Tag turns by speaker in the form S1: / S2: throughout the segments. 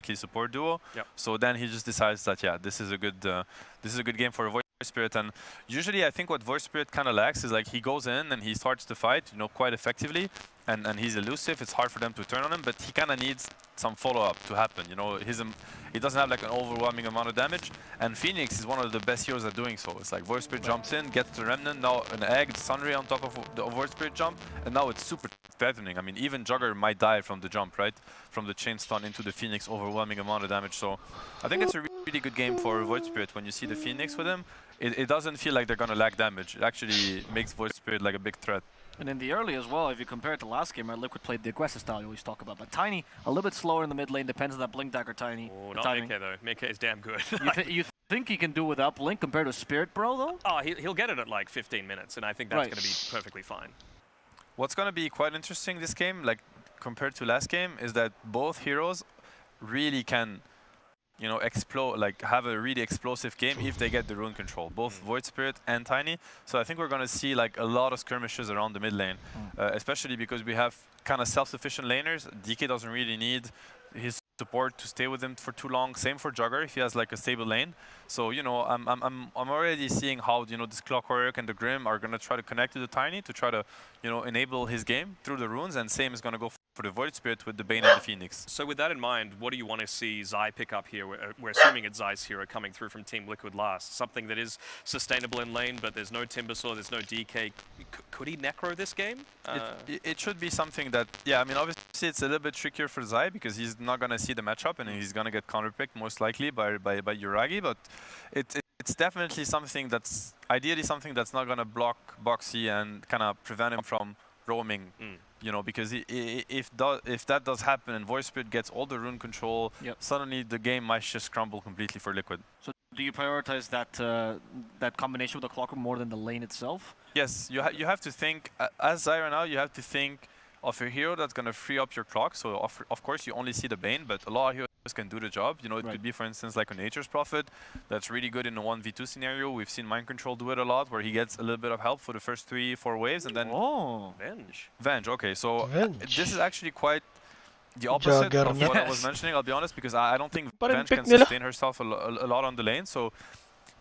S1: key support duo.
S2: Yep.
S1: So then he just decides that yeah, this is a good game for Void Spirit. And usually I think what Void Spirit kind of lacks is like he goes in and he starts to fight, you know, quite effectively, and he's elusive. It's hard for them to turn on him, but he kind of needs some follow-up to happen. You know, he doesn't have like an overwhelming amount of damage, and Phoenix is one of the best heroes at doing so. It's like Void Spirit jumps in, gets the Remnant, now an egg, Sunray on top of the Void Spirit jump, and now it's super threatening. I mean, even Jugger might die from the jump, right? From the chain stun into the Phoenix, overwhelming amount of damage. So I think it's a really good game for Void Spirit. When you see the Phoenix with him, it doesn't feel like they're gonna lack damage. It actually makes Void Spirit like a big threat.
S3: And in the early as well, if you compare it to last game, right, Liquid played the aggressive style you always talk about. But Tiny, a little bit slower in the mid lane, depends on that Blink Dagger Tiny.
S2: Oh, not Mika though. Mika is damn good.
S3: You think he can do without Blink compared to Spirit Bro though?
S2: Oh, he'll get it at like 15 minutes, and I think that's going to be perfectly fine.
S1: What's going to be quite interesting this game, like compared to last game, is that both heroes really can, you know, explode, like have a really explosive game if they get the rune control, both Void Spirit and Tiny. So I think we're going to see like a lot of skirmishes around the mid lane, especially because we have kind of self-sufficient laners. DK doesn't really need his support to stay with him for too long. Same for Jugger if he has like a stable lane. So you know, I'm already seeing how, you know, this Clockwork and the Grim are going to try to connect to the Tiny to try to, you know, enable his game through the runes, and same is going to go for the Void Spirit with the Bane and the Phoenix.
S2: So with that in mind, what do you want to see Zai pick up here? We're assuming it's Zai's hero coming through from Team Liquid last. Something that is sustainable in lane, but there's no Timbersaw, there's no DK. Could he necro this game?
S1: It should be something that, yeah, I mean, obviously it's a little bit trickier for Zai because he's not going to see the matchup and he's going to get counterpicked most likely by Yuragi, but it's definitely something that's, ideally something that's not going to block Boxy and kind of prevent him from roaming. You know, because if that does happen and Void Spirit gets all the rune control, suddenly the game might just crumble completely for Liquid.
S3: So do you prioritize that combination with the Clockwork more than the lane itself?
S1: Yes, you have to think, as Zyra now, you have to think of a hero that's going to free up your clock. So of course you only see the Bane, but a lot of heroes can do the job. You know, it could be, for instance, like a Nature's Prophet that's really good in a 1v2 scenario. We've seen Mind Control do it a lot, where he gets a little bit of help for the first 3-4 waves, and then Venge. Okay, so this is actually quite the opposite of what I was mentioning, I'll be honest, because I don't think Venge can sustain herself a lot on the lane. So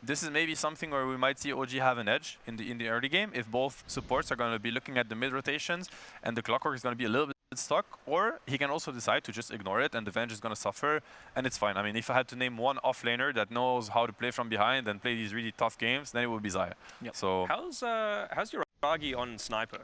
S1: this is maybe something where we might see OG have an edge in the early game if both supports are going to be looking at the mid rotations and the Clockwork is going to be a little bit stuck, or he can also decide to just ignore it and the Venge is going to suffer, and it's fine. I mean, if I had to name one offlaner that knows how to play from behind and play these really tough games, then it would be Zaya. So
S2: how's Yuragi on Sniper?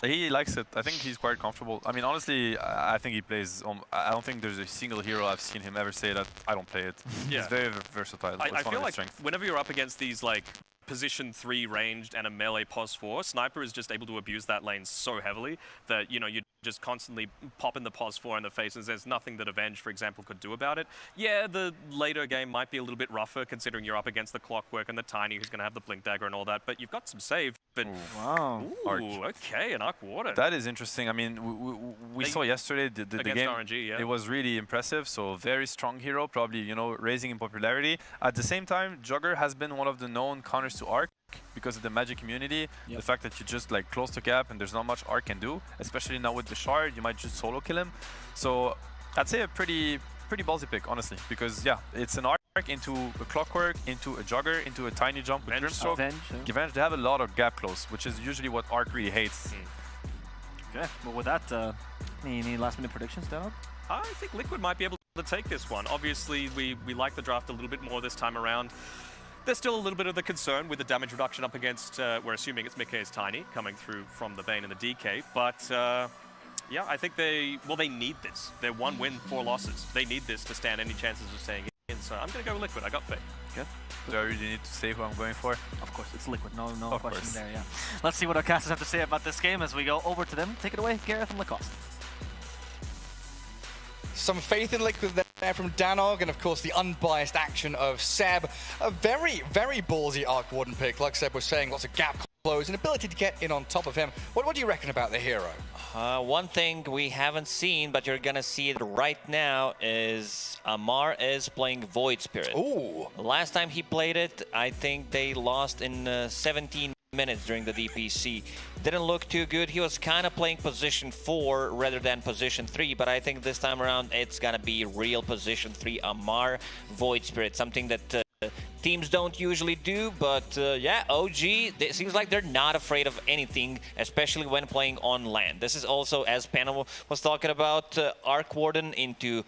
S1: He likes it. I think he's quite comfortable. I mean, honestly, I think he plays. I don't think there's a single hero I've seen him ever say that I don't play it. He's very versatile.
S2: I feel like whenever you're up against these like position 3 ranged and a melee pos 4, Sniper is just able to abuse that lane so heavily that, you know, you just constantly popping the pos 4 in the face, and there's nothing that Avenge, for example, could do about it. Yeah, the later game might be a little bit rougher considering you're up against the Clockwork and the Tiny who's going to have the Blink Dagger and all that, but you've got some save. But
S3: wow.
S2: Okay, an Arc Water.
S1: That is interesting. I mean, we saw yesterday the game.
S2: RNG,
S1: It was really impressive. So very strong hero, probably, you know, raising in popularity. At the same time, Jugger has been one of the known counters to Arc because of the magic immunity. The fact that you just like close the gap and there's not much Arc can do, especially now with the shard, you might just solo kill him. So I'd say a pretty ballsy pick, honestly, because yeah, it's an Arc into a Clockwork, into a Jugger, into a Tiny jump with Grimstroke. Venge, they have a lot of gap close, which is usually what Arc really hates.
S3: Okay, well with that, any last minute predictions, Donald?
S2: I think Liquid might be able to take this one. Obviously, we like the draft a little bit more this time around. There's still a little bit of the concern with the damage reduction up against, we're assuming it's Mika's Tiny coming through from the Bane and the DK, but yeah, I think they need this. They're 1 win, 4 losses. They need this to stand any chances of staying in, so I'm going to go Liquid. I got faith.
S3: Okay.
S1: Do I really need to say who I'm going for?
S3: Of course, it's Liquid. No question there, yeah. Let's see what our casters have to say about this game as we go over to them. Take it away, Gareth and Lacoste.
S4: Some faith in Liquid there from Danog, and of course the unbiased action of Seb. A very, very ballsy Arc Warden pick, like Seb was saying, lots of gap close and ability to get in on top of him. What do you reckon about the hero?
S5: One thing we haven't seen, but you're gonna see it right now, is Amar is playing Void Spirit.
S4: Ooh.
S5: Last time he played it, I think they lost in 17 minutes during the DPC. Didn't look too good. He was kind of playing position 4 rather than position 3, but I think this time around it's gonna be real position 3 Amar Void Spirit, something that teams don't usually do, but yeah, OG, it seems like they're not afraid of anything, especially when playing on land. This is also, as Panel was talking about, Arc Warden into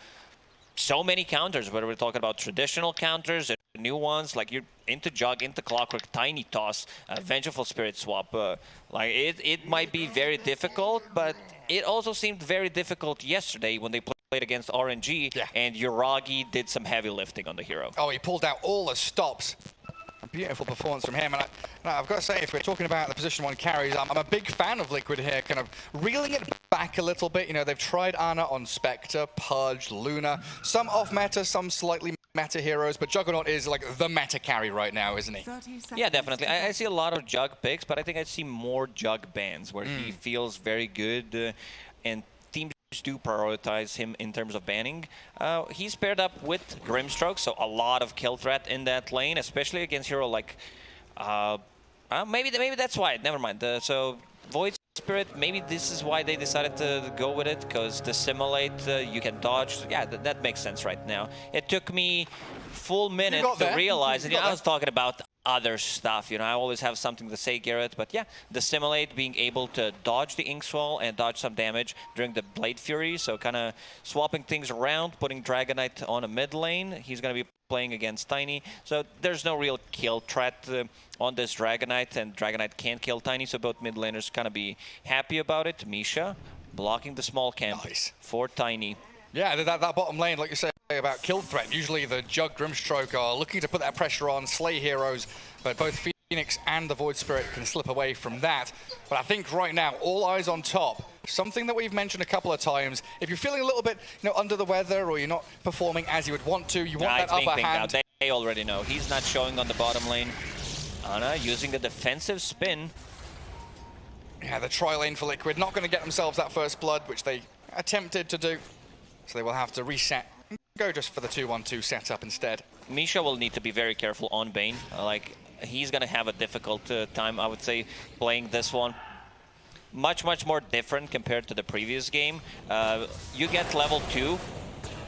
S5: so many counters, whether we're talking about traditional counters, new ones, like you're into Jug, into Clockwork, Tiny Toss, Vengeful Spirit swap. Like it might be very difficult, but it also seemed very difficult yesterday when they played against RNG, and Yuragi did some heavy lifting on the hero.
S4: Oh, he pulled out all the stops. A beautiful performance from him, and I've got to say, if we're talking about the position 1 carries, I'm a big fan of Liquid here, kind of reeling it back a little bit. You know, they've tried Ana on Spectre, Pudge, Luna, some off-meta, some slightly meta heroes, but Juggernaut is like the meta carry right now, isn't he?
S5: Yeah, definitely. I see a lot of Jug picks, but I think I see more Jug bans where he feels very good, and teams do prioritize him in terms of banning. He's paired up with Grimstroke, so a lot of kill threat in that lane, especially against hero like maybe that's why. Never mind. So Void Spirit, maybe this is why they decided to go with it, because the simulate, you can dodge. Yeah, that makes sense right now. It took me full minute to realize it. I was talking about other stuff, you know, I always have something to say, Garrett, but yeah, the simulate, being able to dodge the Inkswell and dodge some damage during the Blade Fury, so kind of swapping things around, putting Dragonite on a mid lane. He's going to be playing against Tiny, so there's no real kill threat on this Dragonite, and Dragonite can't kill Tiny, so both mid laners kind of be happy about it. Misha blocking the small camp for Tiny.
S4: Yeah, that bottom lane, like you say about kill threat, usually the Jug, Grimstroke are looking to put that pressure on, slay heroes, but both Phoenix and the Void Spirit can slip away from that. But I think right now, all eyes on top. Something that we've mentioned a couple of times. If you're feeling a little bit, you know, under the weather, or you're not performing as you would want to, you want that upper hand.
S5: They already know. He's not showing on the bottom lane. Ana using a defensive spin.
S4: Yeah, the tri-lane for Liquid, not going to get themselves that first blood, which they attempted to do. So they will have to reset and go just for the 2-1-2 setup instead.
S5: Misha will need to be very careful on Bane. Like, he's going to have a difficult time, I would say, playing this one. Much more different compared to the previous game. You get level 2,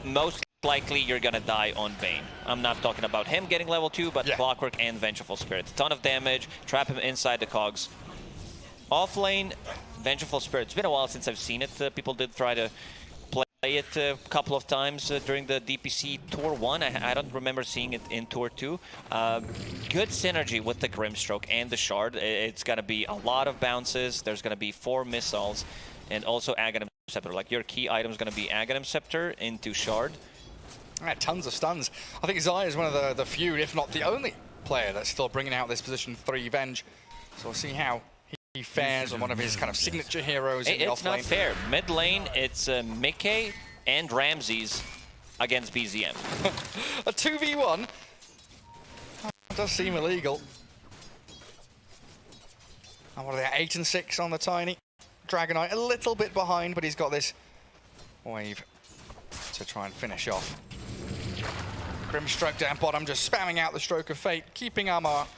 S5: most likely you're going to die on Bane. I'm not talking about him getting level 2, but Clockwork and Vengeful Spirit. A ton of damage, trap him inside the cogs. Off lane, Vengeful Spirit. It's been a while since I've seen it. People did try to play it a couple of times during the DPC Tour 1. I don't remember seeing it in Tour 2. Good synergy with the Grimstroke and the Shard. It's going to be a lot of bounces. There's going to be 4 missiles and also Aghanim Scepter. Like, your key item is going to be Aghanim Scepter into Shard.
S4: Tons of stuns. I think Zai is one of the few, if not the only player that's still bringing out this position 3 Venge. So we'll see how he fares on one of his kind of signature heroes in the off lane.
S5: It's not fair. Mid lane, it's Mickey and Ramses against BZM.
S4: A 2v1? That does seem illegal. And what are they, 8 and 6 on the Tiny? Dragonite a little bit behind, but he's got this wave to try and finish off. Grimstroke down bottom, just spamming out the Stroke of Fate, keeping Amar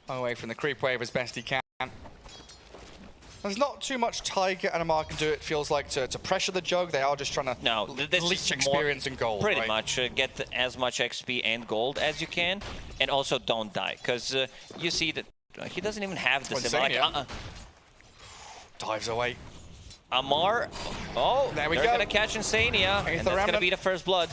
S4: away from the creep wave as best he can. There's not too much Tiger and Amar can do, it feels like, to pressure the Jug. They are just trying to leech experience and gold.
S5: Pretty much. Get as much XP and gold as you can, and also don't die. Because you see that he doesn't even have this.
S4: Dives away.
S5: Amar,
S4: there we go.
S5: They're going to catch Insania, and that's going to be the first blood.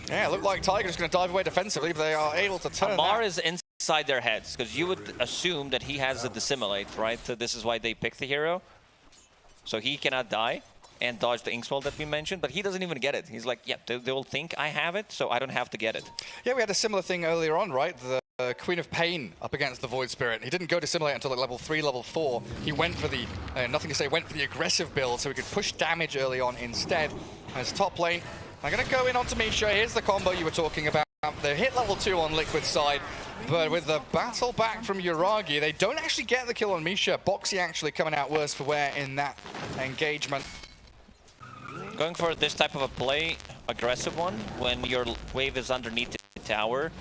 S4: Yeah, it looked like Tiger's going to dive away defensively, but they are able to turn
S5: Amar is inside their heads, because you would assume that he has the dissimulate, right? So this is why they picked the hero. So he cannot die and dodge the Inkswell that we mentioned, but he doesn't even get it. He's like, yeah, they will think I have it, so I don't have to get it.
S4: Yeah, we had a similar thing earlier on, right? The Queen of Pain up against the Void Spirit. He didn't go to simulate until like level 3, level 4. He went for the, nothing to say, went for the aggressive build so he could push damage early on instead. As top lane, I'm going to go in onto Misha. Here's the combo you were talking about. They hit level 2 on Liquid's side, but with the battle back from Yuragi, they don't actually get the kill on Misha. Boxy actually coming out worse for wear in that engagement.
S5: Going for this type of a play, aggressive one, when your wave is underneath the tower.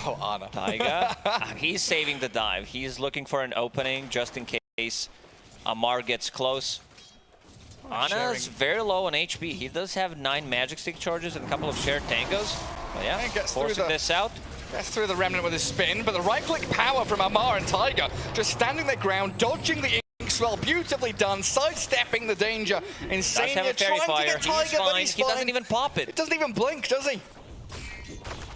S4: Oh, Ana.
S5: Taiga, he's saving the dive. He's looking for an opening just in case Amar gets close. Ana's very low on HP. He does have 9 magic stick charges and a couple of shared tangos. But yeah, forcing this out.
S4: Gets through the remnant with his spin, but the right-click power from Amar and Taiga just standing their ground, dodging the Inkswell, beautifully done, sidestepping the danger. Insane, trying to get Taiga, but he's fine.
S5: He doesn't even pop it.
S4: It doesn't even blink, does he?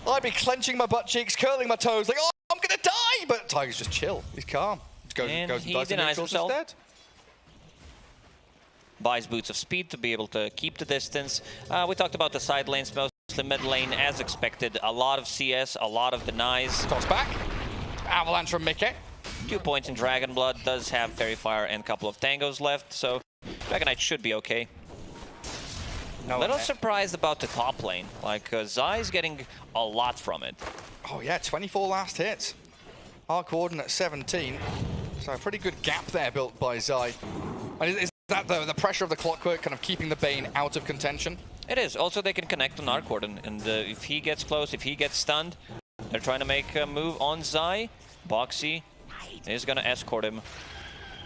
S4: I'd be clenching my butt cheeks, curling my toes, like, oh, I'm gonna die! But Taiga's just chill. He's calm. Goes
S5: and
S4: and
S5: he
S4: dies
S5: denies himself.
S4: Instead.
S5: Buys boots of speed to be able to keep the distance. We talked about the side lanes, mostly mid lane, as expected. A lot of CS, a lot of denies.
S4: Toss back. Avalanche from Mickey.
S5: 2 points in Dragon Blood. Does have Fairy Fire and a couple of tangos left, so Dragon Knight should be okay. A little surprised about the top lane. Like, Zai is getting a lot from it.
S4: Oh yeah, 24 last hits. Arc Warden at 17. So a pretty good gap there built by Zai. And is that the pressure of the Clockwork kind of keeping the Bane out of contention?
S5: It is. Also, they can connect on Arc Warden, and if he gets close, if he gets stunned, they're trying to make a move on Zai. Boxy is going to escort him.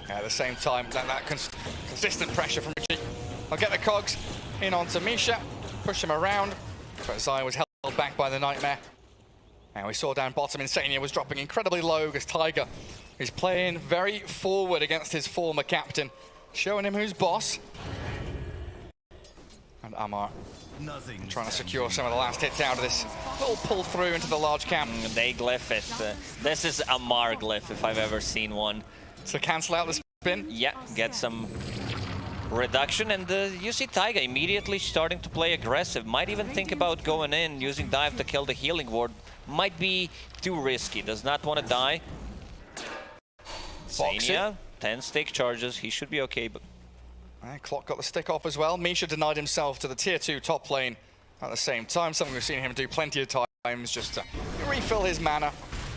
S4: At the same time, that consistent pressure from Richie. I'll get the cogs in onto Misha, push him around, but Zai was held back by the Nightmare. And we saw down bottom, Insania was dropping incredibly low because Taiga is playing very forward against his former captain, showing him who's boss. And Amar trying to secure some of the last hits out of this little pull through into the large camp.
S5: They glyph it. This is Amar glyph if I've ever seen one.
S4: So cancel out the spin?
S5: Yeah, get some reduction, and you see Taiga immediately starting to play aggressive. Might even think about going in, using dive to kill the healing ward. Might be too risky, does not want to die. Sania, 10 stick charges, he should be okay. But
S4: Clock got the stick off as well. Misha denied himself to the tier 2 top lane at the same time, something we've seen him do plenty of times, just to refill his mana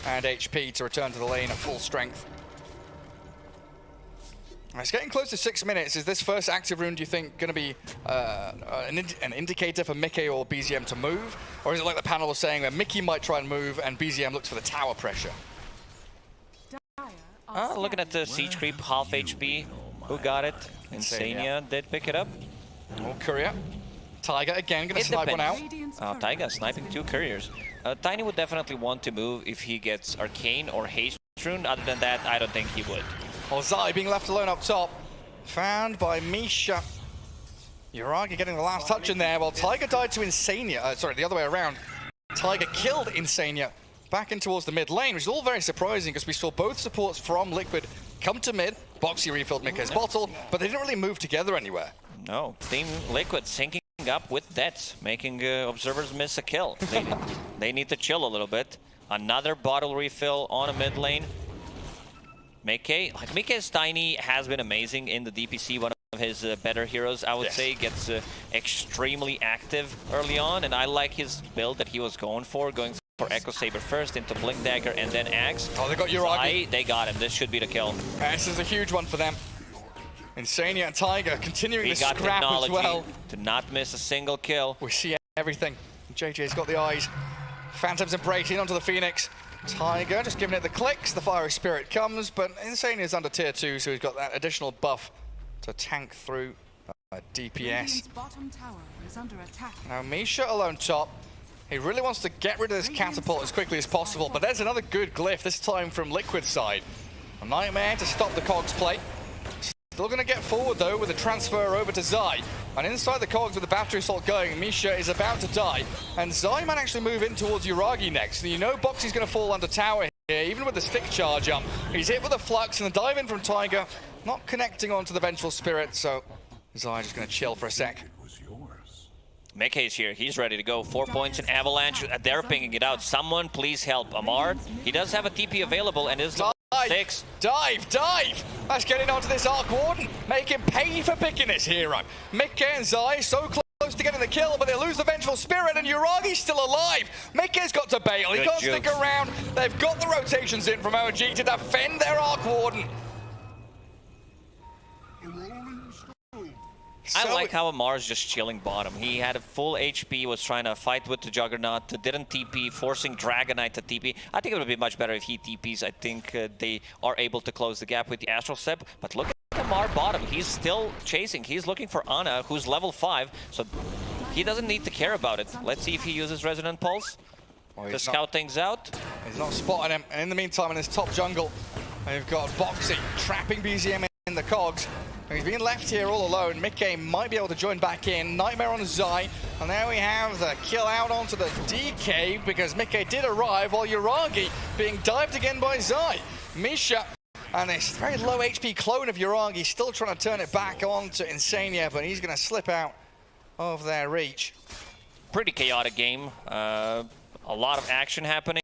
S4: and HP to return to the lane at full strength. It's getting close to 6 minutes. Is this first active rune, do you think, going to be an indicator for Mickey or BZM to move? Or is it like the panel was saying, where Mickey might try and move and BZM looks for the tower pressure?
S5: Looking at the siege creep, half HP. Who got it? Insania did pick it up.
S4: Oh, Courier. Taiga again, going to snipe one out.
S5: Taiga sniping 2 couriers. Tiny would definitely want to move if he gets Arcane or Haste rune. Other than that, I don't think he would.
S4: Well, Zai being left alone up top. Found by Misha. Yuragi getting the last touch in there. Well, Taiga died to Insania. Sorry, the other way around. Taiga killed Insania back in towards the mid lane, which is all very surprising because we saw both supports from Liquid come to mid. Boxy refilled Mikke's bottle, but they didn't really move together anywhere.
S5: No, Team Liquid syncing up with Dets, making observers miss a kill. They need to chill a little bit. Another bottle refill on a mid lane. Mikke's Tiny has been amazing in the DPC, one of his better heroes, I would say. Gets extremely active early on, and I like his build that he was going for Echo Saber first, into Blink Dagger, and then Axe.
S4: Oh, they got Yuragi.
S5: They got him. This should be the kill.
S4: This is a huge one for them. Insania and Taiga continuing the scrap as well.
S5: To not miss a single kill.
S4: We see everything. JJ's got the eyes. Phantom's embracing onto the Phoenix. Taiga just giving it the clicks. The Fiery Spirit comes, but Insania's under tier 2, so he's got that additional buff to tank through DPS. Now Misha alone top. He really wants to get rid of this catapult as quickly as possible, but there's another good glyph, this time from Liquid's side. A Nightmare to stop the Cogs play. Still going to get forward though with a transfer over to Zai. And inside the Cogs with the battery assault going, Misha is about to die. And Zai might actually move in towards Yuragi next. And you know Boxy's going to fall under tower here, even with the stick charge up. He's hit with a flux and the dive in from Taiga, not connecting onto the Vengeful Spirit, so Zai just going to chill for a sec.
S5: Mikke's here, he's ready to go. 4 points in Avalanche, they're pinging it out. Someone please help Amar. He does have a TP available and is level 6.
S4: Dive! That's getting onto this Arc Warden. Make him pay for picking this hero. Mikke and Zai so close to getting the kill, but they lose the Vengeful Spirit and Yuragi's still alive. Mikke's got to bail, he can't stick around. They've got the rotations in from OG to defend their Arc Warden.
S5: I like how Amar's just chilling bottom. He had a full HP, was trying to fight with the Juggernaut, didn't TP, forcing Dragonite to TP. I think it would be much better if he TPs. I think they are able to close the gap with the Astral Step. But look at Amar bottom. He's still chasing. He's looking for Ana, who's level 5. So he doesn't need to care about it. Let's see if he uses Resonant Pulse to scout things out.
S4: He's not spotting him. And in the meantime, in this top jungle, they've got Boxy trapping BZM in the cogs. He's being left here all alone. Mickey might be able to join back in. Nightmare on Zai. And there we have the kill out onto the DK because Mickey did arrive while Yuragi being dived again by Zai. Misha and this very low HP clone of Yuragi still trying to turn it back on to Insania, but he's going to slip out of their reach.
S5: Pretty chaotic game. A lot of action happening.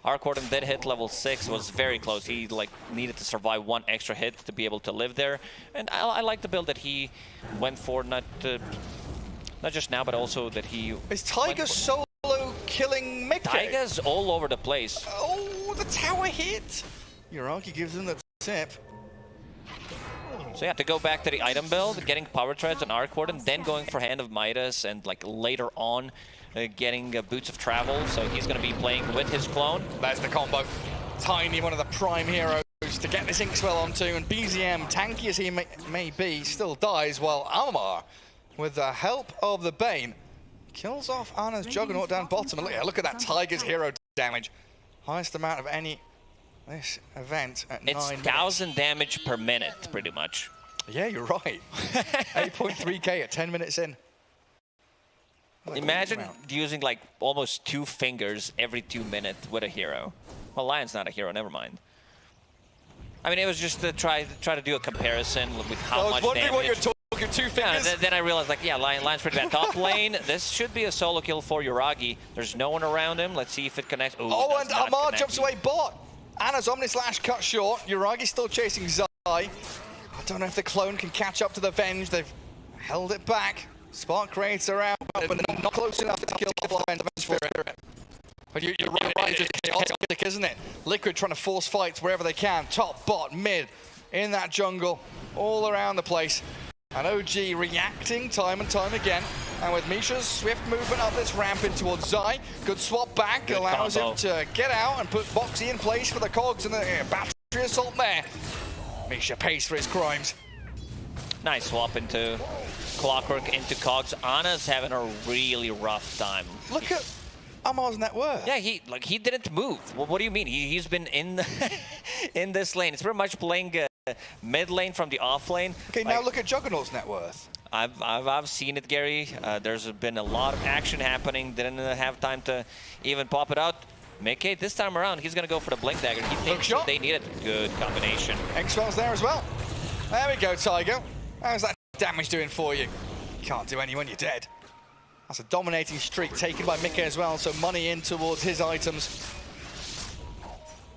S5: Arcorden did hit level 6, was very close. He needed to survive one extra hit to be able to live there. And I like the build that he went for, not just now, but also that he...
S4: Is Tiger solo killing Mickey?
S5: Tiger's all over the place.
S4: Oh, the tower hit! Yuragi gives him the tip.
S5: So yeah, to go back to the item build, getting Power Treads on Arcorden, then going for Hand of Midas, and later on getting Boots of Travel, so he's going to be playing with his clone.
S4: There's the combo. Tiny, one of the prime heroes to get this Inkswell onto, and BZM, tanky as he may be, still dies, while Almar, with the help of the Bane, kills off Ana's Juggernaut down bottom. And look at that Tiger's hero damage. Highest amount of any this event at 9 minutes.
S5: It's 1,000 damage per minute, pretty much.
S4: Yeah, you're right. 8.3k at 10 minutes in.
S5: Imagine using almost 2 fingers every 2 minutes with a hero. Well, Lion's not a hero, never mind. I mean, it was just to try to do a comparison with how much damage. I was wondering what you're
S4: talking 2 fingers.
S5: Yeah, then I realized, yeah, Lion's pretty bad. Top lane, this should be a solo kill for Yuragi. There's no one around him. Let's see if it connects. Ooh,
S4: oh, and Amar jumps away bot. Ana's Omni Slash cut short. Yuragi's still chasing Zai. I don't know if the clone can catch up to the Venge. They've held it back. Spark Creator out, but they're not close enough to kill the Lion's Spirit. But you're right, it's just chaotic, isn't it? Liquid trying to force fights wherever they can. Top, bot, mid, in that jungle, all around the place. And OG reacting time and time again. And with Misha's swift movement up this ramp in towards Zai, good swap back, good allows combo. Him to get out and put Boxy in place for the cogs and the battery assault there. Misha pays for his crimes.
S5: Nice swap into Clockwork, into cogs. Ana's having a really rough time.
S4: Look at Amar's net worth.
S5: Yeah, he didn't move. Well, what do you mean? He's been in in this lane. It's pretty much playing mid lane from the off lane.
S4: Okay, now look at Juggernaut's net worth.
S5: I've seen it, Gary. There's been a lot of action happening. Didn't have time to even pop it out. Mickey, this time around, he's gonna go for the Blink Dagger. He thinks they need it. Good combination.
S4: Inkswell's there as well. There we go, Tiger. How's that damage doing for you? You can't do any when you're dead. That's a dominating streak taken by Mickey as well, so money in towards his items.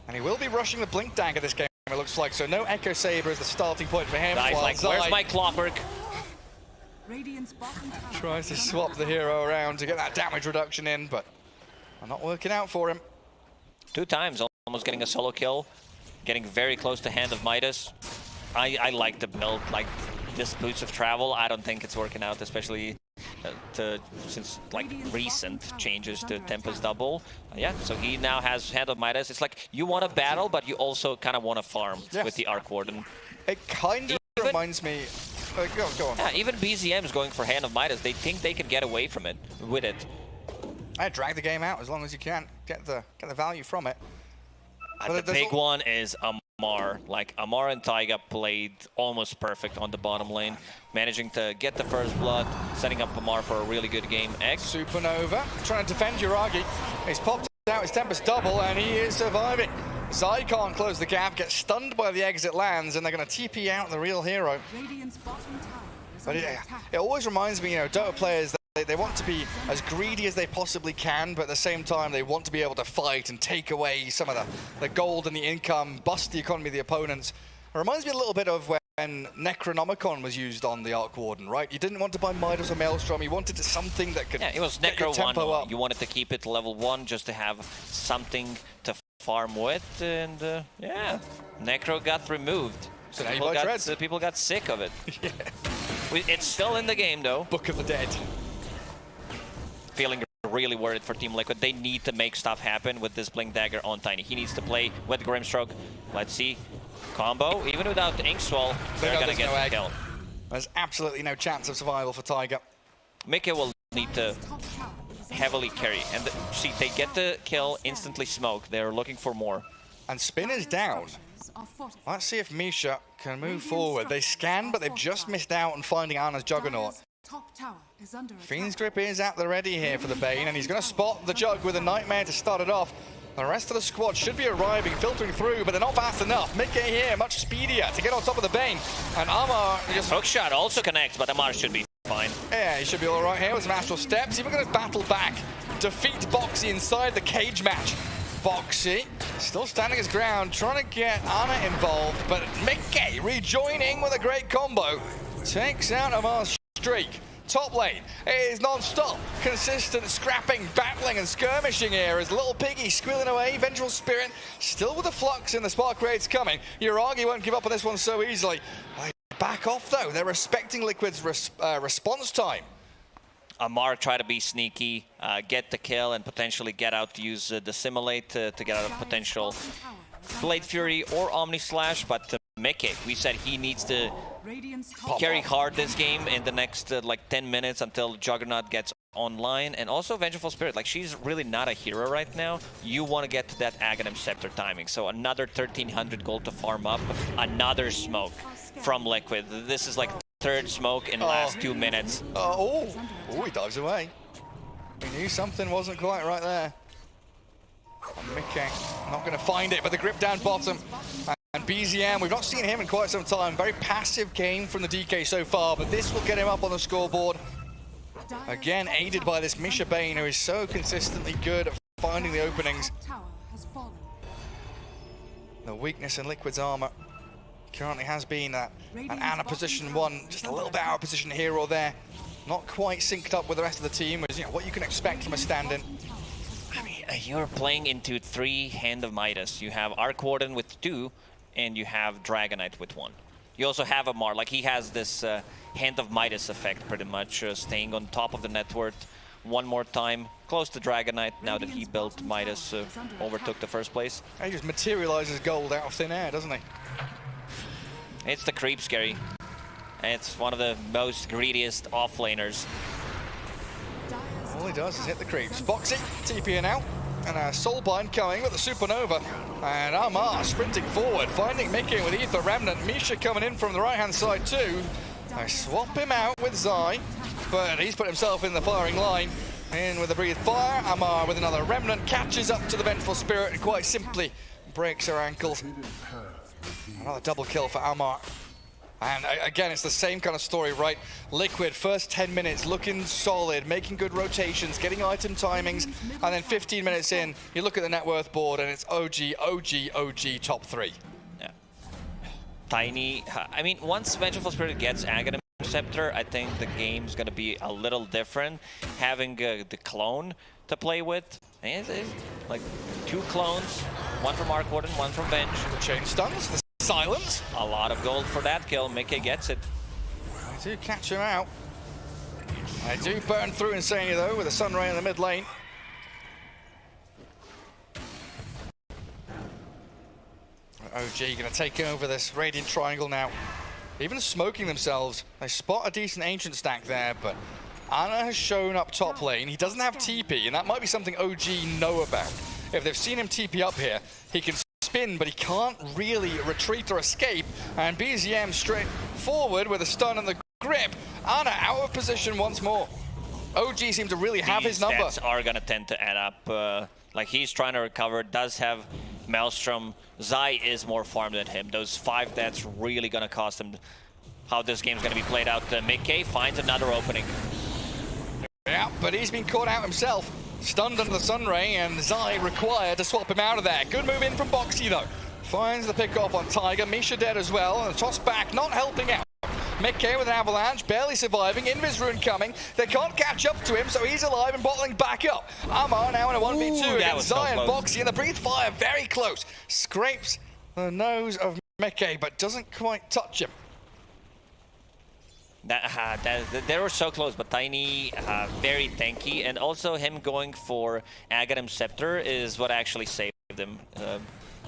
S4: And he will be rushing the Blink Dagger this game, it looks like, so no Echo Saber is the starting point for him.
S5: Nice, where's my Clockwork?
S4: Tries to swap the hero around to get that damage reduction in, but not working out for him.
S5: 2 times, almost getting a solo kill. Getting very close to Hand of Midas. I like the build, this Boots of Travel. I don't think it's working out, especially since recent changes to Tempest Double. Yeah, so he now has Hand of Midas. It's like you want to battle, but you also kind of want to farm with the Arcwarden.
S4: It kind of reminds me. Go on.
S5: Yeah, even BZM's going for Hand of Midas. They think they can get away from it with it.
S4: I drag the game out as long as you can get the value from it.
S5: The big one is Amar. Amar and Taiga played almost perfect on the bottom lane, managing to get the first blood, setting up Amar for a really good game. X.
S4: Supernova trying to defend Yuragi. He's popped out his Tempest Double and he is surviving. Zai can't close the gap, gets stunned by the exit lands, and they're going to TP out the real hero. But it always reminds me, Dota players, they want to be as greedy as they possibly can, but at the same time, they want to be able to fight and take away some of the gold and the income, bust the economy of the opponents. It reminds me a little bit of when Necronomicon was used on the Arcwarden, right? You didn't want to buy Midas or Maelstrom, you wanted something that could
S5: it was
S4: get your tempo up.
S5: You wanted to keep it level 1 just to have something to farm with, and yeah, Necro got removed.
S4: So
S5: people got sick of it.
S4: Yeah.
S5: It's still in the game, though.
S4: Book of the Dead.
S5: Feeling really worried for Team Liquid. They need to make stuff happen with this Blink Dagger on Tiny. He needs to play with Grimstroke. Let's see. Combo, even without the Inkswell, they're going to get the kill.
S4: There's absolutely no chance of survival for Tiger.
S5: Mickey will need to heavily carry. And see, they get the kill, instantly smoke. They're looking for more.
S4: And Spin is down. Let's see if Misha can move forward. They scan, but they've just missed out on finding Ana's Juggernaut. Fiend's Grip is at the ready here for the Bane, and he's going to spot the Jug with a Nightmare to start it off. The rest of the squad should be arriving, filtering through, but they're not fast enough. Mickey here, much speedier to get on top of the Bane. And Amar just...
S5: Hook shot also connects, but Amar should be fine.
S4: Yeah, he should be all right here with some Astral Steps. Even going to battle back, defeat Boxy inside the cage match. Boxy still standing his ground, trying to get Ana involved, but Mickey rejoining with a great combo. Takes out Amar's streak. Top lane is non-stop, consistent scrapping, battling and skirmishing here as Little Piggy squealing away. Vengeful Spirit still with the flux in the spark raids coming. Uragi won't give up on this one so easily. Back off though, they're respecting Liquid's response time.
S5: Amar try to be sneaky, get the kill and potentially get out to use the Simulate to get out of potential Blade Fury or Omni Slash, but Mickey, we said he needs to carry hard this game in the next like 10 minutes until Juggernaut gets online. And also Vengeful Spirit, like she's really not a hero right now. You want to get to that Aghanim Scepter timing. So another 1300 gold to farm up, another smoke from Liquid. This is like third smoke in the last 2 minutes.
S4: Oh, he dives away. He knew something wasn't quite right there. Mickey not going to find it, but the grip down bottom. And BZM, we've not seen him in quite some time. Very passive game from the DK so far, but this will get him up on the scoreboard. Again, aided by this Misha Bane, who is so consistently good at finding the openings. The weakness in Liquid's armor currently has been an Ana position 1, just a little bit out of position here or there. Not quite synced up with the rest of the team, which is what you can expect from a stand-in.
S5: I mean, you're playing into 3 Hand of Midas. You have Arc Warden with 2, and you have Dragonite with 1. You also have Amar, like he has this Hand of Midas effect pretty much, staying on top of the net worth one more time, close to Dragonite, now that he built Midas, overtook the first place.
S4: He just materializes gold out of thin air, doesn't he?
S5: It's the creep, Scary. It's one of the most greediest offlaners.
S4: All he does is hit the creeps. Boxy, TPing out, and a Soulbind coming with a Supernova. And Amar sprinting forward, finding Mickey with Ether Remnant. Misha coming in from the right-hand side too. I swap him out with Zai, but he's put himself in the firing line. In with a Breathe Fire, Amar with another Remnant, catches up to the Vengeful Spirit and quite simply breaks her ankles. Another double kill for Amar. And again, it's the same kind of story, right? Liquid, first 10 minutes, looking solid, making good rotations, getting item timings, and then 15 minutes in, you look at the net worth board and it's OG, top 3.
S5: Yeah. Tiny, I mean, once Vengeful Spirit gets Aghanim Scepter, I think the game's gonna be a little different. Having the clone to play with, it's like 2 clones, 1 from Arc Warden, 1 from Venge.
S4: The chain stuns, the silence.
S5: A lot of gold for that kill. Mickey gets it.
S4: I do catch him out. I do burn through Insania though with a Sunray in the mid lane. OG gonna take over this Radiant Triangle now. Even smoking themselves. They spot a decent Ancient stack there, but Ana has shown up top lane. He doesn't have TP, and that might be something OG know about. If they've seen him TP up here, he can spin, but he can't really retreat or escape. And BZM straight forward with a stun and the grip. Ana out of position once more. OG seems to really have his number.
S5: These stats are gonna tend to add up. Like he's trying to recover, does have Maelstrom. Zai is more farmed than him. Those 5 deaths really gonna cost him how this game's gonna be played out. Mickey finds another opening.
S4: Yeah, but he's been caught out himself. Stunned under the Sunray, and Zai required to swap him out of there. Good move in from Boxy though. Finds the pick off on Tiger. Misha dead as well, and a toss back, not helping out. Mickey with an avalanche, barely surviving. Invis Rune coming. They can't catch up to him, so he's alive and bottling back up. Amar now in a 1v2 against Zai and Boxy, and the Breathe Fire very close. Scrapes the nose of Mickey, but doesn't quite touch him.
S5: They were so close, but Tiny very tanky, and also him going for Aghanim Scepter is what actually saved him.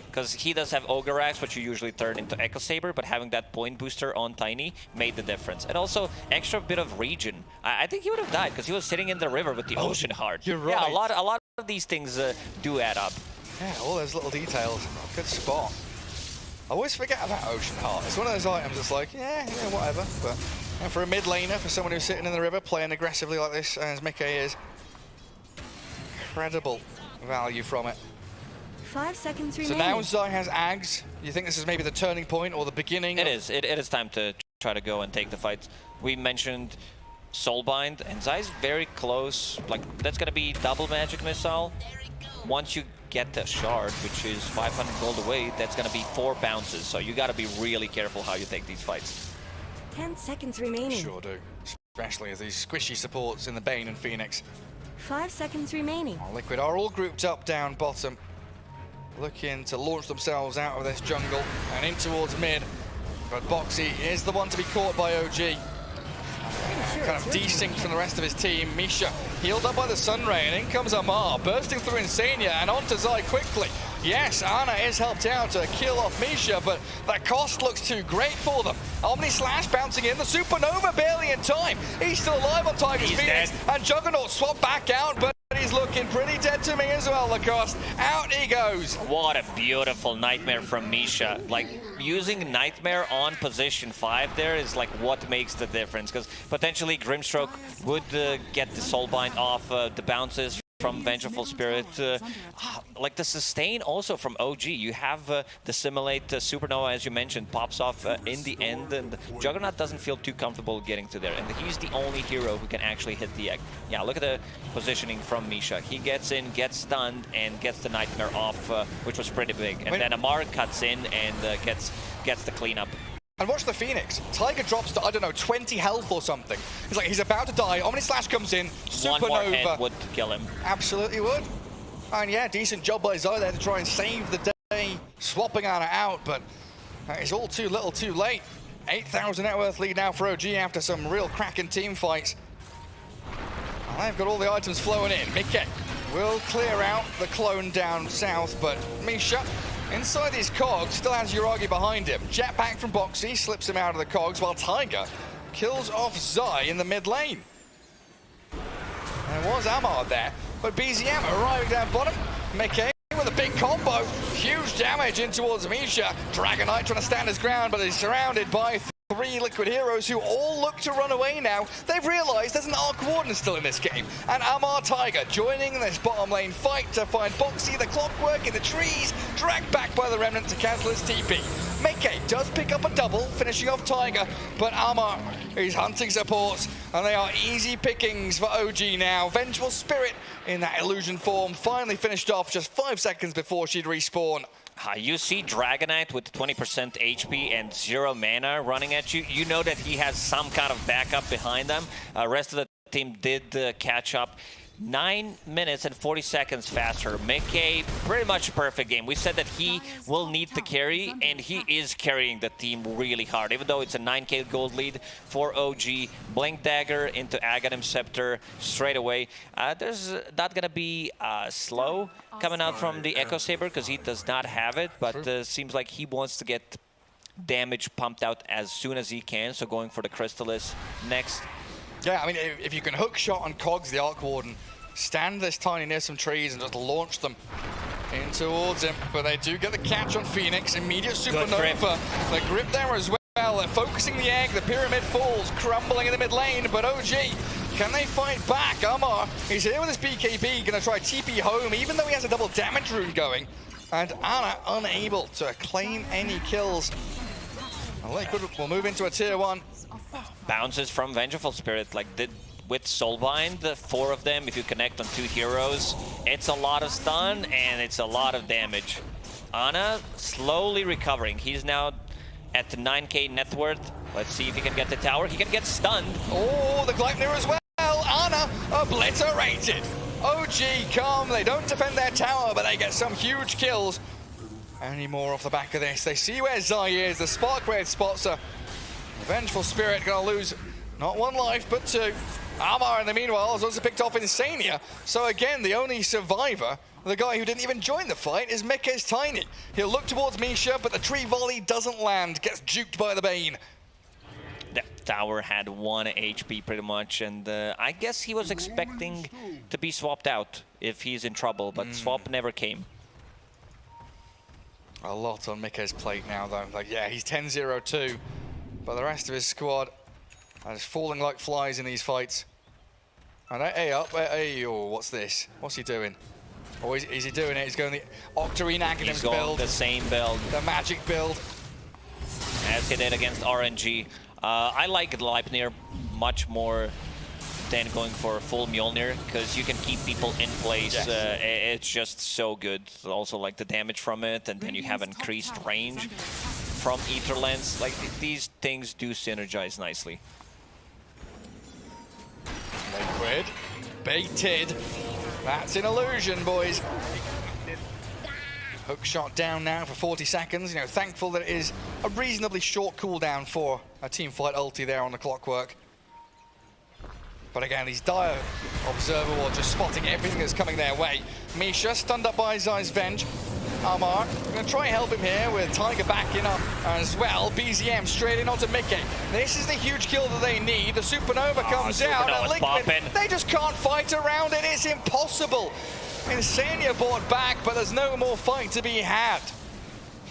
S5: Because he does have Ogre Axe, which you usually turn into Echo Saber, but having that point booster on Tiny made the difference. And also, extra bit of regen. I think he would have died, because he was sitting in the river with the Ocean Heart.
S4: You're right.
S5: Yeah, a lot of these things do add up.
S4: Yeah, all those little details. Good spot. I always forget about Ocean Heart. It's one of those items that's like, yeah, whatever. But for a mid laner, for someone who's sitting in the river playing aggressively like this, as Mickey is, incredible value from it.
S6: 5 seconds
S4: So
S6: remaining.
S4: now Zai has Ags. You think this is maybe the turning point or the beginning?
S5: It is. It is time to try to go and take the fight. We mentioned Soulbind, and Zai's very close. Like, that's going to be double magic missile. Once you get the shard, which is 500 gold away, that's going to be 4 bounces. So you got to be really careful how you take these fights.
S6: 10 seconds remaining.
S4: Sure do. Especially as these squishy supports in the Bane and Phoenix.
S6: 5 seconds remaining.
S4: Liquid are all grouped up down bottom, looking to launch themselves out of this jungle and in towards mid. But Boxy is the one to be caught by OG. Kind of desynced from the rest of his team. Misha healed up by the Sun Ray, and in comes Amar, bursting through Insania and onto Zai quickly. Yes, Ana is helped out to kill off Misha, but that cost looks too great for them. Omni Slash bouncing in, the Supernova barely in time. He's still alive on Tiger's Phoenix, and Juggernaut swapped back out, but he's looking pretty dead to me as well, Lacoste. Out he goes.
S5: What a beautiful Nightmare from Misha. Like, using Nightmare on position 5 there is like what makes the difference, because potentially Grimstroke would get the Soulbind off the bounces from Vengeful Spirit. Like the sustain also from OG. You have the Simulate Supernova, as you mentioned, pops off in the end, and Juggernaut doesn't feel too comfortable getting to there. And he's the only hero who can actually hit the egg. Yeah, look at the positioning from Misha. He gets in, gets stunned, and gets the Nightmare off, which was pretty big. And then Amar cuts in and gets the cleanup.
S4: And watch the Phoenix. Tiger drops to, I don't know, 20 health or something. He's like, he's about to die. Omni Slash comes in. Supernova.
S5: One more hit would kill him.
S4: Absolutely would. And yeah, decent job by Zai there to try and save the day, swapping Ana out, but it's all too little too late. 8,000 net worth lead now for OG after some real cracking team fights. And they've got all the items flowing in. Mickey will clear out the clone down south, but Misha inside these cogs still has Uragi behind him. Jetpack from Boxy slips him out of the cogs, while Tiger kills off Zai in the mid lane. There was Amar there, but BZM arriving down bottom. Mickey with a big combo. Huge damage in towards Misha. Dragonite trying to stand his ground, but he's surrounded by 3 Liquid heroes who all look to run away now. They've realized there's an Arc Warden still in this game. And Amar Tiger joining this bottom lane fight to find Boxy, the Clockwork in the trees, dragged back by the Remnant to cancel his TP. Meke does pick up a double, finishing off Tiger, but Amar is hunting supports, and they are easy pickings for OG now. Vengeful Spirit in that illusion form finally finished off just 5 seconds before she'd respawn.
S5: You see Dragonite with 20% HP and 0 mana running at you. You know that he has some kind of backup behind them. Rest of the team did catch up. 9 minutes and 40 seconds faster. Mickey, pretty much a perfect game. We said that he will need to carry, and he is carrying the team really hard. Even though it's a 9k gold lead for OG. Blink Dagger into Aghanim Scepter straight away. There's not going to be slow coming out from the Echo Saber because he does not have it, but seems like he wants to get damage pumped out as soon as he can, so going for the Crystallis next.
S4: Yeah, I mean, if you can hook shot on Cogs, the Arc Warden, stand this Tiny near some trees and just launch them in towards him. But they do get the catch on Phoenix. Immediate Supernova. The grip there as well. They're focusing the egg. The Pyramid falls, crumbling in the mid lane. But OG, can they fight back? Amar, he's here with his BKB, going to try TP home, even though he has a double damage rune going. And Ana unable to claim any kills. Liquid will move into a tier 1.
S5: Bounces from Vengeful Spirit, like with Soulbind, 4 of them, if you connect on 2 heroes, it's a lot of stun and it's a lot of damage. Ana slowly recovering. He's now at the 9k net worth. Let's see if he can get the tower. He can get stunned.
S4: Oh, the Gleipnir as well. Ana obliterated. OG calm. They don't defend their tower, but they get some huge kills. Any more off the back of this? They see where Zai is. The Spark Raid spots her. Vengeful Spirit gonna lose Not one life, but two. Amar, in the meanwhile, has also picked off Insania. So again, the only survivor, the guy who didn't even join the fight, is Mika's Tiny. He'll look towards Misha, but the tree volley doesn't land. Gets juked by the Bane.
S5: That tower had 1 HP pretty much, and I guess he was expecting to be swapped out if he's in trouble, but swap never came.
S4: A lot on Mika's plate now, though. Like, yeah, he's 10-0-2, but the rest of his squad is falling like flies in these fights. And hey, up, hey, oh, what's this? What's he doing? Or is he doing it? He's going the Octarine Aghanim's build.
S5: He's going the same build.
S4: The magic build.
S5: As he did against RNG. I like Leipnir much more than going for a full Mjolnir, because you can keep people in place.
S4: Yes.
S5: It's just so good. Also like the damage from it, and then you have increased range from Ether Lens. Like these things do synergize nicely.
S4: Liquid. Baited. That's an illusion, boys. Hook shot down now for 40 seconds. You know, thankful that it is a reasonably short cooldown for a team fight ulti there on the clockwork. But again, these dire observer were just spotting everything that's coming their way. Misha stunned up by Zai's Venge. Amar, going to try and help him here with Tiger back in as well. BZM straight in onto Mickey. This is the huge kill that they need. The Supernova comes out, and Liquid, they just can't fight around it. It's impossible. Insania brought back, but there's no more fight to be had.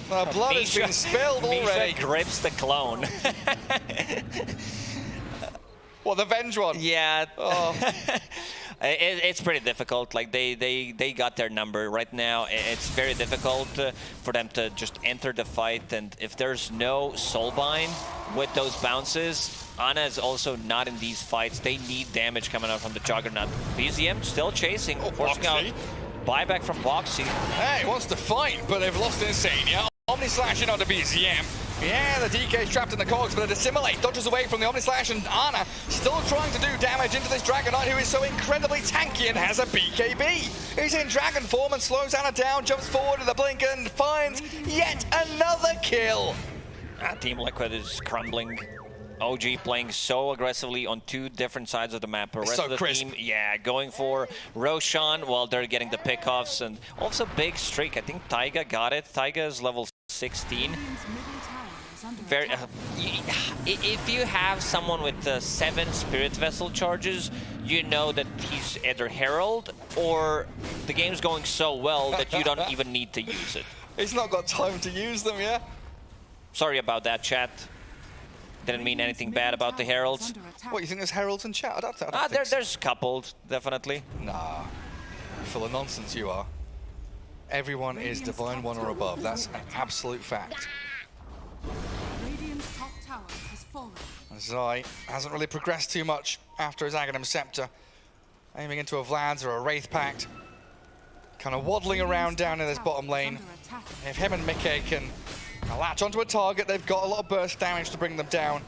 S4: The blood has been spilled already.
S5: Misha grips the clone.
S4: What, the Venge one?
S5: Yeah.
S4: Oh.
S5: It's pretty difficult. Like they got their number right now. It's very difficult for them to just enter the fight, and if there's no soulbind with those bounces, Ana is also not in these fights. They need damage coming out from the Juggernaut. BZM still chasing, forcing out buyback from Boxy.
S4: Hey, wants to fight, but they've lost Insania. Omni slashing onto BZM. Yeah, the DK's trapped in the cogs, but they dissimulate, dodges away from the Omni Slash, and Ana still trying to do damage into this Dragonite, who is so incredibly tanky and has a BKB. He's in Dragon form and slows Ana down, jumps forward with a blink and finds yet another kill.
S5: Team Liquid is crumbling. OG playing so aggressively on two different sides of the map. The rest of the team, yeah, going for Roshan while they're getting the pickoffs, and also big streak. I think Taiga got it. Taiga is level 16. Very, if you have someone with 7 Spirit Vessel charges, you know that he's either Herald or the game's going so well that you don't even need to use it.
S4: He's not got time to use them, yeah?
S5: Sorry about that, chat. Didn't mean anything bad about the Heralds.
S4: What, you think there's Heralds in chat? I don't think so.
S5: There's coupled, definitely.
S4: Nah, full of nonsense you are. Everyone is Divine 1 or above. That's an absolute fact. Zai hasn't really progressed too much after his Aghanim Scepter. Aiming into a Vlad's or a Wraith Pact. Kind of waddling around down in this bottom lane. If him and Mickey can latch onto a target, they've got a lot of burst damage to bring them down.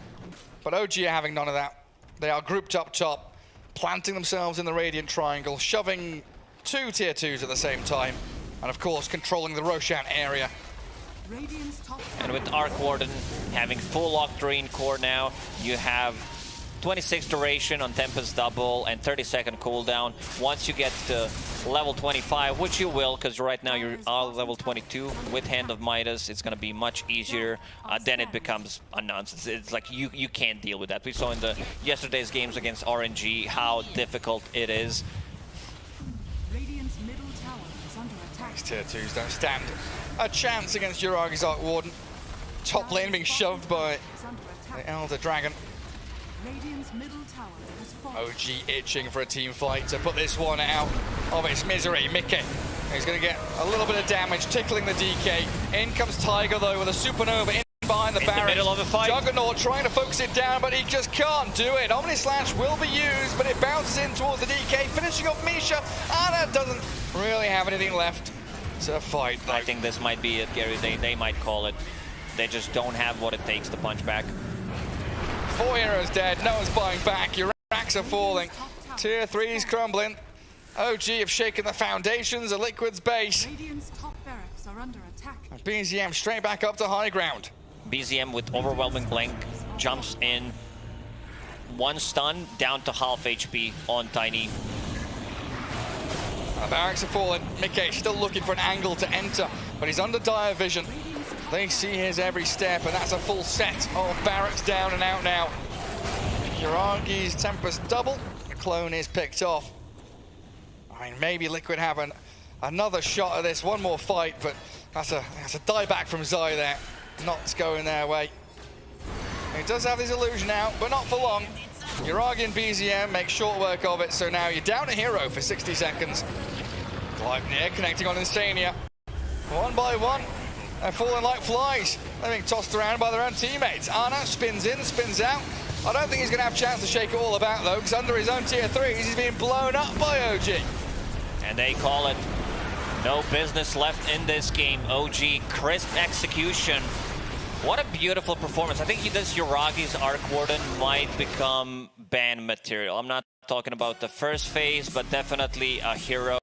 S4: But OG are having none of that. They are grouped up top, planting themselves in the Radiant Triangle, shoving 2 tier 2s at the same time. And of course, controlling the Roshan area.
S5: And with Arc Warden having full Octarine core now, you have 26 duration on Tempest Double and 30-second cooldown. Once you get to level 25, which you will, because right now you're all level 22, with Hand of Midas, it's going to be much easier. Then it becomes a nonsense. It's like you can't deal with that. We saw in the yesterday's games against RNG how difficult it is.
S4: These tier 2s don't stand a chance against Uragi's Arc Warden. Top lane being shoved by the Elder Dragon. OG itching for a team fight to put this one out of its misery. Mickey, he's going to get a little bit of damage, tickling the DK. In comes Tiger though with a Supernova in behind the barracks.
S5: The middle of the fight.
S4: Juggernaut trying to focus it down, but he just can't do it. Omni Slash will be used, but it bounces in towards the DK, finishing off Misha. Ana doesn't really have anything left to fight though.
S5: I think this might be it, Gary. They might call it. They just don't have what it takes to punch back.
S4: 4 heroes dead, no one's buying back. Your racks are falling. Tier 3's crumbling. OG have shaken the foundations of Liquid's base. And BZM straight back up to high ground.
S5: BZM with overwhelming blink, jumps in. one stun down to half HP on Tiny.
S4: Barracks are falling. Mickey still looking for an angle to enter, but he's under dire vision. They see his every step, and that's a full set of Barracks down and out now. Yuragi's Tempest double. The clone is picked off. I mean, maybe Liquid have another shot at this, one more fight, but that's a dieback from Zai there. Not going their way. He does have his illusion out, but not for long. Yuragi and BZM make short work of it, so now you're down a hero for 60 seconds. Gleipnir connecting on Insania. One by one, they're falling like flies. They're being tossed around by their own teammates. Ana spins in, spins out. I don't think he's going to have a chance to shake it all about, though, because under his own tier 3s, he's being blown up by OG.
S5: And they call it no business left in this game. OG, crisp execution. What a beautiful performance. I think this Yuragi's Arc Warden might become ban material. I'm not talking about the first phase, but definitely a hero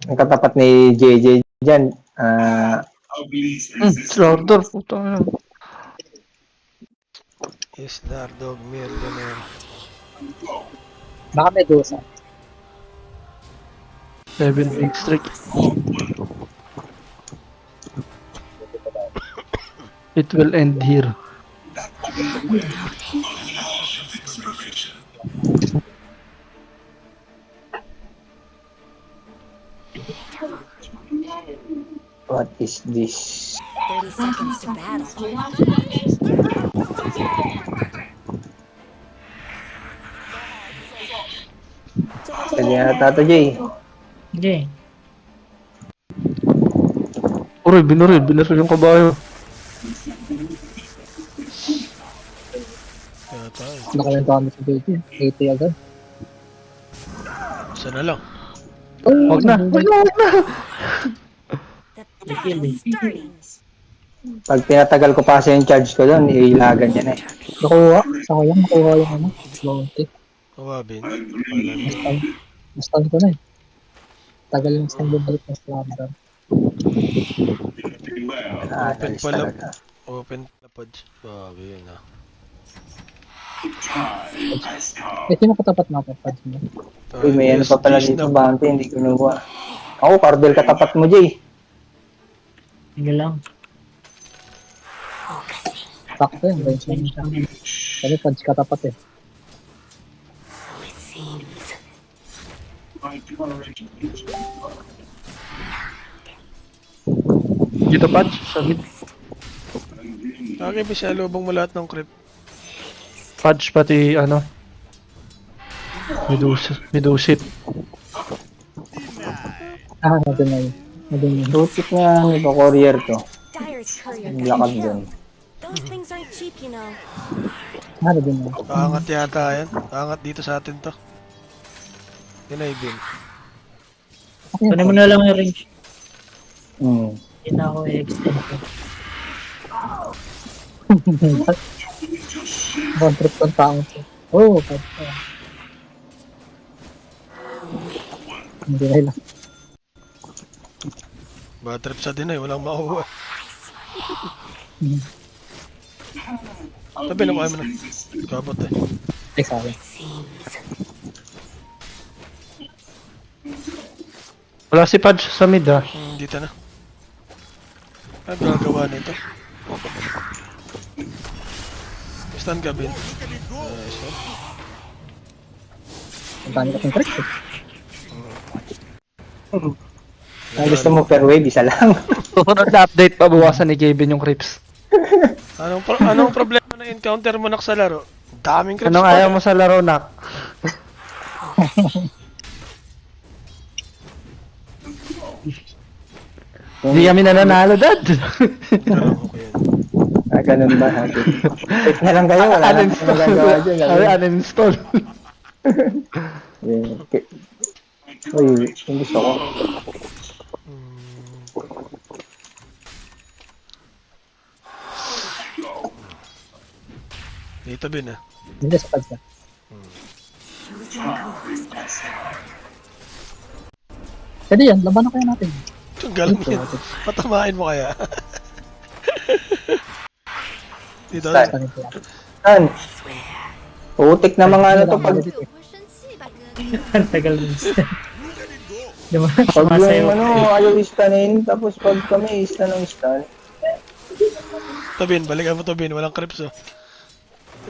S7: Ang katapat ni JJ dyan.
S8: Slaughter, puta na.
S9: Isdar, Dog, Millionaire.
S10: Baka may dosa.
S8: 7 big streak. It will end here.
S7: What is this?
S6: 30 seconds to battle.
S7: Pwede na Tato Jay.
S10: Sige.
S8: Uy, binuril yung kabayo.
S9: Yata eh.
S10: Nakalento kami sa JJ. 80 agad.
S9: Isa na lang.
S8: Wag na.
S6: The battle starts.
S7: Pag tinatagal ko pa yung charge ko doon, ilagan yan eh.
S10: Nakuha. Sa kaya nakuha yung ano. Bounty.
S9: Kawabin.
S10: Nastan ko na eh. Tagal yung stand balik ng slammer.
S9: Open
S7: Alis
S9: pala.
S7: talaga.
S9: Open pala pods. Bago yun ah.
S10: Eh, sino katapat natin? Pads mo?
S7: Uy, may ano pa pala dito bounty, hindi ko nakuha. Ako, Cardel katapat mo, Jay.
S10: Sige lang. Sakto yun. Range lang siya. Kasi pads katapat eh.
S8: Dito patch, sabit.
S9: Okay, bisa lubong mo lahat ng creep.
S8: Patch pati ano. Medusit.
S10: Ah, nandun na yun. Nandun yun.
S7: Lusit nga, may pa-courier to.
S6: Dyer's courier
S7: Ang lakad
S6: coming
S7: dun.
S6: in. Those things aren't cheap, you know.
S10: Ah, nandun na.
S9: Paangat yata yan. Paangat dito sa atin to. Yun ay bin.
S10: Kunin mo na lang yung range.
S7: Hmm.
S10: Hindi na ako i-extend ko. One-trip kong taong to. Oh, pads ka. Hindi na lang.
S9: Bad trip sa din ay walang makuha. Tabi na kaya mo na. Kabot eh.
S10: Ay, sorry.
S8: Wala si patch sa mid ah.
S9: Dito na. Ang gagawa nito. Stand ka, Ben. Nice one.
S10: Ang dami kasing tricks eh.
S7: Ang gusto mo per wave, isa lang.
S8: Susunod na update, pabawasan ni Kevin yung creeps.
S9: Anong problema na encounter mo nak sa laro? Daming creeps.
S8: Anong ayaw mo sa laro, Nak? Hindi kami nananalo, Dad.
S7: Ganun ba? Wait na lang kayo, wala na magagawa dyan.
S8: Uninstall.
S7: Uy, yung gusto ko.
S9: Dito, Ben ah.
S10: Hindi sa pads ka. Pwede yan, laban na kaya natin.
S9: Ang galing yun. Patamain mo kaya. Dito.
S7: Saan? Utik na mga ano to pag...
S10: Ang tagal mo. Di ba?
S7: Pag yung ano, ayaw istanin, tapos pag kami istan ng istan.
S9: Tabin, balikan mo to, Ben. Walang creeps oh.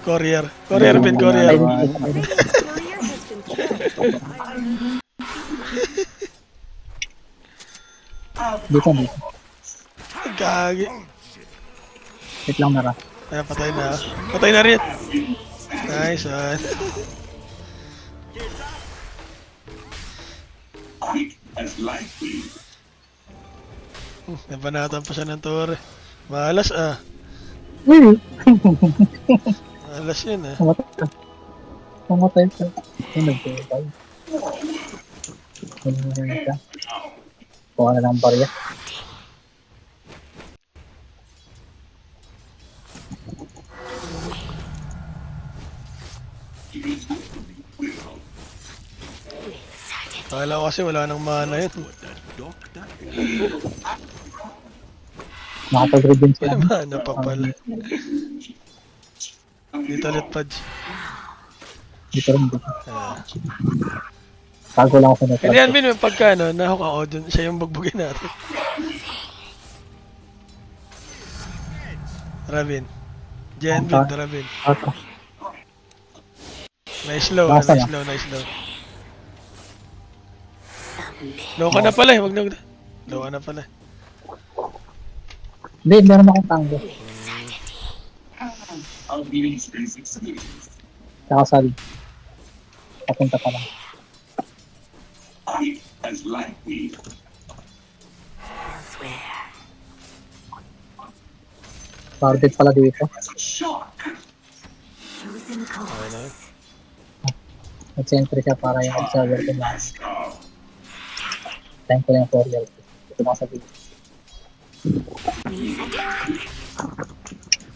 S9: Courier. Courier, Ben. Courier.
S6: Courier has been killed.
S10: Dito, dito.
S9: Gagi.
S10: Wait lang nara.
S9: Ay, patay na. Patay na rin. Nice one. Nabanatan pa siya ng tore. Malas ah. Malas yun ah.
S10: Mamatay ka. Ano nagpapay? Ano ka? Kuha na lang barya.
S9: Kala ko kasi wala nang mana yun.
S10: Nakapag-read din sila.
S9: May mana pa pala. Dito ulit, Pads.
S10: Dito rin dito. Tago lang ako sa
S9: Hindi yan, Bin, pagka nahok ako dun, siya yung bugbugin natin. Rabin. Jen, Bin, Rabin.
S10: Okay.
S9: Nice low, nice low, nice low. Low ka na pala eh, wag na. Low ka na pala.
S10: Hindi, meron akong tango. Tsaka sali. Papunta pa lang. Guarded pala dito. Nag-sentry siya para yung observer ko na. Time ko lang yung courier. Ito mga sabihin.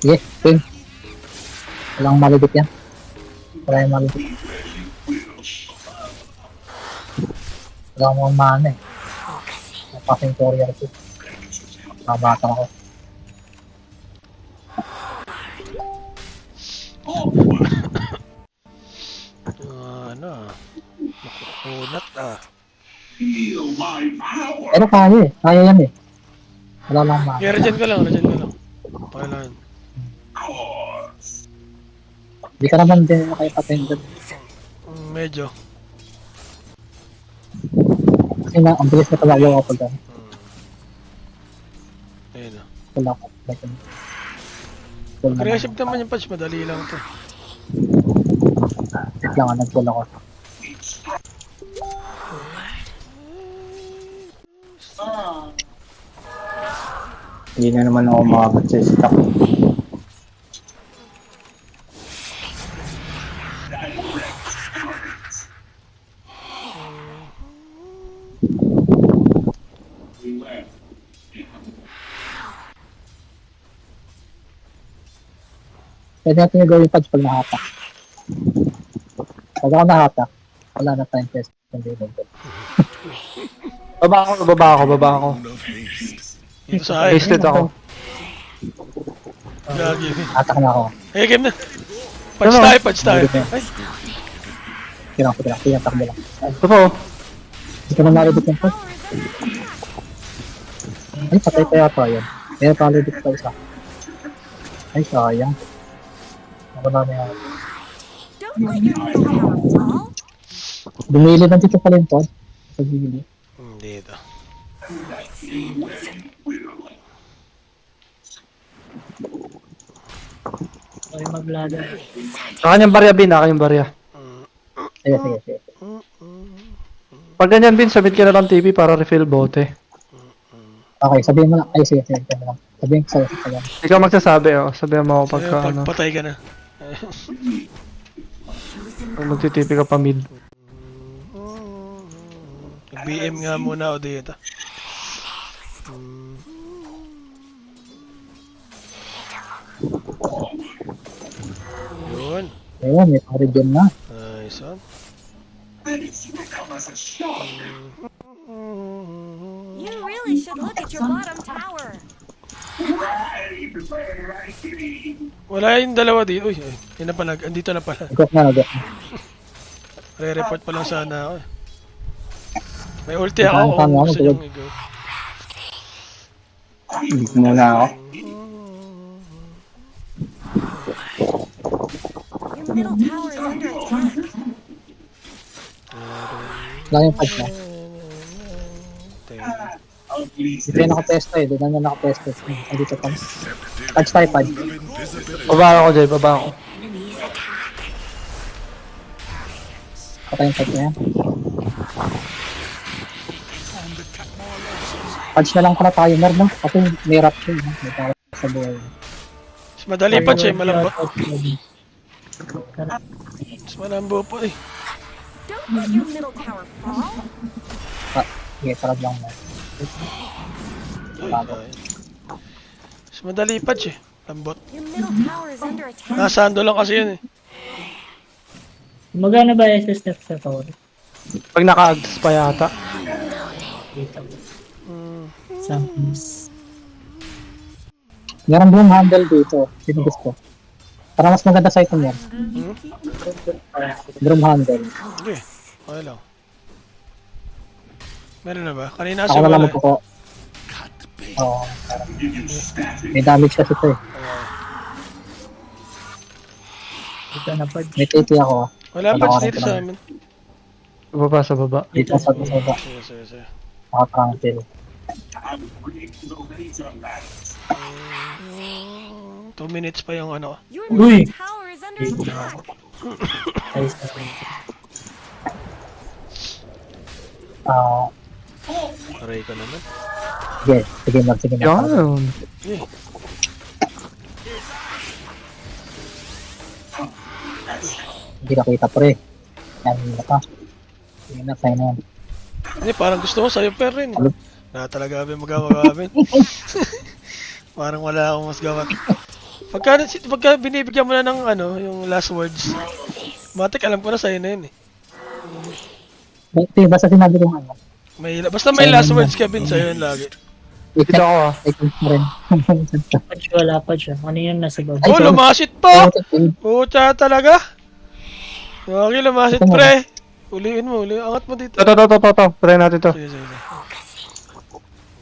S10: Sige, Pin. Walang malibit yan. Wala yung malibit. Wala akong mana eh. Napasing courier ko. Mabata ako.
S9: Nakukunat
S10: Pero kaya eh. Kaya yan eh. Wala lang mana.
S9: Yeah, regen ka lang. Pakailangan.
S10: Hindi ka naman din nakipatended.
S9: Medyo.
S10: Kasi na, ang bilis na talaga kapag gano'n.
S9: Ayun na.
S10: Wala ko.
S9: Aggressive naman yung patch, madali lang ito.
S10: Wait lang, nag-pull ako.
S7: Hindi na naman ako makabat sa stock.
S10: Pwede natin yung gawin patch pag nahatak. Pag ako nahatak, wala na time test.
S8: Baba ako.
S9: Dito sa akin.
S8: Wasted ako.
S9: Gagi.
S10: Hatak na ako.
S9: Hey, game na. Patch tayo. Ay.
S10: Tinatak mo lang.
S8: Ito po.
S10: Hindi ka na naribit yung patch. Ay, patay pa yata yun. Kaya palibit pa isa. Ay, sayang. Ako namin ako.
S6: Don't let your middle tower fall.
S10: Dumili lang dito pala yung pod. Sa gili.
S9: Dito.
S10: Ay, maglada.
S8: Kanyang barya, Bin. Kanyang barya.
S10: Sige.
S8: Pag ganyan, Bin, submit ka na lang TV para refill bote.
S10: Okay, sabihin mo lang. Ay, sige. Sabihin ko sa'yo.
S8: Ikaw magsasabi, oh. Sabihan mo ako pagka, ano.
S9: Patay ka na.
S8: Pag magtitipi ka pa mid.
S9: BM nga muna o dito. Yun.
S10: Ayun, may pa-regen na.
S9: Nice one.
S6: You really should look at your bottom tower.
S9: Wala yung dalawa dito. Uy, yun na pala. Andito na pala.
S10: Nag-off na.
S9: Re-report pa lang sana ako eh. May ulti ako. Gusto nyo i-go.
S7: Dito muna ako.
S6: Your middle tower is under attack.
S10: Wala yung patch na. Dito yung nakapesto eh. Doon na nakapesto. Dito pa. Patch tayo, patch.
S8: Baba ako, Jay. Baba ako.
S10: Patay yung patch na yan. Patch na lang pala tayo, Mer, no? Kasi may rap siya, no? May tawag sa buhay.
S9: Mas madali patch eh. Malambot. Mas malambot po eh.
S6: Don't let your middle tower fall.
S10: Sige, sarap lang, Mer.
S9: Mas madali patch eh. Lambot.
S6: Your middle tower is under attack.
S9: Nasando lang kasi yun eh.
S10: Magana ba ASUS sa tower?
S8: Pag naka-ags pa yata.
S10: Meron buong handle dito. Sino gusto? Para mas maganda sa item yan. Broom handle.
S9: Sige. Okay lang. Meron na ba? Kanina
S10: Ako
S9: kasi
S10: na lang
S9: wala.
S10: magkuko. Oo. May damage kasi ito eh. May TT ako.
S9: Wala pa dito sa amin.
S8: Sa baba.
S10: Dito sa baba.
S9: Sige.
S10: Ako tranquil.
S9: 2 minutes pa yung ano.
S6: Your middle tower is under attack.
S9: Aray ko naman.
S10: Sige.
S8: Yan.
S10: Hindi nakita pre. Yan na ka. Sige na, sa'yo na yan.
S9: Hindi, parang gusto ko sa'yo pa rin. Na talaga kami magkakagawin. Parang wala akong mas gawat. Pagka binibigyan mo na ng ano, yung last words. Matik, alam ko na sa'yo na yun eh.
S10: Basta sinabi ko ano.
S9: Basta may last words ka, Bin, sa'yo yun lagi.
S8: Dito ako ah.
S10: Wala pa siya. Ano yun nasa baba?
S9: Oh, lumasit pa! Pucha talaga! Okay, lumasit pre! Uliin mo, angat mo dito.
S8: To. Try natin to.
S9: Sige.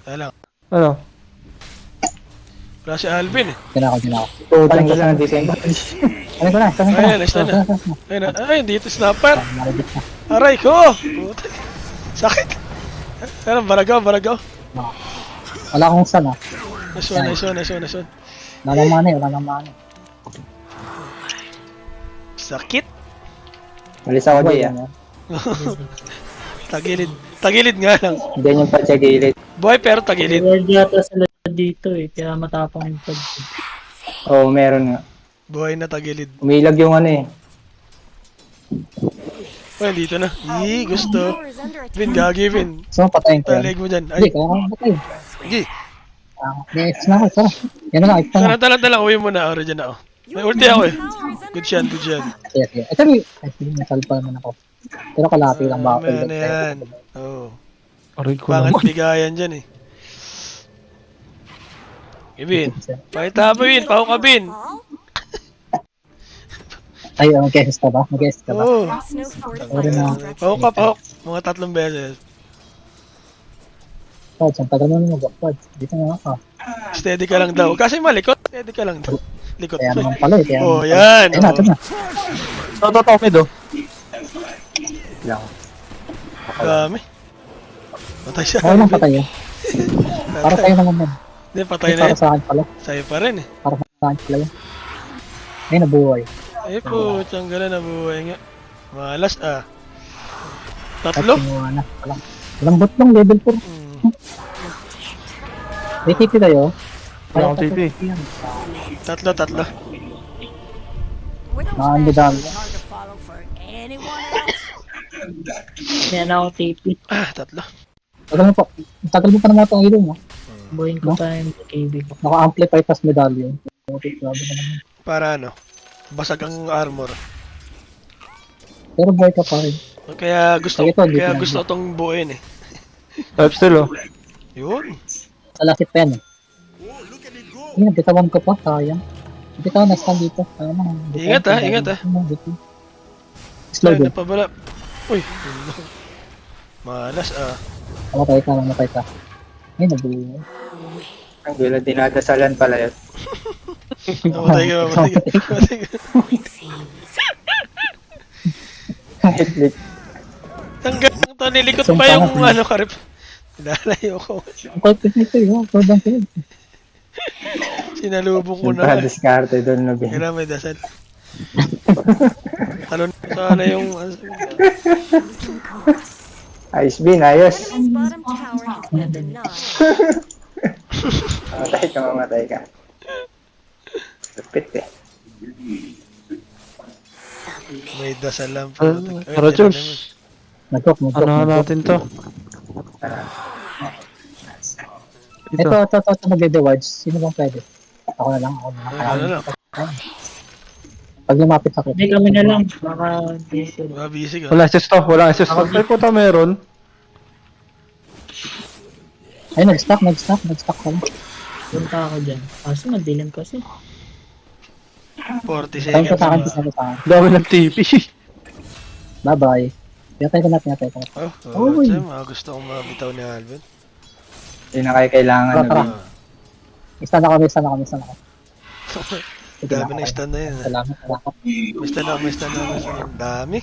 S9: Kaya lang.
S8: Ano?
S9: Wala si Alvin eh.
S10: Gina ako. Paling ko lang dito. Ano ko na?
S9: Ayun na. Ay, dito snapper. Aray ko! Puta. Sakit. Ayun, baragaw.
S10: Wala akong sana.
S9: Nice one.
S10: Wala nang mani.
S9: Sakit.
S7: Malis ako dyan.
S9: Tagilid nga lang.
S7: Hindi yung pa gilid.
S9: Boy, pero tagilid.
S10: Yata sila dito eh. Kaya matapang yung pag...
S7: Oo, meron nga.
S9: Boy na tagilid.
S7: Umilag yung ano eh.
S9: Ay, dito na. Gusto. Vin, gagi, Vin.
S10: So, patayin ko.
S9: Talig mo dyan.
S10: Hindi,
S9: Ay,
S10: kaya akong patay.
S9: sige.
S10: Yes na ako, tara. Yan na lang, ito na.
S9: Tala, uwi mo na. Origin na ako. May ulti ako eh. Good shot.
S10: Sige. Ito may... Ay, sige, nasalpa naman ako. Pero kalati lang ba ako?
S9: Ano yan? Oo.
S8: Aray ko
S9: Pangat
S8: naman.
S9: bigayan dyan eh. Ibin. Pakita mo, Bin. Paho ka, Bin.
S10: Ay, mag-guess ka ba?
S9: Oo.
S10: Sorry na.
S9: Paho ka. Mga 3 beses.
S10: Pods, ang tagal mo naman mag-pods. Dito nga ako.
S9: Steady ka lang daw. Kasi malikot. Steady ka lang daw. Likot.
S10: Kaya naman pala eh.
S9: Oh, yan.
S10: Ayun na, ito na.
S8: To, Medo.
S9: Dami. Patay siya.
S10: Okay lang patay yan. Para sa'yo naman yan.
S9: Hindi, patay na
S10: Para
S9: yan.
S10: sa akin pala.
S9: Sa'yo pa rin eh.
S10: Para sa akin pala yan. Ay, nabuhay.
S9: Ay po, tiyanggalan na buhay nga. Malas ah.
S10: At
S9: 3?
S10: sinuha na. Lambot lang, level 4. May TP tayo.
S8: Wala akong TP.
S9: 3.
S10: Nakandi dami.
S11: Yan ako TP.
S9: 3.
S10: Tagal mo pa naman itong ilong, no?
S11: Buhin ko pa yung KB ko.
S10: Naka-amplify pas medallion. Okay, grabe ka naman.
S9: Para ano? Basag ang armor.
S10: Pero buhay ka pa rin.
S9: Kaya gusto itong buuin eh.
S8: Lifesteal oh.
S9: Yun.
S10: Salasit pa yan eh. Hindi, nabitawan ko pa, sayang. Nabitawan, na-stand dito.
S9: Ingat ah.
S10: Slow
S9: Ay,
S10: din.
S9: napabala. Uy. Malas ah.
S10: Mamatay ka. Ay, nabuhay.
S7: Ang gulo, dinadasalan pala yun.
S9: Mamatay ka.
S7: Hit-lit.
S9: Hanggang nilikot pa yung ano karip. Nilalayo ko.
S10: Ang corpus nito yun. Sobrang sila.
S9: Sinalubong ko
S7: Yung
S9: na.
S7: pa-discarte doon na bin.
S9: Kailangan may dasal. Ano sana yung...
S7: Ayos bin, ayos.
S6: Bottom tower has been denied.
S7: Mamatay ka. Lupit eh.
S9: May dasal lang.
S8: Tara, Jules.
S10: Nagkok.
S8: Ano natin to?
S10: Ito, magde-wards. Sino bang pwede? Ako na lang.
S9: Ano lang.
S10: Pag lumapit sa
S11: Hindi kami na lang. Baka busy.
S9: Mga busy ka.
S8: Wala assist to, wala assist to. Ay puta meron.
S10: Ay, nag-stack ka lang.
S11: Punta ako dyan. Kaso madilim kasi.
S9: 40
S10: Time ko sa akin,
S9: seconds.
S10: time ko sa akin.
S8: Dami ng TP.
S10: Bye-bye. Pinatay ko na.
S9: Oh, gusto kong mabitaw ni Alvin.
S7: Hindi na kayo kailangan.
S10: Tara. Stun ako.
S9: Dami na stun na yun.
S10: Salamat.
S9: May stun na. Dami.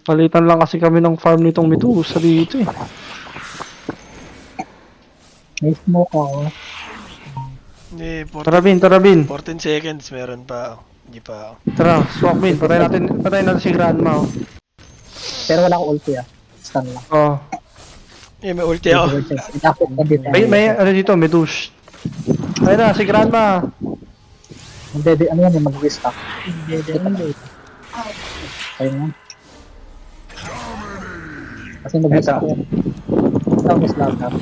S8: Palitan lang kasi kami ng farm nitong Medusa dito eh.
S10: May smoke ako.
S9: Hindi,
S8: Tara bin.
S9: 14 seconds meron pa. Hindi pa ako.
S8: Tara, swap bin. Patayin natin si Grandma. Oh.
S10: Pero wala akong ulti Stun lang.
S8: Oh.
S9: May ulti ako.
S8: May ano dito, Medusa. Ayun na, si Grandma.
S10: Ano yan, mag-restock.
S11: Hindi.
S10: Ayun nga. Kasi mag-restock yan.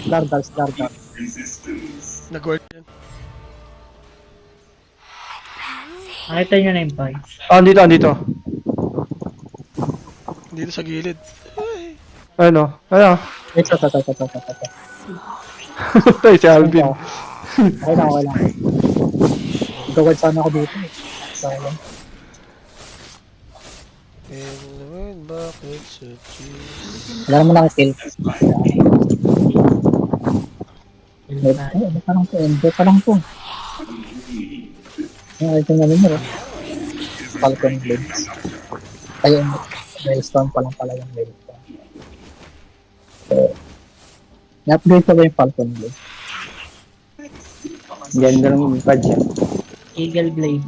S10: Slardar.
S9: Nag-work yan.
S11: Nakita nyo na yung pipes.
S8: Ah, andito.
S9: Dito sa gilid.
S8: Ayun.
S10: Ito.
S8: Tay si Alvin.
S10: Okay lang. Gawad sana ako dito. Sayang. Wala naman ako kill. Parang to. Ito na rin Falcon Blades. Ayun, Railstone pa lang pala yung Railstone. Na-upgrade pa ba yung Falcon Blade?
S7: Ganda ng budget.
S11: Eagle Blade.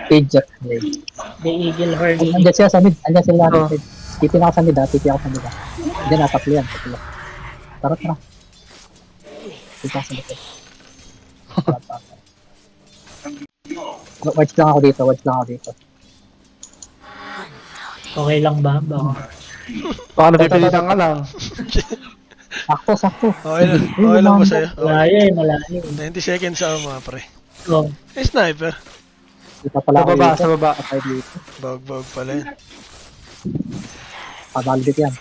S10: Page Blade.
S11: The Eagle Hurley.
S10: Andiyan sila sa mid. Tipi na ako sa mid Andiyan na, tatlo yan. Tara. Tipi ako sa mid. Watch lang ako dito.
S11: Okay lang ba?
S8: Baka napipilitan ka lang.
S10: Sakto.
S9: Okay lang ba sa'yo?
S11: Malayo.
S9: 90 seconds ako mga pre.
S11: Oh.
S9: May sniper.
S8: Sa baba.
S9: Bawag pala yan.
S10: Pabaldit yan.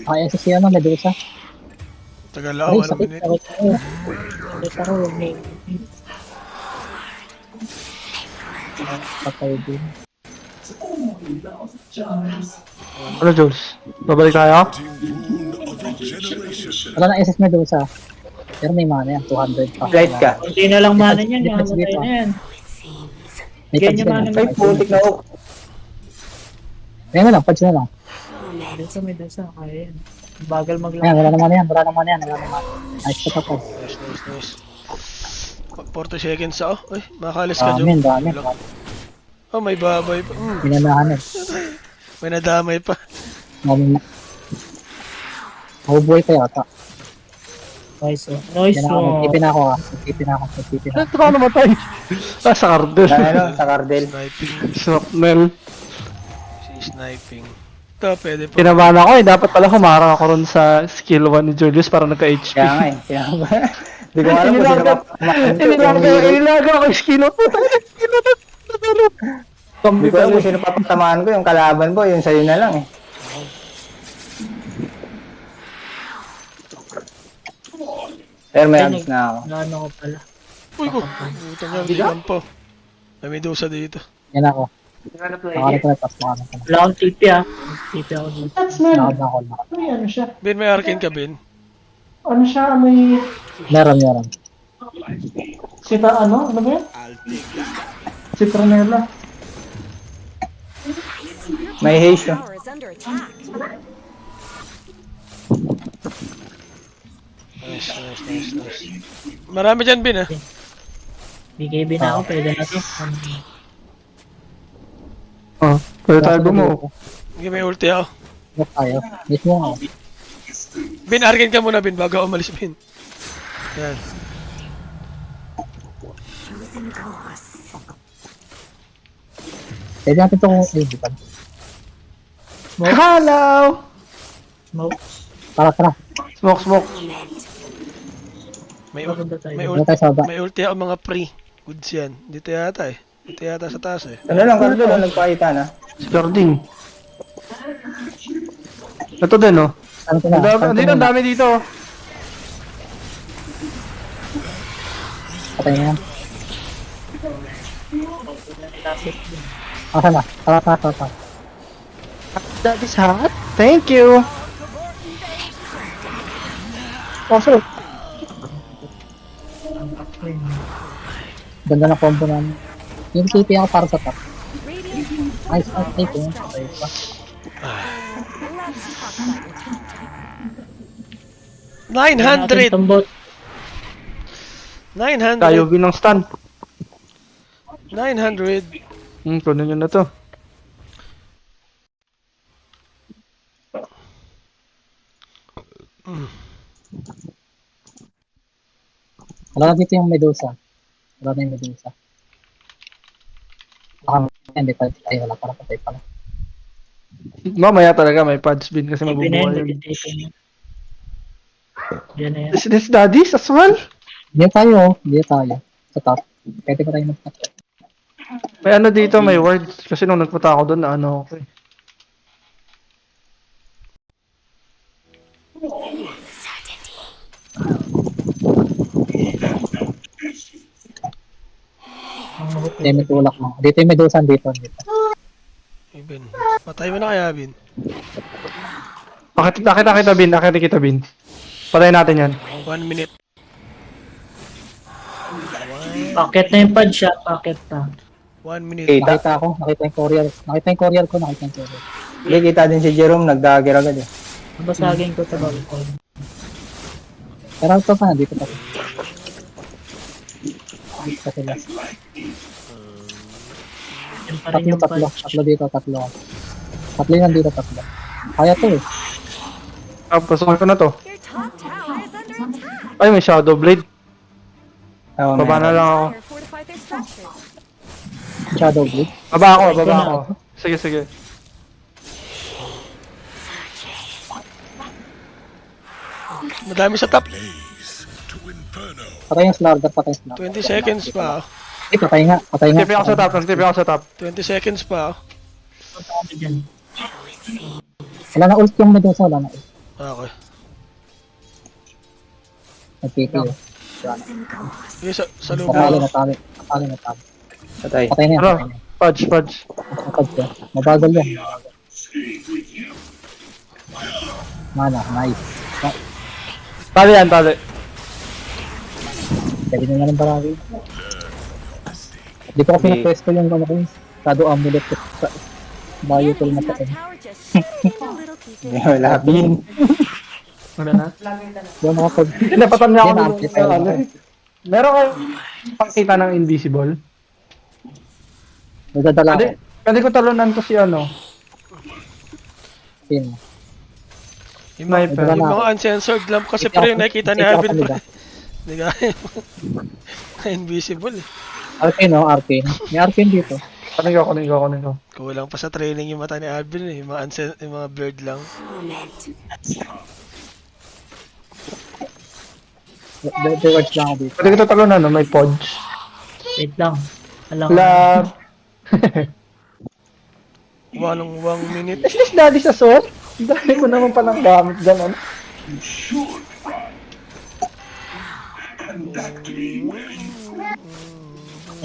S10: Ay, SSC naman, Medusa.
S9: Tagal ako,
S10: Ay, sakit. Patay din.
S8: Ano, Jules? Babalik tayo?
S10: Wala na SS Medusa. Pero may mana yan, 200 pa.
S7: Flight ka.
S11: Hindi na lang mana niyan. Nakamatay na yan.
S10: May patch na lang.
S7: Ay, putik na ako.
S10: Ayan na lang, patch na lang.
S11: Medusa. Kaya yan. Bagal
S10: Ayan,
S11: maglaro.
S10: wala naman yan. Nice pa pa.
S9: Nice. 40 seconds ako. Ay, makalis ka, Joe.
S10: Dami.
S9: Oh, may baboy pa.
S10: Pinanahan eh.
S9: May nadamay pa.
S10: Mabubuhay pa yata.
S11: Nice.
S10: Tipin ako.
S8: Ito ka namatay. Sa Cardel.
S7: Sa Cardel.
S9: Sniping.
S8: Snapmel.
S9: Sniping. Ito, pwede pa.
S8: Tinabahan ako dapat pala humarang ako ron sa skill 1 ni Julius para nagka-HP.
S7: Kaya nga eh. Hindi ko alam
S8: Inilaga ako yung skill 1.
S7: Hindi ko alam kung sino papatamaan ko. Yung kalaban ko, yun sa'yo na lang eh. Pero may abs na ako.
S11: Ano ko pala.
S9: Uy ko. Utang nga, bilang po. May Medusa dito.
S10: Yan ako. Nakarapas.
S11: Wala akong TP TP ako dito.
S10: Nakarapas.
S11: Ano siya?
S9: Ben, may arcane ka, Ben?
S11: Ano siya? May...
S10: Meron.
S11: Ano ba yan? Citronella.
S7: May haste yun.
S6: Tower is under attack.
S9: Nice. Marami dyan, Ben, ah.
S11: BKB na ako. Pwede na to.
S8: Pwede tayo bumuo.
S9: Hindi, may ulti ako.
S10: Ayaw. Mismo ako.
S9: Ben, arcane ka muna, Ben, bago ako umalis, Ben. Yan.
S10: Pwede natin itong LOGITECH.
S8: Hello!
S11: Smoke.
S10: Tara.
S8: Smoke.
S10: Dito tayo sa baba.
S9: May ulti ako mga pre. Goods yan. Dito yata eh. Dito yata sa taas eh.
S7: Ano lang, Cardo lang nagpakita na.
S8: Si Carding. Ito din, oh.
S10: Ano ko na?
S8: Dito, ang dami dito.
S10: Patay na yan. Asa na? Tara.
S8: That is hot. Thank you. Also,
S10: Ganda na combo namin. Yung TP ako para sa top. Nice, thank you.
S6: Let's talk about your top
S9: 900!
S11: Tumbot.
S9: 900!
S8: tayo binang stand.
S9: 900!
S8: Kunin nyo na to.
S10: Wala na dito yung Medusa. Wala na yung Medusa. Hindi pa. Ay, wala pala. Patay pala.
S8: Mamaya talaga may pads bin kasi mabubuhay yun.
S11: Yan na yan.
S8: Is this daddy's as well?
S10: Hindi tayo. Sa top. Pwede pa tayo mag-top.
S8: May ano dito, may words. Kasi nung nagpunta ako doon na ano, okay.
S10: Hindi, may tulak mo. Dito yung Medusa dito.
S9: Bin. Patay mo na kaya, Bin.
S8: Nakita kita bin. Patayin natin yan.
S9: 1 minute.
S11: Packet na yung pad siya. Packet na.
S9: 1 minute.
S10: Nakita yung courier. Nakita yung courier ko.
S7: Hindi, kita din si Jerome, nagdagger agad eh.
S11: Basagin ko ito bago ko.
S10: Pero ito pa, dito pa. Dito pa sila.
S11: Yan pa rin yung pad.
S10: Tatlo dito. Tatlo yan dito. Kaya to eh.
S8: Pasukin ko na to.
S6: Your top tower is under attack.
S8: Ay, may shadow blade.
S7: Oo,
S8: Baba na lang ako.
S6: Fire fortify their structures.
S10: Shadow Blade.
S8: Baba ako. Sige.
S9: Madami sa top.
S10: Patay yung Slaughter.
S9: 20 seconds pa.
S10: Patay nga.
S8: Tipi ako sa top.
S9: 20 seconds pa.
S10: Wala na ult yung Medusa. Wala na ult.
S9: Okay.
S10: Nag-TP yun.
S9: Sige, sa loob
S10: Natali.
S7: Patay.
S10: Patay na yan.
S8: Fudge.
S10: Mabagal yan. Mana, nice.
S8: Tali yan.
S10: Pwede na nga ng barangay. Di ko kasi na-presto yung ano ko yung Shadow Amulet ko sa Bayo Tool na
S6: Top
S10: tayo.
S6: tower just shifting a little pieces.
S7: Wala, Bin.
S8: Wala na.
S10: Yung mga pag...
S8: Napatan niya ako
S10: Yan,
S8: nung
S10: amplifier
S8: ano.
S10: na.
S8: Meron kayo pakita ng invisible?
S10: Nagdadala ako.
S8: Pwede ko talunan to si ano.
S10: Sino?
S9: Yung mga uncensored lang kasi pre nakikita ni Alvin pre. Hindi kaya. Invisible eh.
S10: Arcane no? Arcane. May Arcane dito.
S8: Kunin ko.
S9: Kulang pa sa training yung mata ni Alvin eh. Yung mga blurred lang.
S10: The words lang ako dito.
S8: Pwede ko to talunan no? May podge.
S11: Wait lang.
S8: Love.
S9: 1 minute.
S8: Is this daddy sa sword? Dahil mo naman palang gamit dyan, ano?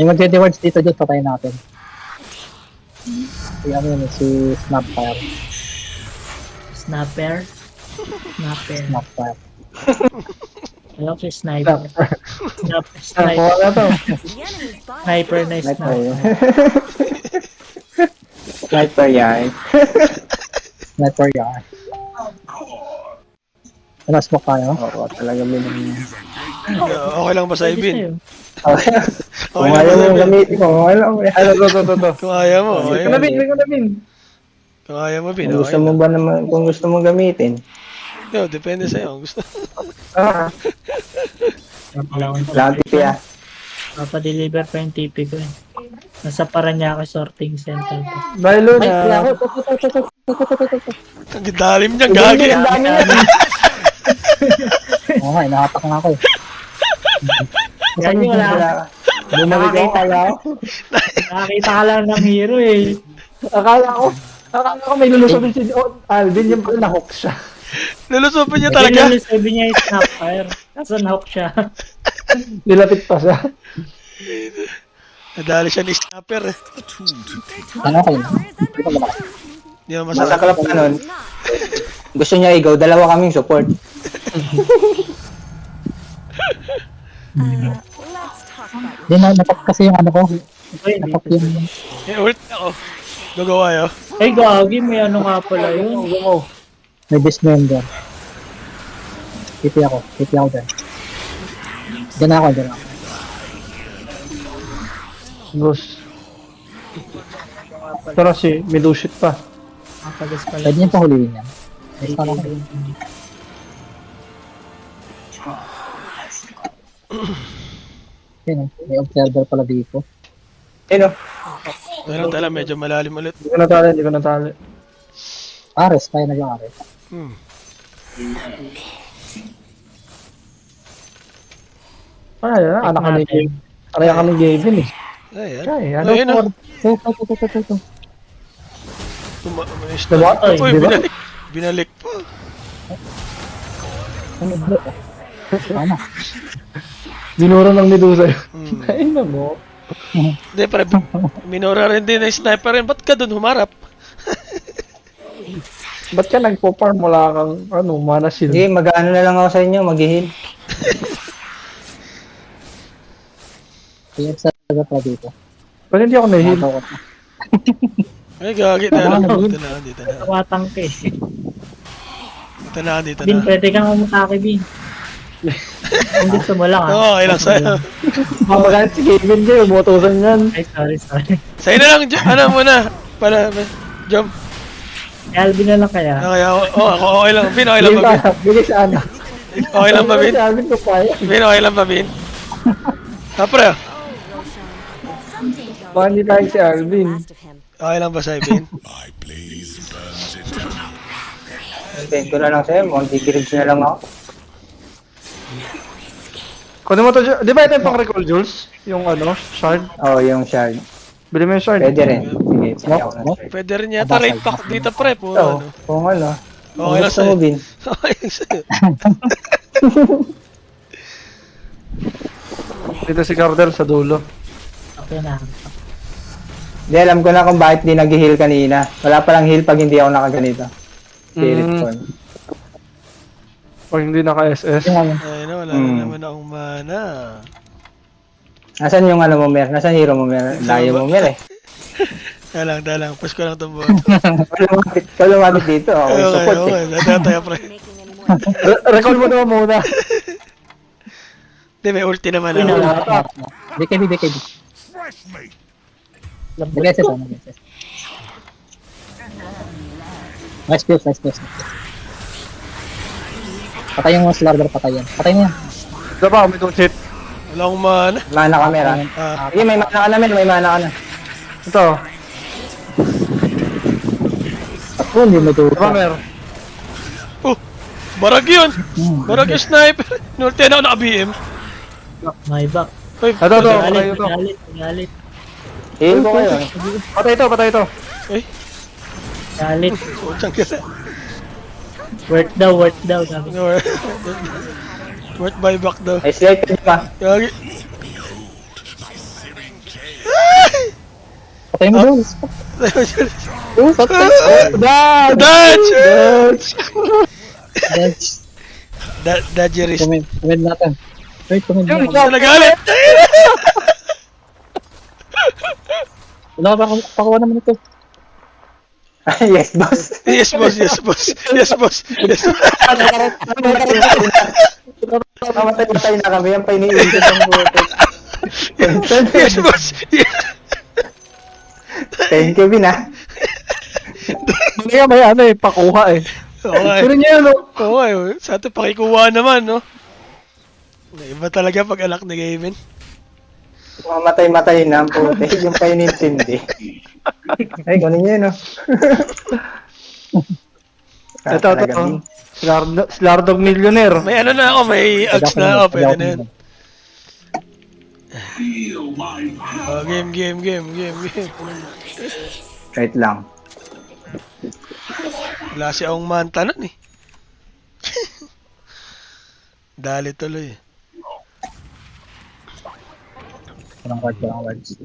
S10: Yung magde-words dito, patayin natin. Si Snapfire.
S11: Snapper. Alam ko si Sniper.
S8: Sniper na to.
S11: Sniper na sniper.
S7: Sniper yan.
S10: Smoke tayo?
S7: Oo, talaga Bin.
S9: Okay lang ba sa Ibin?
S7: Okay. Kung ayaw mo gamitin ko, okay lang.
S9: Kung ayaw mo, okay.
S11: Kung
S9: ayaw mo, Bin.
S7: Kung gusto mo ba naman, kung gusto mo gamitin?
S9: Yo, depende sa'yo. Gusto.
S7: Lagi kaya.
S11: Papadeliver pa yung TP ko eh. Nasa Paranaque sorting center ko.
S8: Milo
S10: Ay, wala
S8: na.
S10: ako.
S9: Ang dalim niya, gagi.
S8: Ang dami na.
S10: Oo nga, nakatak nga ako eh.
S11: Yan yung wala.
S8: Bumalik ako, kala ko.
S11: Nakakita ka lang ng hero eh.
S8: Akala ko may lulusubin si Alvin, yung pala na-hook siya.
S9: Lulusupin niya talaga.
S11: Sabi niya yung snapfire. Kaso na-hook siya.
S8: Nilapit pa siya.
S9: Nadali siya ni snapper eh.
S10: Ano kayo? Hindi ko malakas.
S9: Hindi mo masarap.
S7: Masaklap ka nun. Gusto niya ikaw, dalawa kaming support.
S10: Hindi na, natak kasi yung ano ko. Natak yung...
S9: Ult ako. Gagawa yun.
S11: Ay, gagi. May ano nga pala yun.
S10: May dismember. Tipi ako dyan. Dyan ako.
S8: Ghost. Pero si Medushit pa.
S11: Makagas pala.
S10: Pwede niyang pahuliin yan. Basta ako. Yun, may observer pala dito.
S9: Meron tala, medyo malalim ulit.
S8: Hindi ko natali.
S10: Ares, kaya nag-Ares.
S8: Anak kami game. Kaya kami game eh.
S9: Ayan.
S8: Kaya, ano
S9: Ayun,
S8: for?
S10: Ito.
S9: Umayos
S8: Diba?
S9: na. Uy,
S8: Diba?
S9: binalik pa.
S10: Ano bro? Ano?
S8: Binura ng Medusa yun. Ay na mo.
S9: Hindi, para minura rin din ng sniper rin. Ba't ka dun humarap?
S8: Ba't ka nagpo-farm? Wala kang, mana shield.
S7: Sige, mag-ano na lang ako sa inyo, mag-heal.
S10: May observer pala dito.
S8: Ba't hindi ako na-heal?
S9: Ay, gagi. Dito na.
S11: Tumatangke.
S9: Dito na.
S11: Bin, pwede kang umatake, Bin. Kung gusto mo lang
S9: Oo, okay lang sa'yo.
S8: Mamagaan si Kevin kayo, botosan yan.
S11: Ay, sorry.
S9: Sa'yo na lang, ano muna. Para, jump.
S11: Alvin na lang kaya.
S9: Okay, ako okay lang. Bin, okay lang ba, Bin?
S8: Bigay sa anak.
S9: Okay lang ba, Bin?
S8: Si Alvin ko kaya.
S9: Bin, okay lang ba, Bin? Pre.
S8: Baka hindi tayo si Alvin.
S9: Okay lang ba sa'yo, Bin?
S7: Thank ko na lang sa'yo, mag-gigirig na lang ako.
S8: Kunin mo to, di ba ito yung pang-recall, Jules? Yung shard?
S7: Oo, yung shard.
S8: Bili mo yung shard.
S7: Pwede rin. Sige, sige ako na.
S9: Pwede rin yata rate pack dito, pre.
S7: Oo, kung ano.
S9: Okay lang sa'yo. Okay lang sa'yo.
S8: Dito si Cardel sa dulo.
S11: Okay na.
S7: Hindi, alam ko na kung bakit di nag-heal kanina. Wala palang heal pag hindi ako nakaganito. Spirit form.
S8: Pag hindi naka-SS.
S9: Ayun na, wala na naman akong mana.
S7: Nasaan yung mo, Mer? Nasaan hero mo, Mer? Layo mo, Mer eh.
S9: Dalang. Push ko lang itong buwan.
S7: Ikaw lumapit dito. Ako yung support eh.
S9: Okay. Tayo, pre.
S8: Recall mo naman muna.
S9: Hindi, may ulti naman ako.
S10: BKB. Nag-SS. Nice kills. Patay yung slaughter, patay yan. Patay mo yan.
S8: Ito ba, may itong cheat.
S9: Wala akong mana.
S7: Mana ka, Mer. Sige, may mana ka na, Mer. May mana ka na.
S8: Ito.
S10: Ako, hindi mo ito.
S8: Ito ba, Mer?
S9: Barag yun! Barag yung sniper! Nulti na ako naka-BM.
S11: My back.
S8: Ito.
S11: Galit.
S7: Heal ko kayo.
S8: Patay ito.
S11: Galit.
S9: Putsang kasi.
S11: Worth daw. Sabi.
S9: Worth buyback daw.
S7: Ay, slide ka pa.
S9: Gagi.
S10: Patay mo doon.
S9: Dodgerist.
S10: Tumid natin. Wait.
S9: Nagalit!
S10: Wala ka pakuha naman ito.
S7: Yes, boss.
S9: Yes, boss.
S7: Mamatay na kami. Yan pa iniisip ang buto.
S9: Yes, boss.
S7: Thank you, Bin, ha?
S8: Hindi ka may pakuha eh.
S9: Okay.
S8: Pero niya
S9: Okay, sa atin pakikuha naman, no? Iba talaga pag alak ni Gavin.
S7: Mamatay-matay na ang puti. Yung pa inintindi. Ay, kunin nyo yun, no?
S8: Ito. Slardog Millionaire.
S9: May ano na ako, may axe na ako, pwede na yun. Game.
S7: Wait lang.
S9: Wala si Aong Manta nun eh. Dali tuloy.
S10: Walang words.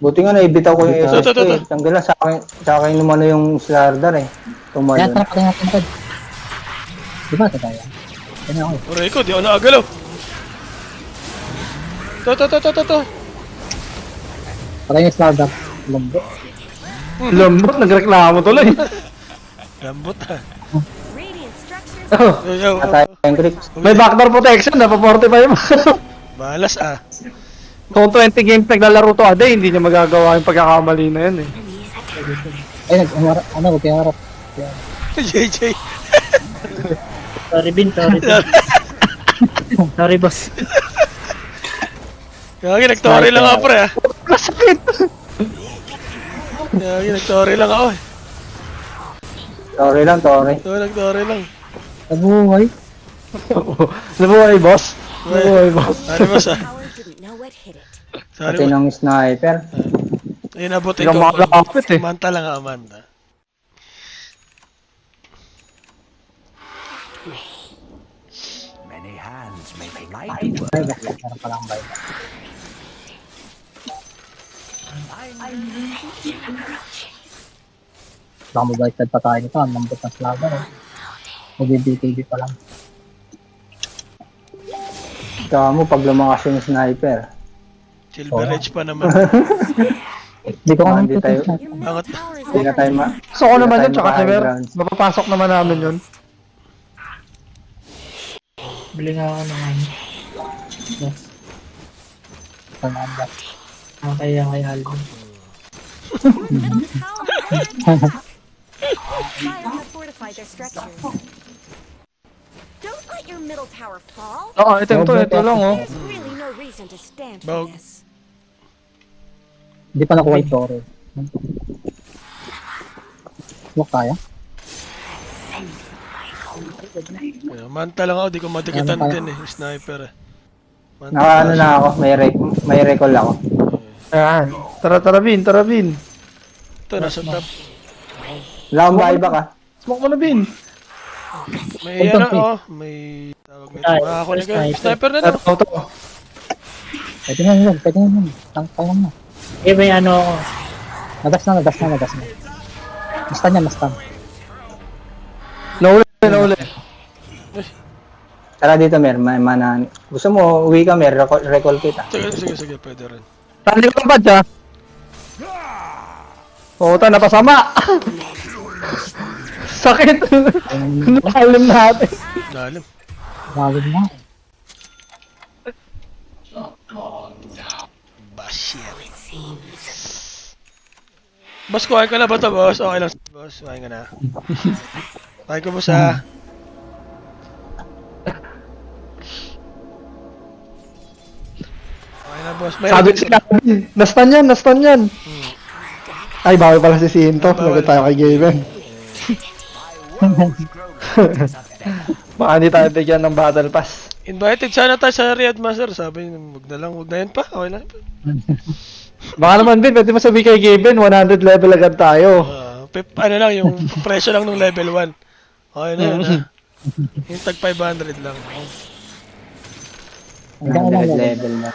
S7: Buti nga naibitaw ko yung SSP. Tanggal na sa akin naman yung Slardar eh. Tumalon.
S10: Kaya tara patay natin tod. Diba ito tayo? Kanya ako eh.
S9: Aray ko, di ako nakagalaw. To.
S10: Patay yung Slardar. Lambot.
S8: Lambot, nagreklamo tuloy.
S9: Lambot ha.
S6: Radiant structures.
S7: Atay yung creeps.
S8: May backdoor protection, napa 45.
S9: Balas ah.
S8: Kung 20 games naglalaro to a day, hindi niya magagawa yung pagkakamali na yan eh.
S10: Ay, huwag kayo harap.
S9: JJ.
S11: Sorry, Bin. Sorry, boss.
S9: Kaya nagtori lang ako pre ah.
S8: Masakit!
S9: Kaya nagtori lang ako eh.
S7: Sorry lang.
S9: Nagtori lang.
S10: Nabuhay.
S8: Nabuhay, boss. Nabuhay, boss.
S9: Ano boss ah?
S6: Power didn't know what hit it.
S7: Pati ng sniper.
S9: Ayun, nabutin ko.
S8: Malapit eh.
S9: Manta lang ako, Manta.
S10: Ay, meron palang bay. Baka mabalitad pa tayo nito. Ang lambot ng Slardar eh. Mag-BTV pa lang.
S7: Kaya mo pag lumakas yung sniper.
S9: Silver Edge pa naman.
S10: Hindi ko nga
S7: Hindi tayo.
S6: Your middle tower is
S7: Hindi na tayo ma...
S8: Gusto ko naman yun, tsaka
S7: Hindi na tayo
S8: Sever.
S7: grounds.
S8: Mapapasok naman namin yun.
S11: Bili nga ako ng ano. Boss.
S10: Pag-anda.
S11: Kaya kay Alvin.
S6: your middle tower. Fire have fortified their structures. Don't let your middle tower fall.
S8: Oo, ito lang oh.
S6: There's really no reason to stand
S9: Bog.
S6: for this.
S10: Hindi pa nakuha yung Toro. Huwag kaya?
S9: Manta lang ako, di ko madikitan din eh. Sniper eh.
S7: Naka na ako. May recall ako.
S8: Ayan. Tara, Bin.
S9: Ito, nasa top.
S7: Wala akong buyback ah.
S8: Smoke mo na, Bin.
S9: May ano, oh. May tawag nito. Makakunik ka. Sniper na lang.
S8: Ito.
S10: Pwede nga yun. Tangkay na.
S11: Eh, may ano ako.
S10: Nagas na. Mastan.
S8: Nauli.
S7: Tara dito, Mer. May mana. Gusto mo, uwi ka, Mer. Recall kita.
S9: Sige, pwede rin.
S8: Tali ko lang ba dyan? Oo, napasama. Sakit. Nakalim natin.
S9: Lalim.
S10: Lalim na.
S9: Boss, kuhain ka na ba ito, boss? Okay lang, boss. Kuhain ka na. Kuhain ko, boss, ha? Okay na, boss.
S8: Sabi sila, nastan yan. Ay, bawal pala si Sinto. Lagot tayo kay Gaben. Baka hindi tayo bigyan ng battle pass.
S9: Invited sana tayo sa Riyadh, Master. Sabi, wag na yan pa. Okay lang.
S8: Baka naman din, pwede mo sabi kay Gaben, 100 level agad tayo.
S9: Ano lang, yung presyo lang ng level 1. Okay na yun, ha? Yung tag 500 lang.
S7: 100 level na.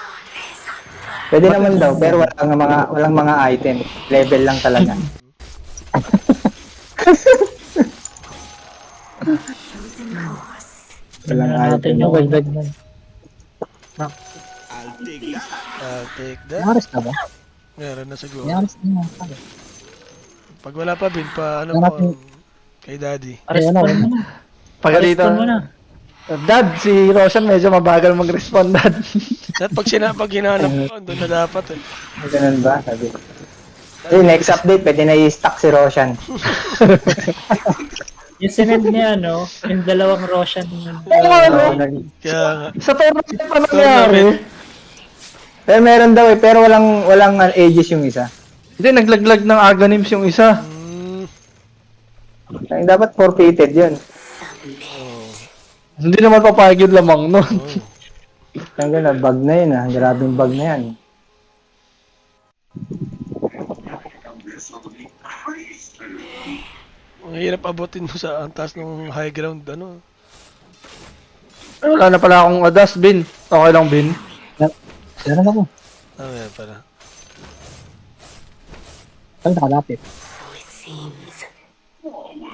S7: Pwede naman daw, pero walang mga item. Level lang talaga. Walang item.
S9: I'll take that.
S10: Naris na ba?
S9: Meron na siguro.
S10: Naris na.
S9: Pag wala pa, Bin, ano mo, kay Daddy.
S11: Respond mo na.
S8: Pagalitan mo na. Dad, si Roshan medyo mabagal mag-respond, Dad.
S9: Dad, pag hinanap ko, doon na dapat eh.
S7: Ganun ba? Sabi. Next update, pwede na i-stack si Roshan.
S11: Yung sinend niya, no? Yung dalawang Roshan.
S9: Kaya nga.
S8: Sa tournament pa nangyari.
S7: Pero meron daw eh, pero walang ages yung isa.
S8: Hindi, naglaglag ng Aganims yung isa.
S7: Dapat forfeited yun.
S8: Hindi naman papayag yung lamang nun.
S7: Ang ganda, bug na yun ah. Grabing bug na yan.
S9: Ang hirap abutin mo sa antas ng high ground, ano.
S8: Ay, wala na pala akong adas, Bin. Okay lang, Bin.
S10: Meron ako.
S9: Meron pala.
S10: Saan nakalapit?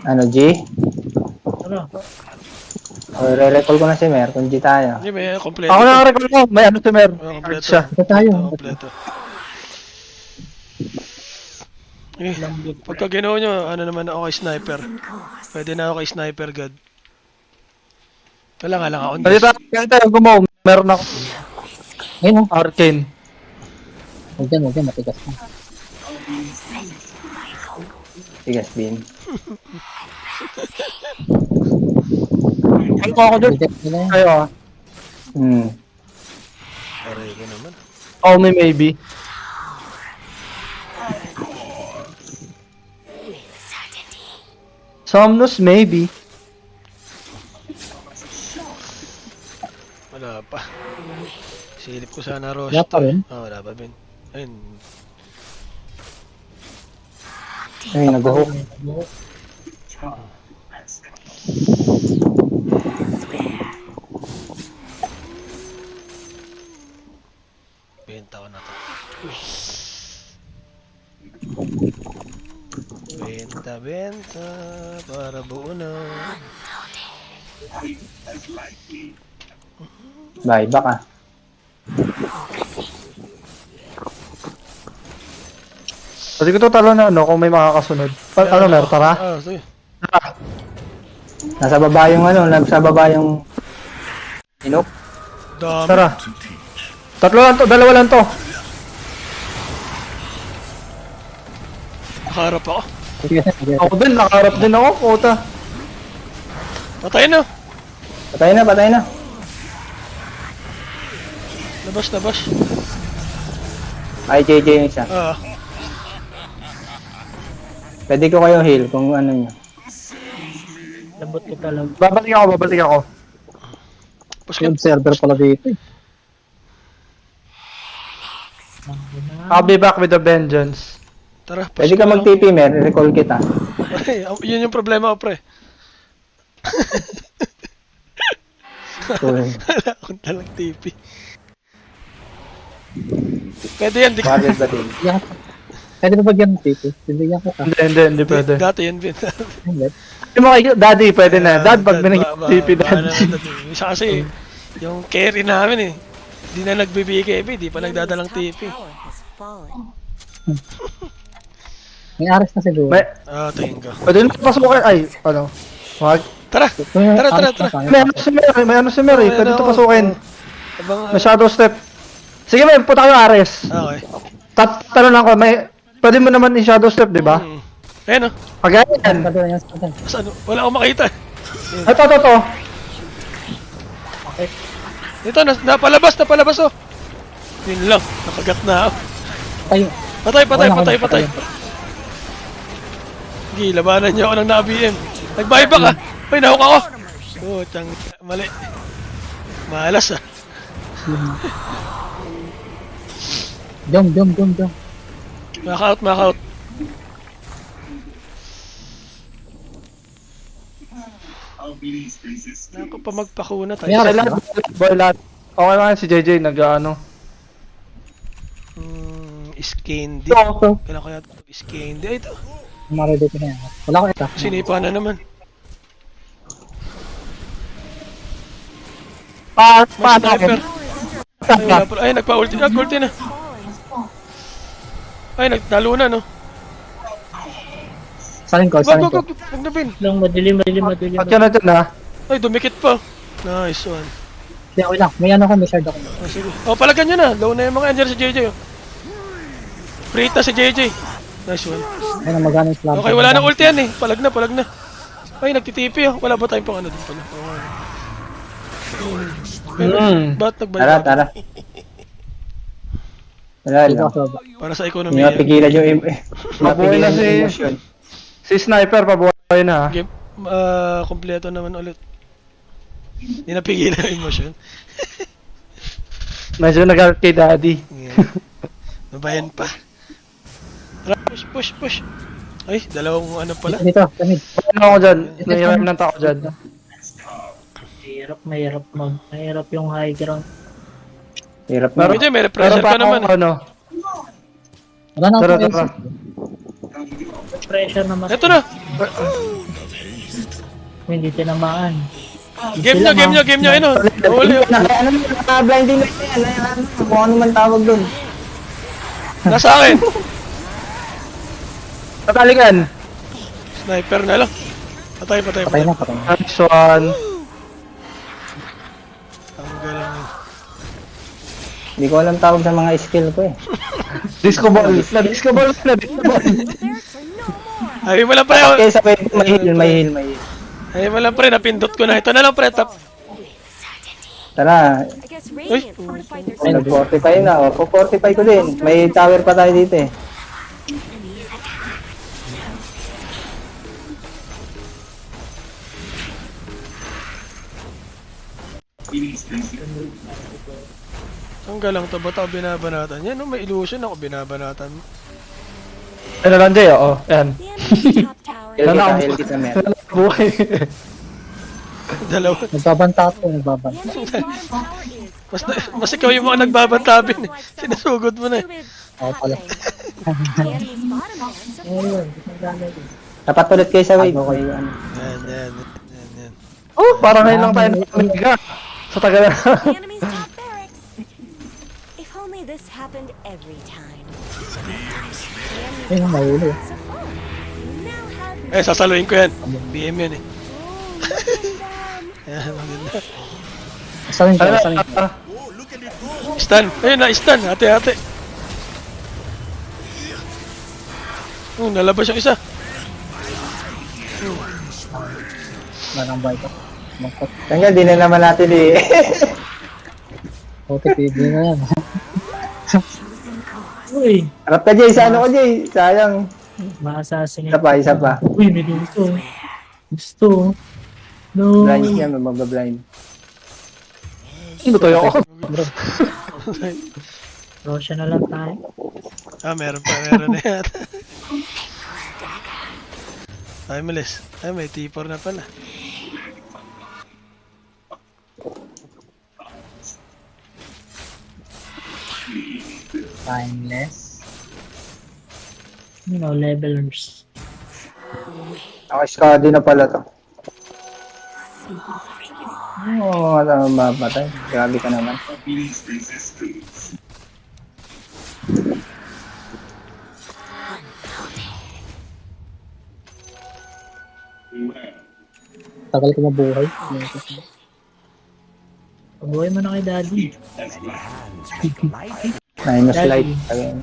S7: Ano, G?
S11: Ano?
S7: Re-recall ko na si Mer, kung G tayo.
S9: Hindi, may kompleto.
S8: Ako nakarecall ko. May ano si Mer.
S9: Kompleto.
S8: Siya.
S10: Ito tayo.
S9: Kompleto. Pagka ginawa nyo, ano naman ako kay sniper. Pwede na ako kay sniper, God. Kailangan lang ako.
S8: Kaya tayo gumaw. Meron ako.
S10: Ayun,
S8: Arcane.
S10: huwag dyan, matigas na.
S7: Tigas, Bin.
S8: Ano ako dun?
S10: Reject nila yan.
S8: Kayo ah.
S9: Aray ko naman.
S8: Only maybe. Somnus maybe.
S9: Wala pa. Silip ko sana Rosh.
S10: Wala pa rin?
S9: Wala pa rin. Ayun.
S7: Ay, nag-hook.
S9: Benta ko na to. Benta para buo na.
S7: Bye, baka.
S8: Pwede ko to talo na ano kung may makakasunod. Ano Mer, tara?
S9: Sige.
S8: Tara.
S7: Nasa baba yung ano, nasa baba yung inok.
S9: Dami.
S8: Tara. Tatlo lang to, dalawa lang to.
S9: Nakaharap ako.
S8: Ako din, nakaharap din ako, puta.
S9: Patay na.
S7: Patay na.
S9: Labas.
S7: Ay, JJ yung isa. Pwede ko kayo heal kung ano nyo.
S11: Labot ko talaga.
S8: Babalik ako.
S10: Yung server pala dito eh.
S8: I'll be back with a vengeance.
S9: Tara,
S7: Pwede ka mag-TP, Mer. Recall kita.
S9: Yun yung problema ko, pre.
S7: Cool.
S9: Wala akong talang TP. Pwede yan, di ka.
S7: Bakit ba din?
S10: Pwede ba bagyan ng TP? Bibigyan ko ka.
S8: Hindi pwede.
S9: Dati yan, Vin.
S10: Hindi.
S8: Daddy, pwede na. Dad, pag binigyan TP, Dad.
S9: Isa kasi, yung carry namin eh. Di na nagbibigay, di pa nagdadalang TP.
S10: May aras na siguro.
S9: Tingin ko.
S8: Pwede na pasukin. Ay, ano. Wag.
S9: Tara!
S8: May ano si Mer eh. Pwede ito pasukin. May shadow step. Sige, may puta kayo Ares.
S9: Okay.
S8: Tanong lang ko, pwede mo naman i-shadow step, di ba?
S9: Ayan o.
S8: Pagaya yan.
S9: Saan? Wala akong makita.
S8: Ito.
S9: Ito, napalabas oh. Yun lang, nakagat na ako. Patay. Sige, labanan niyo ako ng na-BM. Nag-buyback ah. Ay, nahuk ako. Tang mali. Malas ah.
S10: Jump.
S9: Maka-out. Ako pa magpakuna tayo.
S8: Lahat. Okay lang si JJ nag-ano.
S9: Scandy. Kailan ko yata Scandy. Ay, ito.
S10: Maredo ko na yan. Wala ko ito.
S9: Sinipa na naman.
S8: Sniper.
S9: Ay, nagpa-ulti na. Ay, nagtalo na, no?
S10: Salin ko.
S9: Wag na, Bin.
S11: Lang, madilim.
S8: At yan na dyan ha.
S9: Ay, dumikit pa. Nice one.
S10: Hindi, okay lang. May ano ko, may shard ako.
S9: Sige. Palagan nyo na. Low na yung mga engineer si JJ, oh. Frita si JJ. Nice one.
S10: Ayun, magana yung slam.
S9: Okay, wala nang ulti yan eh. Palag na. Ay, nagtitipi, oh. Wala ba tayong pang ano din pala?
S7: Tara.
S9: Ba't nagbayad?
S7: Wala lang.
S9: Para sa
S7: Hindi
S9: ekonomiya.
S7: mapigilan yung
S8: Mabuhay na
S7: emotion.
S8: si Sniper, pabuhay na.
S9: Game, kompleto naman ulit. Hindi napigilan ang emosyon.
S8: Medyo nag-art kay Daddy.
S9: Nabayan pa. Tara, push. Ay, dalawang ano pala.
S10: Dito, kami.
S8: Ano ako dyan? Nahirap ng tao dyan.
S11: Mahirap yung high ground.
S7: Hirap
S8: Pero
S7: na.
S9: Hindi, may pressure ka naman.
S8: Ano?
S10: Wala na
S8: Tara,
S10: ako
S8: tara.
S11: Pressure naman.
S9: Ito na!
S11: Hindi tinamaan.
S9: Game nyo, ano? Huli.
S7: Ano yung blinding light na yan? Kung ano man tawag dun.
S9: Nasa akin!
S8: Patalikan!
S9: Sniper na lang. Patay.
S10: Patay na.
S8: Nice one.
S9: Ang galang.
S7: Hindi ko alam tawag sa mga skill ko eh.
S8: Disco ball. Disco ball.
S9: Ay mo lang pre.
S7: Okay, sa pwede, may heal.
S9: Ay mo lang pre, napindot ko na. Ito na lang pre, tap.
S7: Tara,
S6: I guess Radiant fortified their
S7: nag-45 na. O, 45 ko din. May tower pa tayo dito eh.
S9: Ang galang to, ba't ako binabanatan? Yan, no, may illusion ako binabanatan.
S8: Ano lang, Jay? Oo, yan.
S6: The enemy's top tower.
S7: Heal kita, mer.
S8: Buhay.
S9: Dalawa.
S10: Nagbabanta ako.
S6: The enemy's bottom tower is
S9: Mas ikaw yung mga nagbabantabin. Sinasugod mo na eh.
S10: Ako pala.
S6: the enemy's bottom tower is
S7: Dapat ulit kayo sa wave.
S9: Yan.
S8: Oh, parang ngayon lang tayo nagpapaliga. Sa tagal na.
S6: the enemy's top barracks. If only this happened every time.
S10: Ay, mahuli.
S6: So far, you now have
S9: Eh, sasaluhin ko yan. BM yan eh.
S6: them.
S9: Yan, maganda.
S10: Asamin ka.
S9: Stun. Ayun na, stun. Ate. Oh, nalabas yung isa.
S10: Manang bite ko. Mangkot.
S7: Tanggal, di na naman natin eh.
S10: Okay, pwede na yan.
S11: Uy,
S7: Harap ka, Jay. Sa ano ko, Jay? Sayang.
S11: ma-assassinate.
S7: Isa pa.
S11: Uy, may gusto. No.
S7: Blind yan, magbablind.
S8: Ano to yun?
S11: Roshan na lang tayo.
S9: Meron na yata. Ay, malis. Ay, may T4 na pala.
S10: Timeless.
S11: You know, levelers.
S7: Naka-skadi na pala to. Oo, mapatay. Grabe ka naman.
S10: Tagal ko mabuhay.
S11: Pabuhay mo na kay Daddy.
S7: Minus light. Again.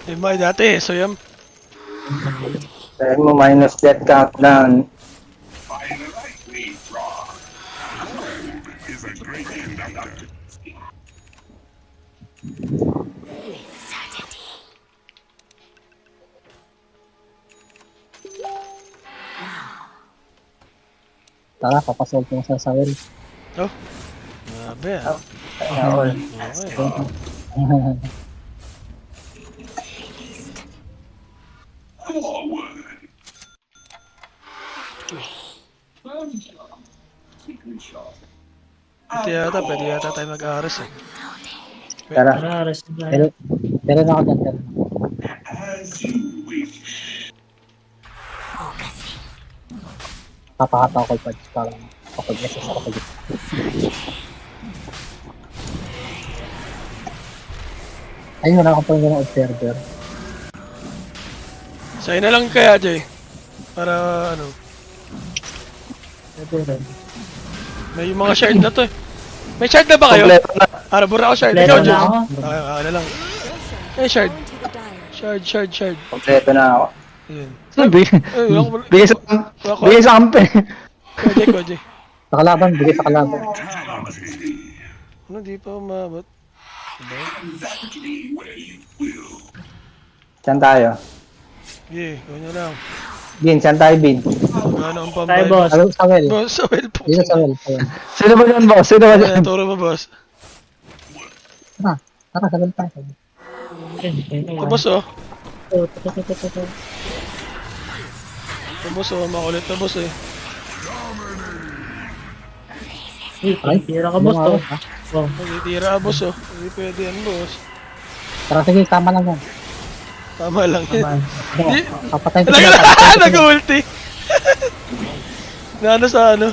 S9: Eh, may dati. So, yan.
S7: Sabi mo, minus death countdown.
S10: Tara, papasol ko sa sawil.
S9: Oh. Grabe ah.
S7: All.
S9: Pwede yata tayo mag-ARGB eh.
S7: Tara.
S11: Rest na tayo.
S10: Pero na ako dyan. Papakataw ko pa parang kapag-message ako sa gitna. Ayun, wala akong pang observer.
S9: Sa'yo na lang kaya, Jay. Para ano. May yung mga shard na to eh. May shard na ba kayo? Arbor ako shard. Ikaw, Jay. Okay na lang. Eh, shard. Shard.
S7: Kompleto na ako.
S9: Ayun.
S8: Bigay sa ampe.
S9: Ko, Jay.
S10: Sa kalaban, bigay sa kalaban.
S9: Ano, di pa umabot.
S7: Saan tayo?
S9: Sige, gawin nyo lang.
S7: Bin, saan tayo, Bin?
S9: Ano ang
S11: Tayo,
S9: pambay?
S11: boss.
S7: Sa well.
S9: Boss, sa well po.
S10: Dito sa well. Ayan.
S8: Sino ba yan, boss? Sino ba yan?
S9: Turo mo, boss.
S10: Tara, tara, sa well tayo.
S9: Ito, boss, oh. Ito, boss, oh. Makulit na, boss, eh.
S11: Tira ka, boss, to. Wow.
S9: Titira, boss, oh. Hindi pwede yan, boss.
S10: Tara, sige, tama lang yan.
S9: Tama lang yan.
S10: Papatayin ko
S9: Nag-ulti. Ano sa ano?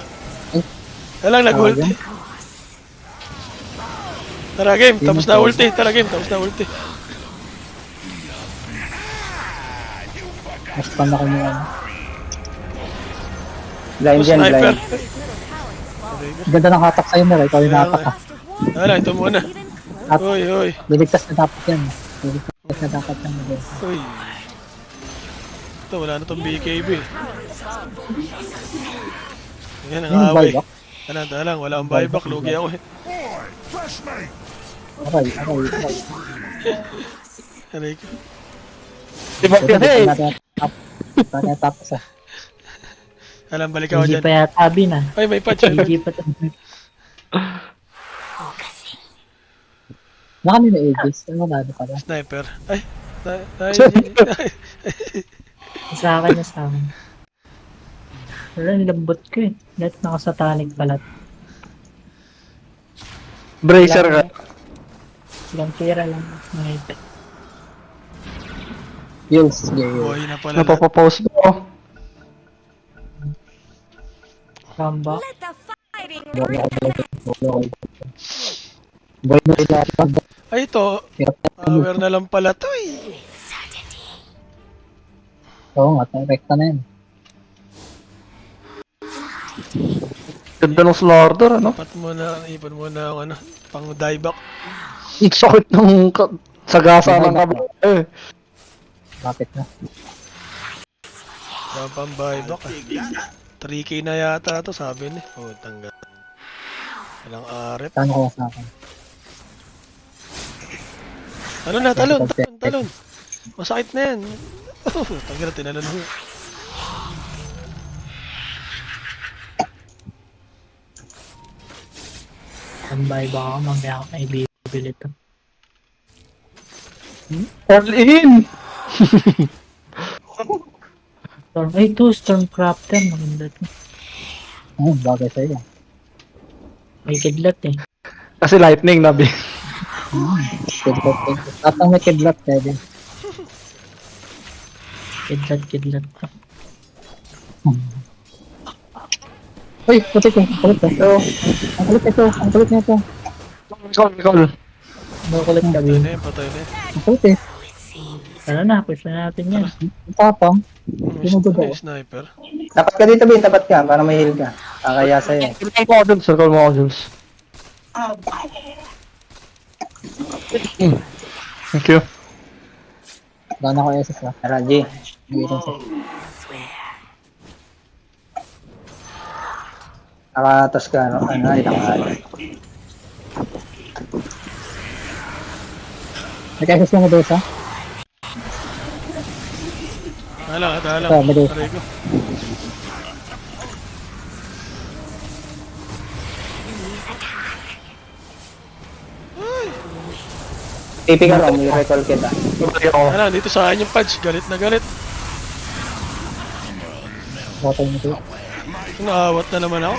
S9: Walang nag-ulti. Tara game, tapos na ulti. Tara game, tapos na ulti.
S10: Mas pan ako niya.
S7: Blind yan,
S9: Sniper.
S7: blind.
S10: Ganda ng hatak sa'yo, Mer. Ikaw yung hatak ka.
S9: Wala, ito muna. Uy, uy.
S10: Liligtas na dapat yan. Liligtas na dapat yan.
S9: Uy. Ito, wala na tong BKB. Yan ang away. Tala lang, wala akong buyback. Lugi ako eh.
S10: Aray.
S9: Aray ko.
S8: Diba yan, hey!
S10: Bakit tapos ah.
S9: Alam, balik ako
S11: Hindi
S9: dyan.
S11: pa yata, Bin, ah.
S9: Ay, may patch.
S11: Hindi pa.
S10: Baka nila Aegis. Ano na pala?
S9: Sniper. Ay.
S11: Sa akin. Wala, nilambot ko eh. Lahat nakasatanig pala.
S8: Bracer ka.
S11: Ilang tira lang. Nakita.
S10: Yils.
S9: Boy na pala.
S8: Napapapost ko.
S11: Comeback.
S6: Let the fighting
S10: Boy na rin.
S9: Ay, ito. Power na lang pala to eh.
S10: Oo nga, rekta na yan.
S8: Ganda ng slaughter, ano?
S9: Ipon mo na ang ano, pang dieback.
S8: Ang sakit ng sagasa ng kabal. Eh.
S10: Bakit na?
S9: Pang buyback ah. 3K na yata to, sabi ni. Oh, tanggal. Walang arep.
S10: Tano ko sa akin.
S9: Ano na, talon. Masakit na yan. Oh, tanggal, tinalon mo.
S11: Tambay ba ako? Mamaya ako na ibibili ito.
S8: All in!
S11: Ay, ito. Stormcrafter. Maganda ito.
S10: Bagay sa'yo.
S11: May kidlat eh.
S8: Kasi lightning na, Bin.
S10: Kidlat. Tatang may kidlat pwede.
S11: Kidlat.
S10: Uy, putik yung kulit ito. Ang kulit nito.
S8: Nicole.
S11: Makulit ka,
S9: Patay
S11: Bin.
S9: na yan, patay na yan.
S10: Ang kulit eh.
S11: Ano na, push na natin yan.
S10: Ang tapang.
S9: May sniper.
S7: Tapat ka dito, Bin. Tapat ka. Para may heal ka. Kakaya sa'yo.
S8: Circle mo ako, Jules. Thank you.
S10: Gana ko SS ah.
S7: Tara, G. Nakatos ka, no? Ay, nakakala.
S10: Nag-SS lang mo doon sa?
S9: Hala.
S10: Ito, mali.
S9: Aray ko.
S7: TP ka, Rom. I-recall kita.
S9: Hala, dito sa akin yung punch. Galit na galit.
S10: Botay mo ito.
S9: Naawat na naman ako.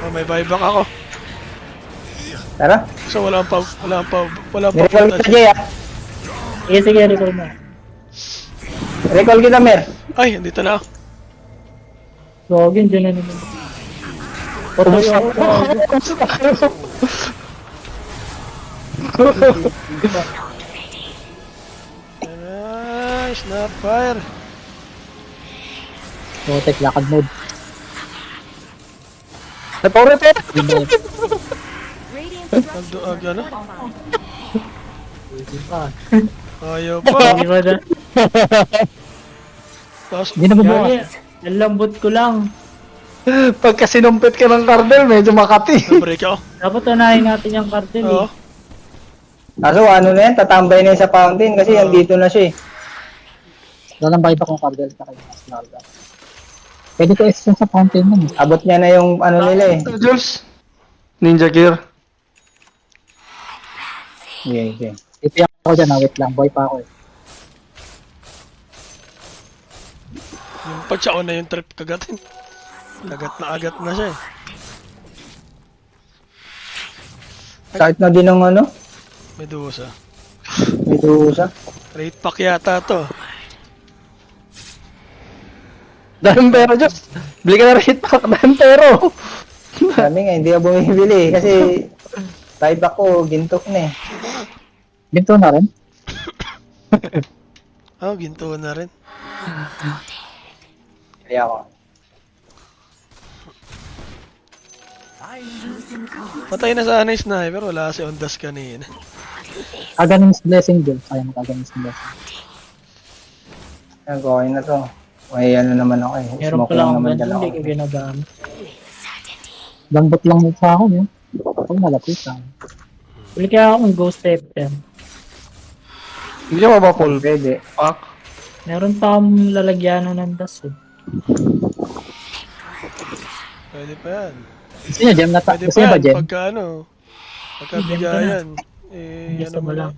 S9: Oh, may buyback ako.
S7: Tara.
S9: So wala pa
S7: I-recall kita, Jay, ah.
S11: Sige, recall mo.
S7: Recall kita, Mer.
S9: Ay, andito na ako.
S11: Login, dyan na naman.
S8: Ubus na.
S9: Nice, not fire.
S10: Botek, lakad mode.
S8: Napaure pa.
S9: Ano? Ayaw pa.
S11: Hindi ba na?
S9: Tapos,
S10: Hindi na mabuha.
S11: Ang lambot ko lang.
S8: Pagka sinumpit ka ng Cardel, medyo makati.
S9: Na-break ako.
S11: Dapat unahin natin yung cartel
S9: Oo.
S11: eh.
S7: Kaso ano na yan, tatambay na yan sa fountain kasi andito na siya eh.
S10: Wala nang buyback ng Cardel sa kanya. Pwede ko extend sa fountain nun.
S7: Abot niya na yung ano nila eh.
S8: Jules. Ninja Gear.
S7: Okay.
S10: Ipiyak ako dyan, wait lang. Boy pa ako eh.
S9: Yung pagsaon na yung trip kagatin. Agat na siya eh.
S7: Start na din ng ano,
S9: Medusa.
S7: Medusa.
S9: Rate pack yata to.
S8: Daming pero, Jules. Bili ka na rin pack. Daming pero.
S7: Kami nga, hindi ako bumibili kasi buyback ko, gintok na eh.
S10: Ginto na rin.
S9: Ginto na rin.
S7: Kaya ako.
S9: Patay na sana yung sniper, wala kasi on dust kanina.
S10: Against blessing, Jules. Kaya mag-against blessing.
S7: Okay na to. May ano naman ako eh.
S11: Meron
S7: Smoke
S11: pala
S7: lang
S11: akong
S7: naman
S11: ganito,
S7: dala
S11: hindi
S7: ako.
S11: ko ginagamit.
S10: Lambot lang yung sa akin yun. Pag malapit lang.
S11: Bili kaya akong Ghost Scepter.
S8: Hindi ka mapapul.
S7: Pwede.
S8: Pack.
S11: Meron pa akong lalagyanan ng dust eh.
S9: Pwede pa yan.
S10: Gusto nyo, Jem?
S9: Pwede
S10: Gusto
S9: pa
S10: nyo ba,
S9: yan,
S10: Jem?
S9: pagka bigayan.
S11: Gusto mo lang.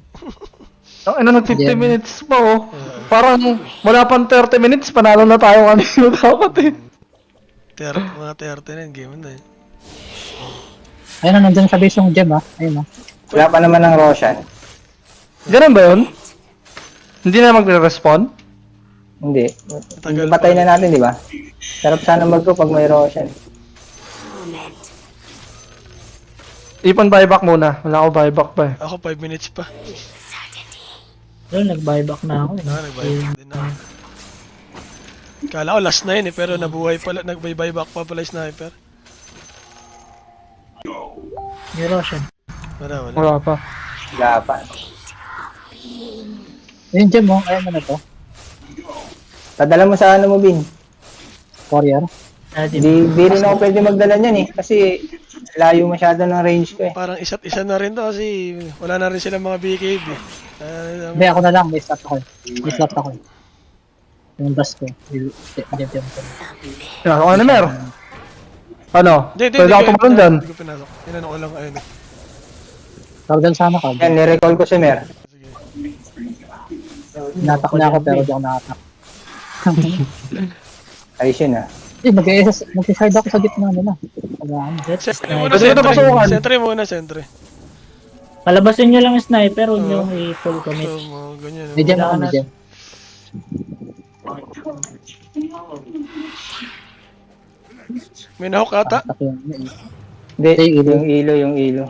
S8: Ang ina, nag 50
S10: Yeah.
S8: minutes pa oh. Parang wala pang 30 minutes, panalo na tayo kanino dapat eh.
S9: Mga 30 na yung game na eh.
S10: Ayun na, nandun sa base yung Jem ah. Ayun ah.
S7: Wala pa naman ng Roshan.
S8: Ganun ba yun? Hindi na magre-respawn?
S7: Hindi.
S9: Tagal
S7: Patay
S9: pa.
S7: na natin, di ba? Sarap sana mag-go pag may Roshan.
S8: Ipon buyback muna. Wala ako buyback pa eh.
S9: Ako 5 minutes pa.
S11: Doon, nag-buyback na ako eh.
S9: Nag-buyback din ako. Kala ko last na yun eh, pero nabuhay pala, nag-buyback pa pala yung sniper.
S11: May Roshan.
S9: Wala.
S8: Wala pa.
S7: Wala pa.
S10: Ayun, Jem oh. Ayun mo na to.
S7: Padala mo sa ano mo, Bin.
S10: Warrior.
S7: Di rin ako pwede magdala niyan eh. Kasi layo masyado ng range ko eh.
S9: Parang isa't isa na rin to kasi wala na rin silang mga BKB.
S10: Hindi, ako na lang. May slot ako eh. May slot ako eh. Yung dust ko. Jem.
S8: Yan, ano na mer? Ano?
S9: Hindi,
S8: Pwede ako tumalon dyan.
S9: Hindi ko pinasok. Inano ko lang ayun.
S10: Cardel sana ka.
S7: Yan, nirecall ko si Mer.
S10: Natak na ako pero di ako nakatak.
S7: Ayos yun ah.
S10: Mag-side ako sa gitna nila.
S9: Sentry muna,
S8: Pwede ko pasukan.
S9: sentry.
S11: Palabasin nyo lang yung sniper, huwag nyo i-full commit.
S9: So, mga ganyan.
S10: May Jem ako, may Jem.
S9: May nahok ata.
S10: Tatak yun.
S7: Hindi,
S10: Yung ilo.
S7: yung ilo.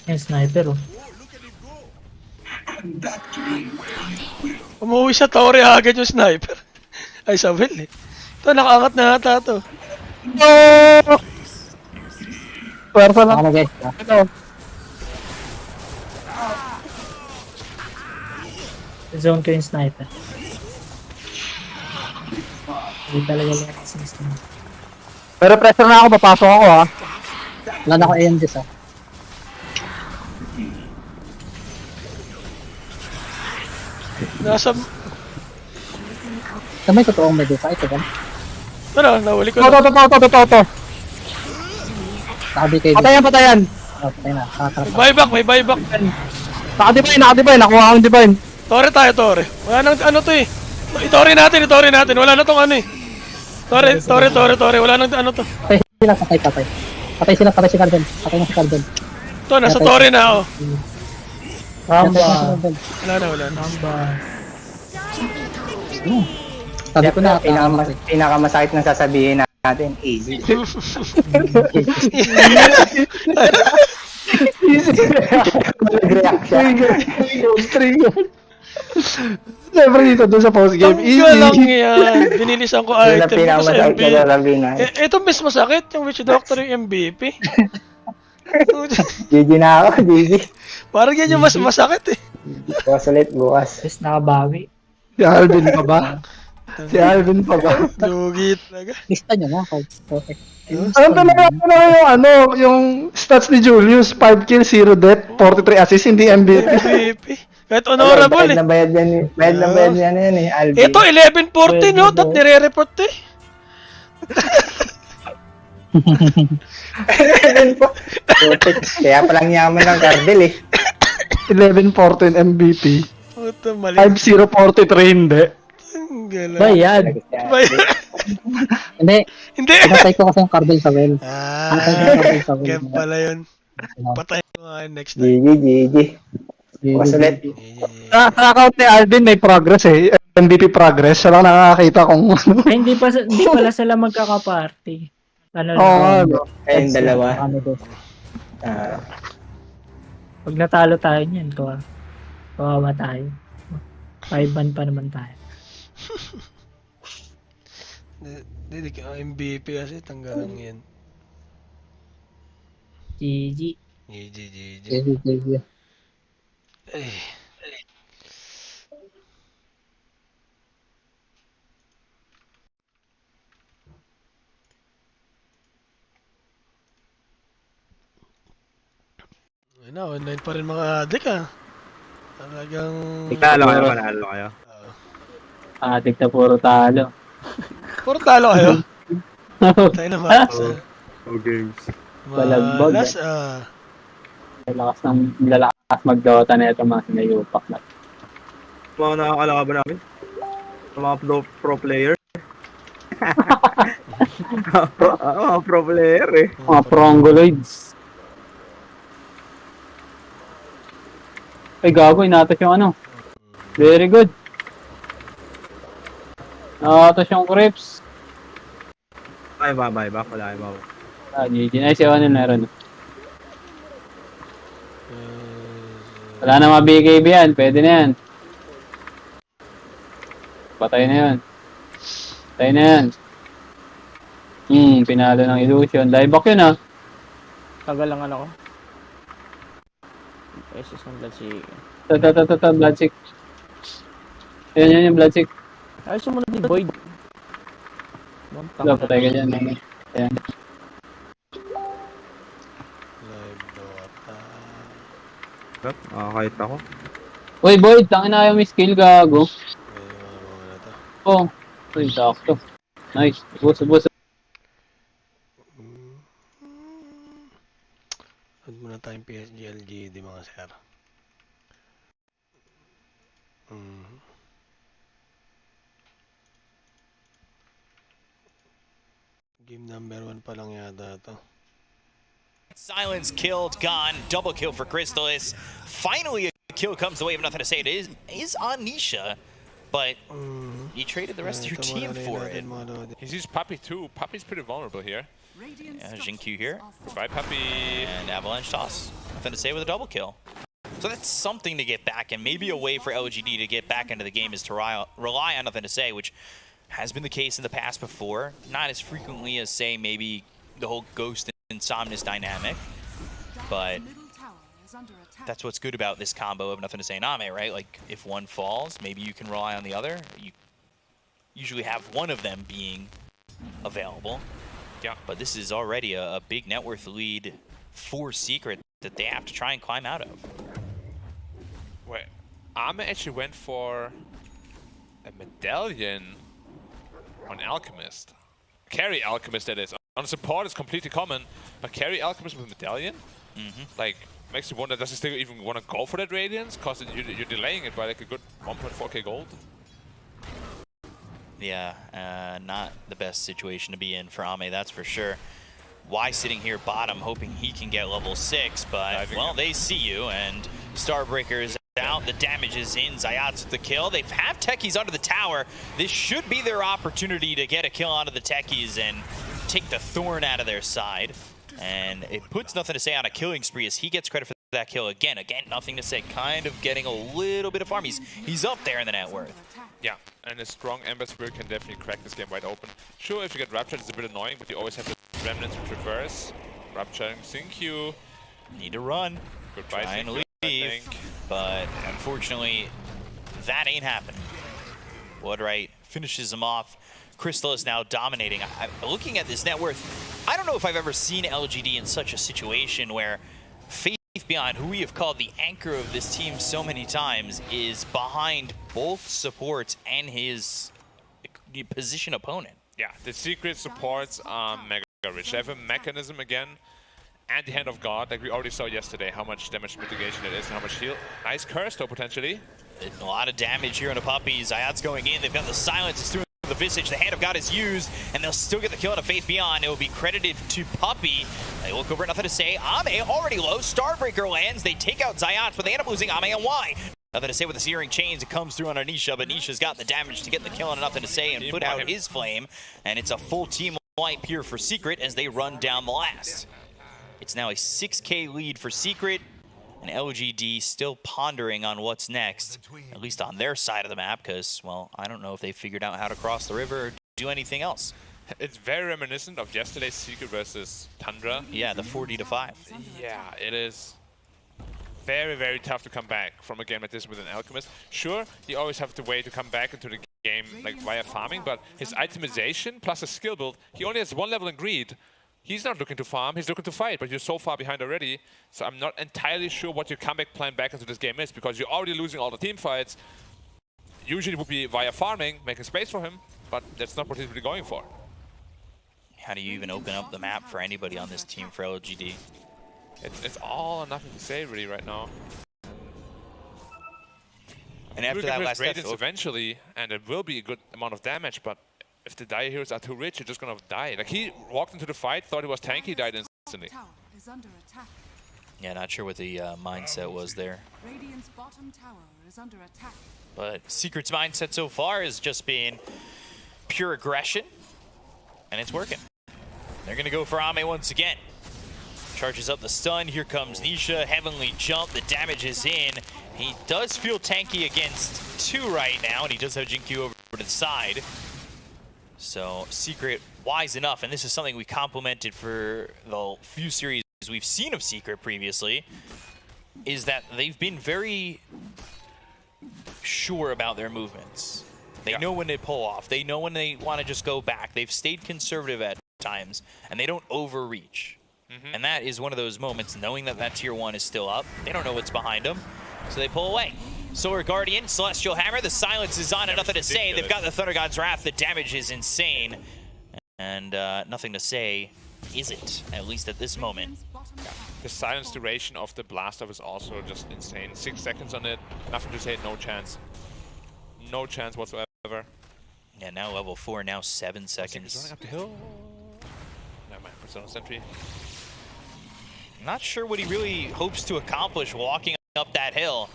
S11: Yung sniper oh.
S9: Umuwi sa Torre agad yung sniper. Ay, sa well eh. Ito, nakaangat na ata to.
S8: Pwersa lang.
S10: Ako na guys.
S8: Ito.
S11: Zone ko yung sniper. Hindi talaga lang yung sniper.
S8: Pero pressure na ako, papasok ako ha.
S10: Wala na ako AMDs ah.
S9: Nasa...
S10: Ito may totoong Medusa. Ito ba?
S9: Ano, nahuli ko
S8: Ito.
S10: Naka-BKB.
S8: Patayan.
S10: Oh, patay na.
S9: May buyback.
S8: Naka-divine. Nakuha akong divine.
S9: Torre tayo, Torre. Wala nang ano to eh. Itore natin. Wala na tong ano eh. Torre. Wala nang ano to.
S10: Patay sila, patay. Patay si Cardel. Patay na si Cardel.
S9: Ito, nasa Torre na oh.
S11: Ramba.
S9: Wala na.
S11: Ramba.
S10: Sabi ko na,
S7: Pinakamasakit na sasabihin natin, easy.
S8: Trigger. Siyempre dito doon sa postgame.
S9: Tanggal lang yan. Binilisan ko
S7: Yun ang
S9: item ko sa
S7: pinakamasakit
S9: MVP.
S7: na sasabihin natin.
S9: Ito mas masakit yung Witch Doctor yung MVP.
S7: GG na ako, GG.
S9: Parang yan yung mas masakit eh.
S7: Bukas ulit, bukas.
S11: Tapos nakabawi.
S8: Si Alvin pa ba? Si Alvin pa ba?
S9: Lugi talaga.
S10: Lista nyo na. Perfect.
S8: Alam talaga yung stats ni Julius, 5 kills, 0 death, 43 assists, hindi MVP.
S9: MVP. Kahit honorable
S7: Bayad
S9: eh.
S7: na bayad yan, yan eh, Alvin.
S9: Ito, 11-14 no? Dot nire-report eh.
S7: 11 po. Kaya palang yaman ng Cardel eh.
S8: 11-14 MVP.
S9: Puta, mali.
S8: 5-0-43 hindi.
S11: Bayad.
S10: Hindi.
S9: Hindi.
S10: Pinatay ko kasi yung cardel sa well.
S9: Kaya pala yun. Patay ko nga next time.
S7: GG. Bukas ulit.
S8: Sa account ni Alvin may progress eh. MVP progress. Siya lang nakakakita kung ano.
S11: Ay, hindi pala sila magkakaparty. Ano lang.
S8: Oo, ano.
S7: Ayun, dalawa.
S11: Pag natalo tayo niyan, kawawa tayo. 5-1 pa naman tayo.
S9: Hindi ka MVP kasi tanggalan yan.
S11: GG.
S10: GG.
S9: Eh. Ano, online pa rin mga adik ah. Talagang...
S12: Manalo kayo.
S10: Adik na puro talo.
S9: Puro talo kayo? Tayo naman.
S12: Games.
S10: Balagbag. Lalakas mag-Dota na ito mga sinayupak na.
S12: Mga nakakalaban namin. Mga pro player. Pro player eh.
S10: Mga prongoloids. Ay gago, inatas yung ano. Very good. Nakatas yung creeps.
S12: Ay, bye. Wala, bye.
S10: GG. Nice yung ano meron. Wala na mga BKB yan. Pwede na yan. Patay na yan. Pinalo ng illusion. Dieback yun ah.
S3: Tagal lang ano ko. ASUS ng Bloodseek.
S10: Bloodseek. Yan yung Bloodseek.
S3: Ayos mo na di Void.
S10: Patay ka dyan. Ayan.
S9: Live Dota.
S12: Kahit ako.
S10: Uy, Void, tangin na yung skill gago. Oh, uy, sakto. Nice. Ubus.
S9: Huwag muna tayong PSG.LGD mga sir. Game number 1 pa lang yata ito.
S13: Silence killed, gone, double kill for Crystallis. Finally a kill comes the way of nothing to say. It is on Nisha, but you traded the rest of your team for it.
S14: He's used Puppy too. Puppy's pretty vulnerable here.
S13: Jinq here.
S14: Goodbye, Puppy.
S13: And Avalanche toss. Nothing to say with a double kill. So that's something to get back, and maybe a way for LGD to get back into the game is to rely on Nothing to Say, which has been the case in the past before. Not as frequently as, say, maybe the whole Ghost and Somnus dynamic, but that's what's good about this combo of Nothing to Say and Ame, right? Like, if one falls, maybe you can rely on the other. You usually have one of them being available.
S14: Yeah.
S13: But this is already a big net worth lead for Secret that they have to try and climb out of.
S14: Wait, Ame actually went for a medallion on Alchemist. Carry Alchemist, that is. On support is completely common, but carry Alchemist with medallion? Like, makes you wonder, does he still even want to go for that Radiance? Because you're delaying it by like a good 1.4k gold.
S13: Yeah, not the best situation to be in for Ame, that's for sure. Y sitting here bottom, hoping he can get level 6, but, well, they see you, and Starbreaker's out. The damage is in. Zayat's with the kill. They have techies under the tower. This should be their opportunity to get a kill onto the techies and take the thorn out of their side. And it puts Nothing to Say on a killing spree as he gets credit for that kill again. Again, Nothing to Say kind of getting a little bit of farm. He's up there in the net worth.
S14: Yeah, and a strong Ember Spirit can definitely crack this game wide open. Sure, if you get Raptured, it's a bit annoying, but you always have the Remnants which reverse. Rapturing, thank you.
S13: Need to run.
S14: Goodbye,
S13: Trying to leave. but unfortunately, that ain't happening. Woodright finishes him off. Crystal is now dominating. Looking at this net worth, I don't know if I've ever seen LGD in such a situation where Faith Beyond, who we have called the anchor of this team so many times, is behind both supports and his position opponent.
S14: Yeah, the secret supports are mega rich. They have a mechanism again, and the Hand of God, like we already saw yesterday, how much damage mitigation it is and how much heal. Nice curse though, potentially.
S13: A lot of damage here on the Puppy. Zayat's going in. They've got the silence. It's through the Visage. The Hand of God is used, and they'll still get the kill on a Faith Beyond. It will be credited to Puppy. They look over, nothing to say. Ame already low. Starbreaker lands. They take out Zayat, but they end up losing Ame and why? Nothing to say with the Searing Chains. It comes through on Anisha, but Anisha's got the damage to get the kill on Nothing to Say and put out his flame. And it's a full team wipe here for Secret as they run down the last. It's now a 6K lead for Secret, and LGD still pondering on what's next, at least on their side of the map, because, well, I don't know if they figured out how to cross the river or do anything else.
S14: It's very reminiscent of yesterday's Secret versus Tundra.
S13: Yeah, the 40-5.
S14: Yeah, it is very, very tough to come back from a game like this with an Alchemist. Sure, you always have to wait to come back into the game like via farming, but his itemization plus his skill build, he only has 1 level in greed. He's not looking to farm, he's looking to fight, but you're so far behind already. So I'm not entirely sure what your comeback plan back into this game is, because you're already losing all the team fights. Usually it would be via farming, making space for him, but that's not what he's really going for.
S13: How do you even open up the map for anybody on this team for LGD?
S14: It's all or nothing to say really right now.
S13: And after that last
S14: Radiance eventually, and it will be a good amount of damage, but if the Dire Heroes are too rich, you're just gonna die. Like, he walked into the fight, thought he was tanky, died instantly.
S13: Yeah, not sure what the mindset was there. But Secret's mindset so far has just been pure aggression, and it's working. They're gonna go for Ame once again. Charges up the stun. Here comes Nisha. Heavenly Jump. The damage is in. He does feel tanky against 2 right now, and he does have Jinkyu over to the side. So Secret wise enough, and this is something we complimented for the few series we've seen of Secret previously, is that they've been very sure about their movements. They know when they pull off. They know when they want to just go back. They've stayed conservative at times, and they don't overreach. And that is one of those moments, knowing that that tier 1 is still up. They don't know what's behind them, so they pull away. Solar Guardian, Celestial Hammer, the silence is on and Nothing to Say. They've got the Thunder God's Wrath. The damage is insane. And Nothing to Say isn't, at least at this moment.
S14: The silence duration of the blast off is also just insane. 6 seconds on it, Nothing to Say, no chance. No chance whatsoever.
S13: Yeah, now level 4, now 7 seconds.
S14: He's running up the hill. Never mind, Persona Sentry.
S13: Not sure what he really hopes to accomplish walking up that hill.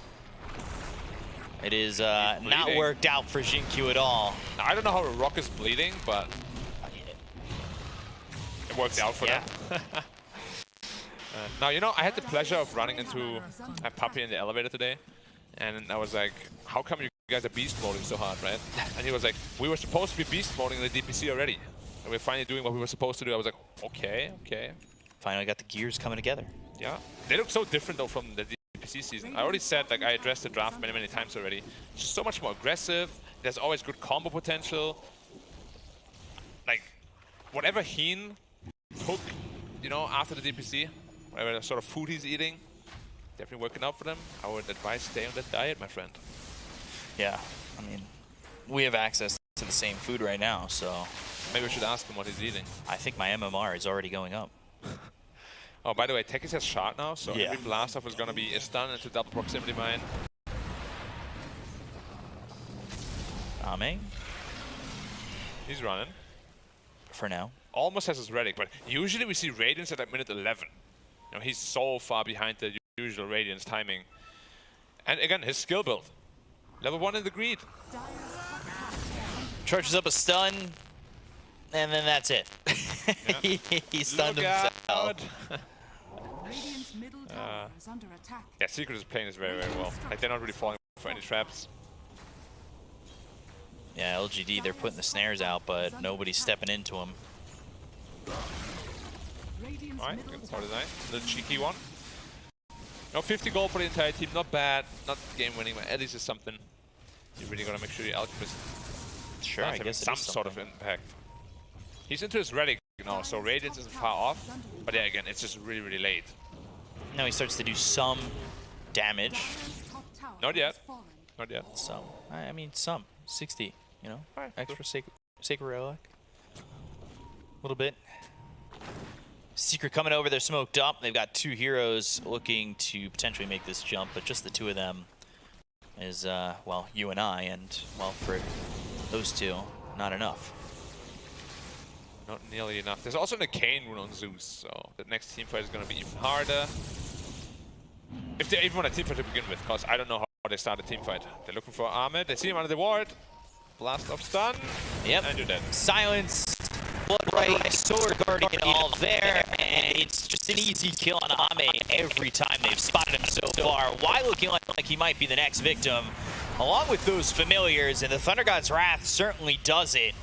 S13: It is not worked out for Jinkyu at all.
S14: Now, I don't know how Rock is bleeding, but it works out for them. Now, you know, I had the pleasure of running into a Puppy in the elevator today, and I was like, how come you guys are beast moding so hard, right? And he was like, we were supposed to be beast moding in the DPC already, and we're finally doing what we were supposed to do. I was like, okay.
S13: Finally got the gears coming together.
S14: Yeah, they look so different though from the DPC season. I already said, like, I addressed the draft many times already. It's just so much more aggressive. There's always good combo potential. Like, whatever Heen took, you know, after the DPC, whatever sort of food he's eating, definitely working out for them. I would advise stay on that diet, my friend.
S13: Yeah, I mean, we have access to the same food right now, so
S14: maybe we should ask him what he's eating.
S13: I think my MMR is already going up.
S14: Oh, by the way, Tekis has shard now, so every blast off is gonna be a stun into double proximity mine.
S13: Ame?
S14: He's running.
S13: For now.
S14: Almost has his Relic, but usually we see Radiance at like minute 11. You know, he's so far behind the usual Radiance timing. And again, his skill build. Level 1 in the greed.
S13: Charges up a stun, and then that's it. He stunned himself.
S14: Yeah, Secret is playing this very well. Like, they're not really falling for any traps.
S13: Yeah, LGD, they're putting the snares out, but nobody's stepping into them.
S14: Alright, good start design. The cheeky one. No, 50 gold for the entire team, not bad, not game-winning, but at least it's something. You really gotta make sure your Alchemist
S13: sure, I guess
S14: some sort of impact. He's into his relic, you know, so Radiance isn't far off, but yeah, again, it's just really, really late.
S13: Now he starts to do some damage.
S14: Not yet. Not yet.
S13: Some. I mean, some. 60, you know? Right, extra Sacred Relic. A little bit. Secret coming over, they're smoked up. They've got 2 heroes looking to potentially make this jump, but just the 2 of them is, well, you and I, and, well, for those 2, not enough.
S14: Not nearly enough. There's also an Arcane rune on Zeus, so the next teamfight is going to be even harder. If they even want a teamfight to begin with, because I don't know how they start a teamfight. They're looking for Ahmed, they see him under the ward. Blast of stun.
S13: Yep.
S14: And you're dead.
S13: Silence. Bloodright, Sword Guardian all there, and it's just an easy kill on Ame every time they've spotted him so far. Why looking like he might be the next victim, along with those familiars, and the Thunder God's Wrath certainly does it.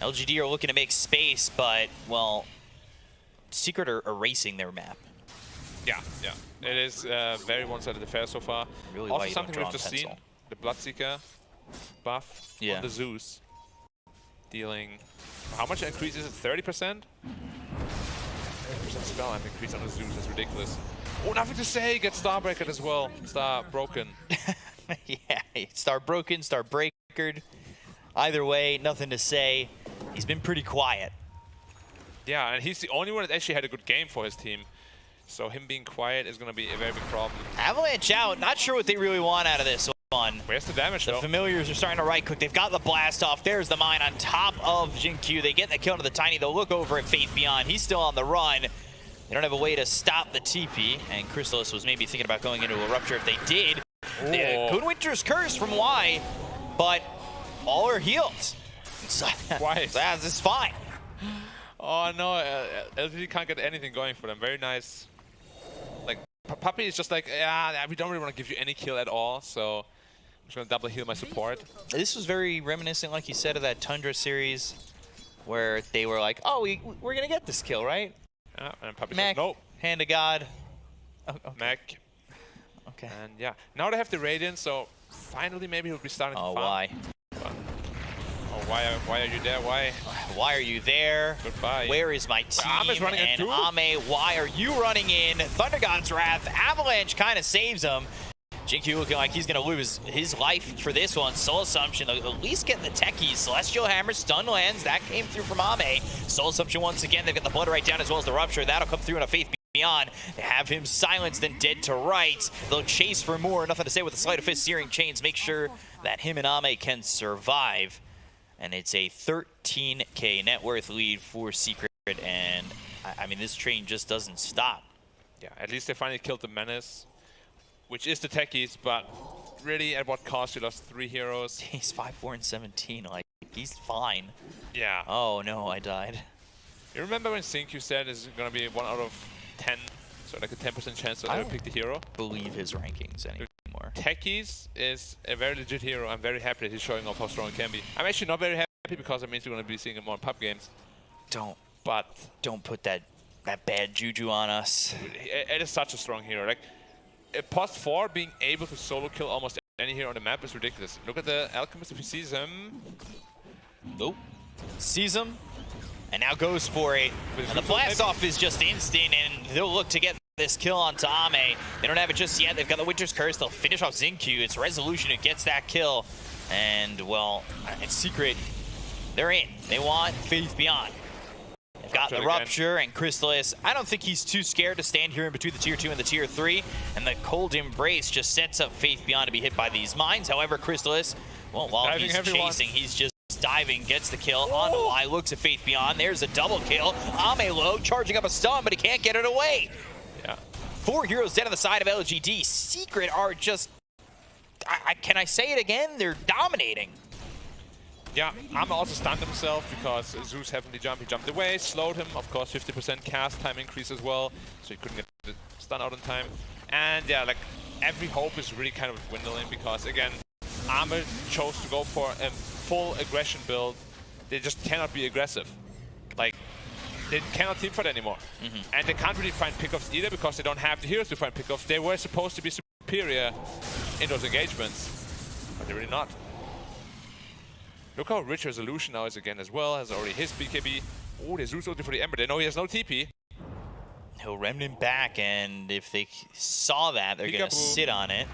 S13: LGD are looking to make space, but, well, Secret are erasing their map.
S14: Yeah, yeah. It is very one-sided affair so far.
S13: Really
S14: also something we've just seen, the Bloodseeker buff on the Zeus. Dealing, how much increase is it? 30%? 30% spell amp increase on the Zeus is ridiculous. Oh, nothing to say, get Starbreaker as well. Star broken.
S13: Yeah, Star broken, Star breakered. Either way, nothing to say. He's been pretty quiet.
S14: Yeah, and he's the only one that actually had a good game for his team. So him being quiet is going to be a very big problem.
S13: Avalanche out, not sure what they really want out of this one.
S14: Where's the damage, though?
S13: The familiars are starting to right-click. They've got the blast off. There's the mine on top of Jin-Q. They get the kill to the Tiny. They'll look over at Faith Beyond. He's still on the run. They don't have a way to stop the TP, and Chrysalis was maybe thinking about going into a Rupture if they did. Good Winter's Curse from Y, but all are healed.
S14: Why?
S13: This is fine.
S14: Oh no, LGD can't get anything going for them. Very nice. Like, Puppy is just like, yeah, we don't really want to give you any kill at all, so I'm just going to double heal my support.
S13: This was very reminiscent, like you said, of that Tundra series, where they were like, oh, we're going to get this kill, right?
S14: Yeah, and Puppy
S13: Mac,
S14: says, nope.
S13: Hand of God. Oh, okay.
S14: Mac.
S13: Okay.
S14: And yeah, now they have the Radiant, so finally maybe he'll be starting to farm.
S13: Why?
S14: Why are you there? Why?
S13: Why are you there?
S14: Goodbye.
S13: Where is my team?
S14: Ame's running in too.
S13: Ame, why are you running in? Thunder God's Wrath. Avalanche kind of saves him. Jin-Q looking like he's going to lose his life for this one. Soul Assumption, at least getting the techies. Celestial Hammer, stun lands. That came through from Ame. Soul Assumption once again. They've got the Blood right down as well as the Rupture. That'll come through on a Faith Beyond. They have him silenced and dead to rights. They'll chase for more. Nothing to say with the Sleight of Fist, Searing Chains. Make sure that him and Ame can survive. And it's a 13K net worth lead for Secret, and I mean, this train just doesn't stop.
S14: Yeah, at least they finally killed the Menace, which is the techies, but really at what cost? You lost 3 heroes.
S13: He's 5-4 and 17, like, he's fine.
S14: Yeah.
S13: Oh no, I died.
S14: You remember when Sync you said is going to be 1 out of 10, so like a 10% chance to ever pick the hero?
S13: Believe his rankings anymore.
S14: Techies is a very legit hero. I'm very happy that he's showing off how strong he can be. I'm actually not very happy because it means we're going to be seeing him more in pub games.
S13: Don't put that bad juju on us.
S14: It is such a strong hero. Like, post 4 being able to solo kill almost any hero on the map is ridiculous. Look at the Alchemist if he sees him.
S13: Nope. Sees him, and now goes for it. And the blast off is just instant, and they'll look to get this kill onto Ame. They don't have it just yet. They've got the Winter's Curse. They'll finish off Jin-Q. It's Resolution who gets that kill. And, well, it's Secret. They're in. They want Faith Beyond. They've got the Rupture and Chrysalis. I don't think he's too scared to stand here in between the Tier 2 and the Tier 3. And the Cold Embrace just sets up Faith Beyond to be hit by these mines. However, Chrysalis, well, while he's chasing, he's just diving, gets the kill. Onto Y, looks at Faith Beyond. There's a double kill. Ame low, charging up a stun, but he can't get it away.
S14: Yeah.
S13: 4 heroes dead on the side of LGD. Secret are just, can I say it again? They're dominating.
S14: Yeah, Ame also stunned himself because Zeus heavily jumped. He jumped away, slowed him. Of course, 50% cast time increase as well, so he couldn't get the stun out in time. And yeah, like, every hope is really kind of dwindling because, again, Ame chose to go for a full aggression build. They just cannot be aggressive. Like, they cannot teamfight anymore. And they can't really find pickoffs either because they don't have the heroes to find pickoffs. They were supposed to be superior in those engagements, but they're really not. Look how rich Resolution now is again as well, has already his BKB. Oh, there's Zeus ulti for the Ember. They know he has no TP.
S13: He'll Remnant back, and if they saw that, they're going to sit on it.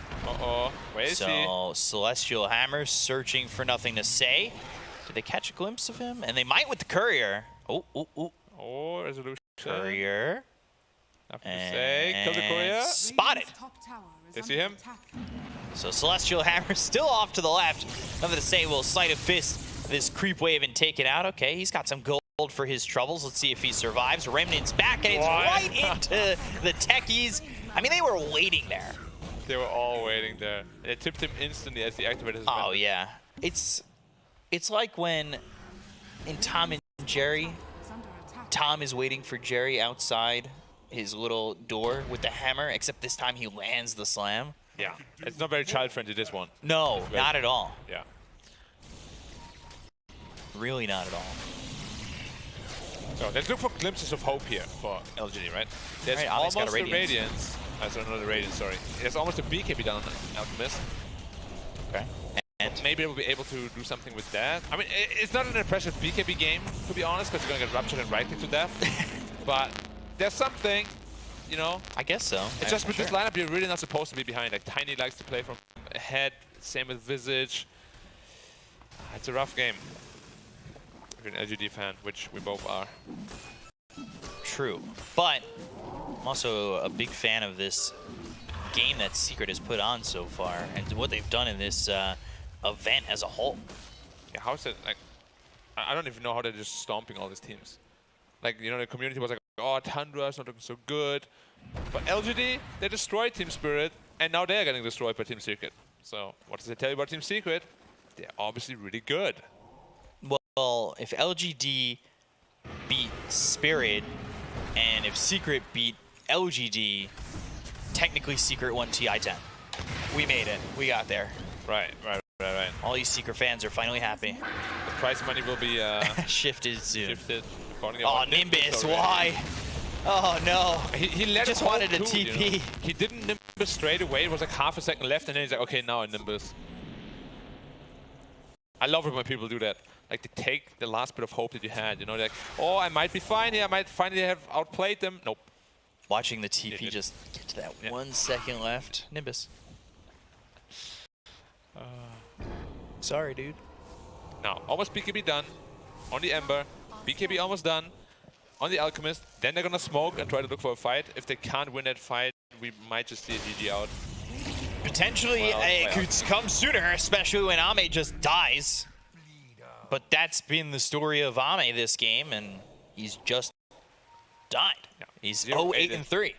S14: Where is he?
S13: So, Celestial Hammer searching for nothing to say. Did they catch a glimpse of him? And they might with the Courier.
S14: Oh, Resolution.
S13: Courier.
S14: Nothing to say. Kill the Courier.
S13: Spotted.
S14: They see him?
S13: So Celestial Hammer still off to the left. Nothing to say. Will Sleight of Fist this creep wave and take it out. Okay, he's got some gold for his troubles. Let's see if he survives. Remnant's back, and it's right into the techies. I mean, they were waiting there.
S14: They were all waiting there. They tipped him instantly as he activated his
S13: Oh, yeah. It's like when in Tom and Jerry, Tom is waiting for Jerry outside his little door with the hammer, except this time he lands the slam.
S14: Yeah, it's not very child-friendly, this one.
S13: No, not at all.
S14: Yeah.
S13: Really not at all.
S14: So let's look for glimpses of hope here for LGD, right? There's
S13: Right,
S14: almost
S13: got a
S14: a
S13: Radiance.
S14: Radiance. Sorry, not a Radiance, sorry. There's almost a BKB down on Alchemist.
S13: Okay. And
S14: maybe we'll be able to do something with that. I mean, it's not an impressive BKB game, to be honest, because you're going to get ruptured and right-clicked to death. But there's something, you know.
S13: I guess so.
S14: It's just with this lineup, you're really not supposed to be behind. Like, Tiny likes to play from ahead, same with Visage. It's a rough game. If you're an LGD fan, which we both are.
S13: True. But I'm also a big fan of this game that Secret has put on so far and what they've done in this event as a whole.
S14: Yeah, how is it, like, I don't even know how they're just stomping all these teams. Like, you know, the community was like, oh, Tundra's not looking so good. But LGD, they destroyed Team Spirit, and now they're getting destroyed by Team Secret. So, what does it tell you about Team Secret? They're obviously really good.
S13: Well, if LGD beat Spirit, and if Secret beat LGD, technically Secret won TI-10. We made it. We got there.
S14: Right.
S13: All you Secret fans are finally happy.
S14: The prize money will be
S13: shifted soon.
S14: Oh,
S13: Nimbus, why? Oh no.
S14: He let
S13: just
S14: it hold
S13: wanted a
S14: too,
S13: TP.
S14: You know? He didn't Nimbus straight away. It was like half a second left, and then he's like, okay, now I Nimbus. I love it when people do that. Like, they take the last bit of hope that you had. You know, like, oh, I might be fine here. I might finally have outplayed them. Nope.
S13: Watching the TP just get to that 1 second left. Nimbus. Sorry, dude.
S14: Now, almost BKB done. On the Ember. BKB almost done. On the Alchemist. Then they're gonna smoke and try to look for a fight. If they can't win that fight, we might just see a GG out.
S13: Potentially, it could come sooner, especially when Ame just dies. But that's been the story of Ame this game, and he's just died.
S14: Yeah.
S13: He's 0-8-3.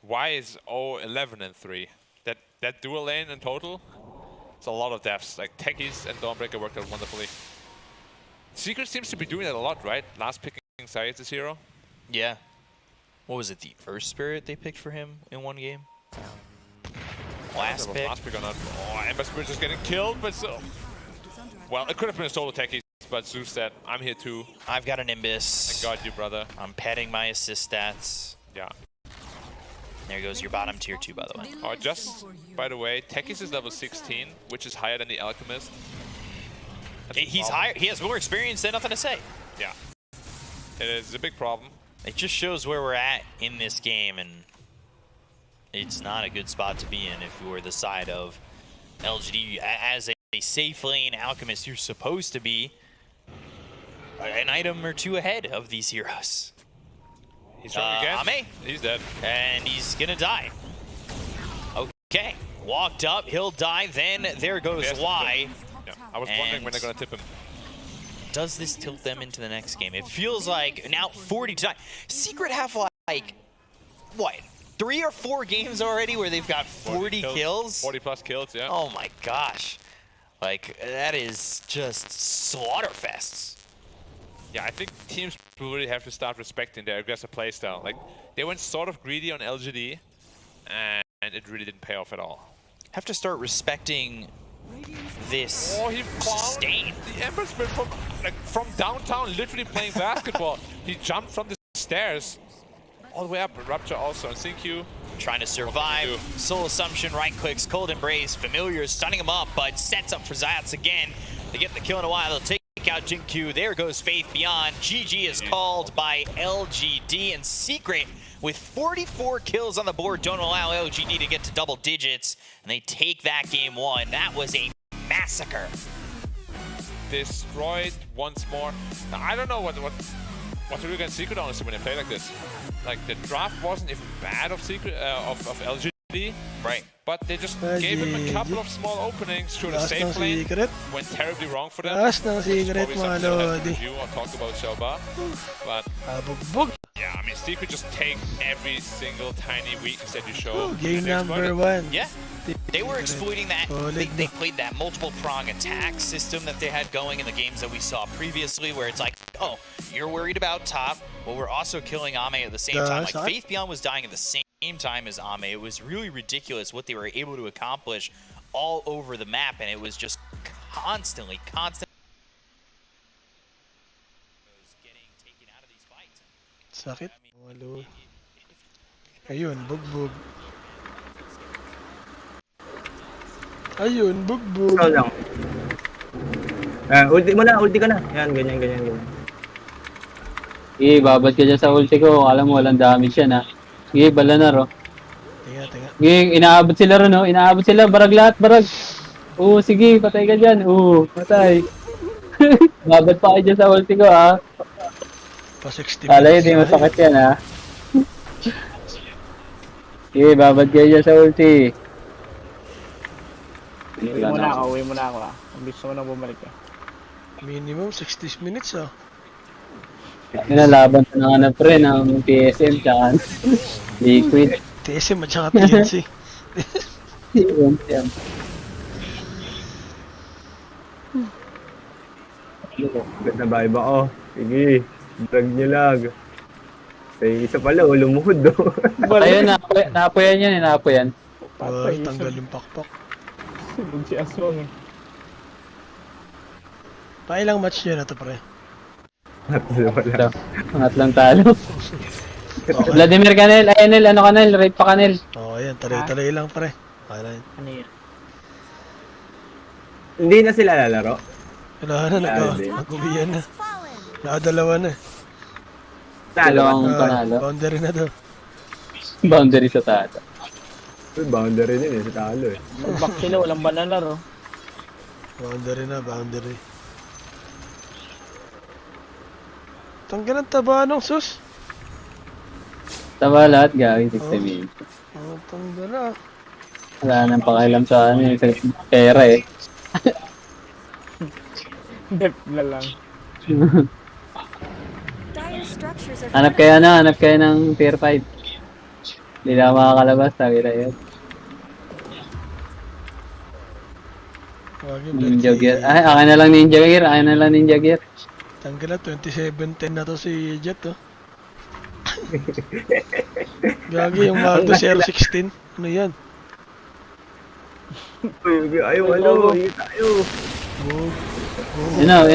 S14: Why is 0-11-3? That dual lane in total, it's a lot of deaths. Like, Techies and Dawnbreaker worked out wonderfully. Secret seems to be doing that a lot, right? Last picking Science as hero.
S13: Yeah. What was it, the Earth Spirit they picked for him in one game? Last pick?
S14: Last pick or not. Oh, Ember Spirit just getting killed, but so... Well, it could have been a solo Techies, but Zeus said, I'm here too.
S13: I've got a Nimbus.
S14: I got you, brother.
S13: I'm padding my assist stats.
S14: Yeah.
S13: There goes your bottom tier 2, by the way.
S14: Oh, just by the way, Techies is level 16, which is higher than the Alchemist.
S13: He's higher. He has more experience than nothing to say.
S14: Yeah. It is a big problem.
S13: It just shows where we're at in this game, and it's not a good spot to be in if you were the side of LGD. As a safe lane Alchemist, you're supposed to be an item or two ahead of these heroes.
S14: He's wrong again.
S13: Ame.
S14: He's dead.
S13: And he's gonna die. Okay. Walked up, he'll die, then there goes Y.
S14: Yeah. I was wondering when they're gonna tip him.
S13: Does this tilt them into the next game? It feels like now 40 to 9. Secret have like, what, 3 or 4 games already where they've got 40 kills?
S14: 40 plus kills, yeah.
S13: Oh my gosh. Like, that is just slaughterfests.
S14: Yeah, I think teams will really have to start respecting their aggressive playstyle. Like, they went sort of greedy on LGD, and it really didn't pay off at all.
S13: Have to start respecting this
S14: sustain. The Ember Spirit from downtown, literally playing basketball. He jumped from the stairs all the way up. Rupture also on CQ.
S13: Trying to survive. Soul Assumption, right clicks, Cold Embrace. Familiar stunning him up, but sets up for Zayats again. They get the kill in a while. They'll take out Jinku. There goes Faith Beyond. GG is called by LGD, and Secret with 44 kills on the board don't allow LGD to get to double digits, and they take that game 1. That was a massacre.
S14: Destroyed once more. Now, I don't know what to do against Secret, honestly, when they play like this. Like, the draft wasn't even bad of Secret of LGD.
S13: Right.
S14: But they just gave him a couple of small openings through the safe lane. Went terribly wrong for them.
S9: Last ng Secret, mga lodi.
S14: I'll talk about Shelba. But yeah, I mean, Secret just take every single tiny weakness that you show.
S9: Game number 1.
S13: Yeah. They were exploiting that. They played that multiple prong attack system that they had going in the games that we saw previously, where it's like, oh, you're worried about top, but we're also killing Ame at the same time. Like, Faith Beyond was dying at the same time as Ame. It was really ridiculous what they were able to accomplish all over the map, and it was just constantly getting taken out of these fights.
S9: Sakit. Malo. Ayun, bugbog. Ayun, bugbog.
S12: Ikaw lang. Ulti ka na. Yan, ganyan.
S10: Sige, babad ka dyan sa ulti ko. Alam mo, walang damage yan, ha. Sige, bala na, ro.
S9: Tinga.
S10: Sige, inaabot sila ron, no? Inaabot sila, barag lahat, barag. Oo, sige, patay ka dyan. Oo, patay. Babad pa kayo dyan sa ulti ko, ha.
S9: Pa 60
S10: Alay, di masakit yan, ha. Sige, babad kayo dyan sa ulti.
S15: Uwi mo na ako, Kung gusto mo na bumalik ka.
S9: Minimum 60 minutes,
S10: Nalaban sa na pre ng PSM tsaka Liquid.
S9: TSM at saka PNC.
S12: Ganda ba iba ko? Sige, drag nyo lang. Isa pala, lumuhod do.
S10: Ayun, naapoyan yan, naapoyan.
S9: Tanggal yung pakpak.
S15: Sibog si Aswang.
S9: Pailang match nyo na to, pre?
S10: Pangatlong talo. Vladimir Canel, Enel, ano Canel, right pa Canel.
S9: Ayan, talay lang, pre. Ano
S15: yan?
S12: Hindi na sila lalaro?
S9: Wala na, nag-uwian na. Nakadalawa na.
S10: Dalawang panalo.
S9: Boundary na daw.
S10: Boundary sa tata.
S12: Boundary din sa talo
S15: Mag-back sila, walang banalaro.
S9: Boundary na, boundary. Tanggal ang taba ng sus.
S10: Taba lahat, gawin 60
S9: Tanggal na.
S10: Wala nang pakialam sa ano yung pera eh.
S15: Dep na lang.
S10: Hanap kayo ng tier 5. Hindi na makakalabas, sabi na yun. Ninja Gear. Ay, akin na lang Ninja Gear.
S9: Tanggal na, 27-10 na to si Jet, Gagi, yung Mardo CR16. Ano yan?
S12: Ayaw, tayo.
S10: Yun na.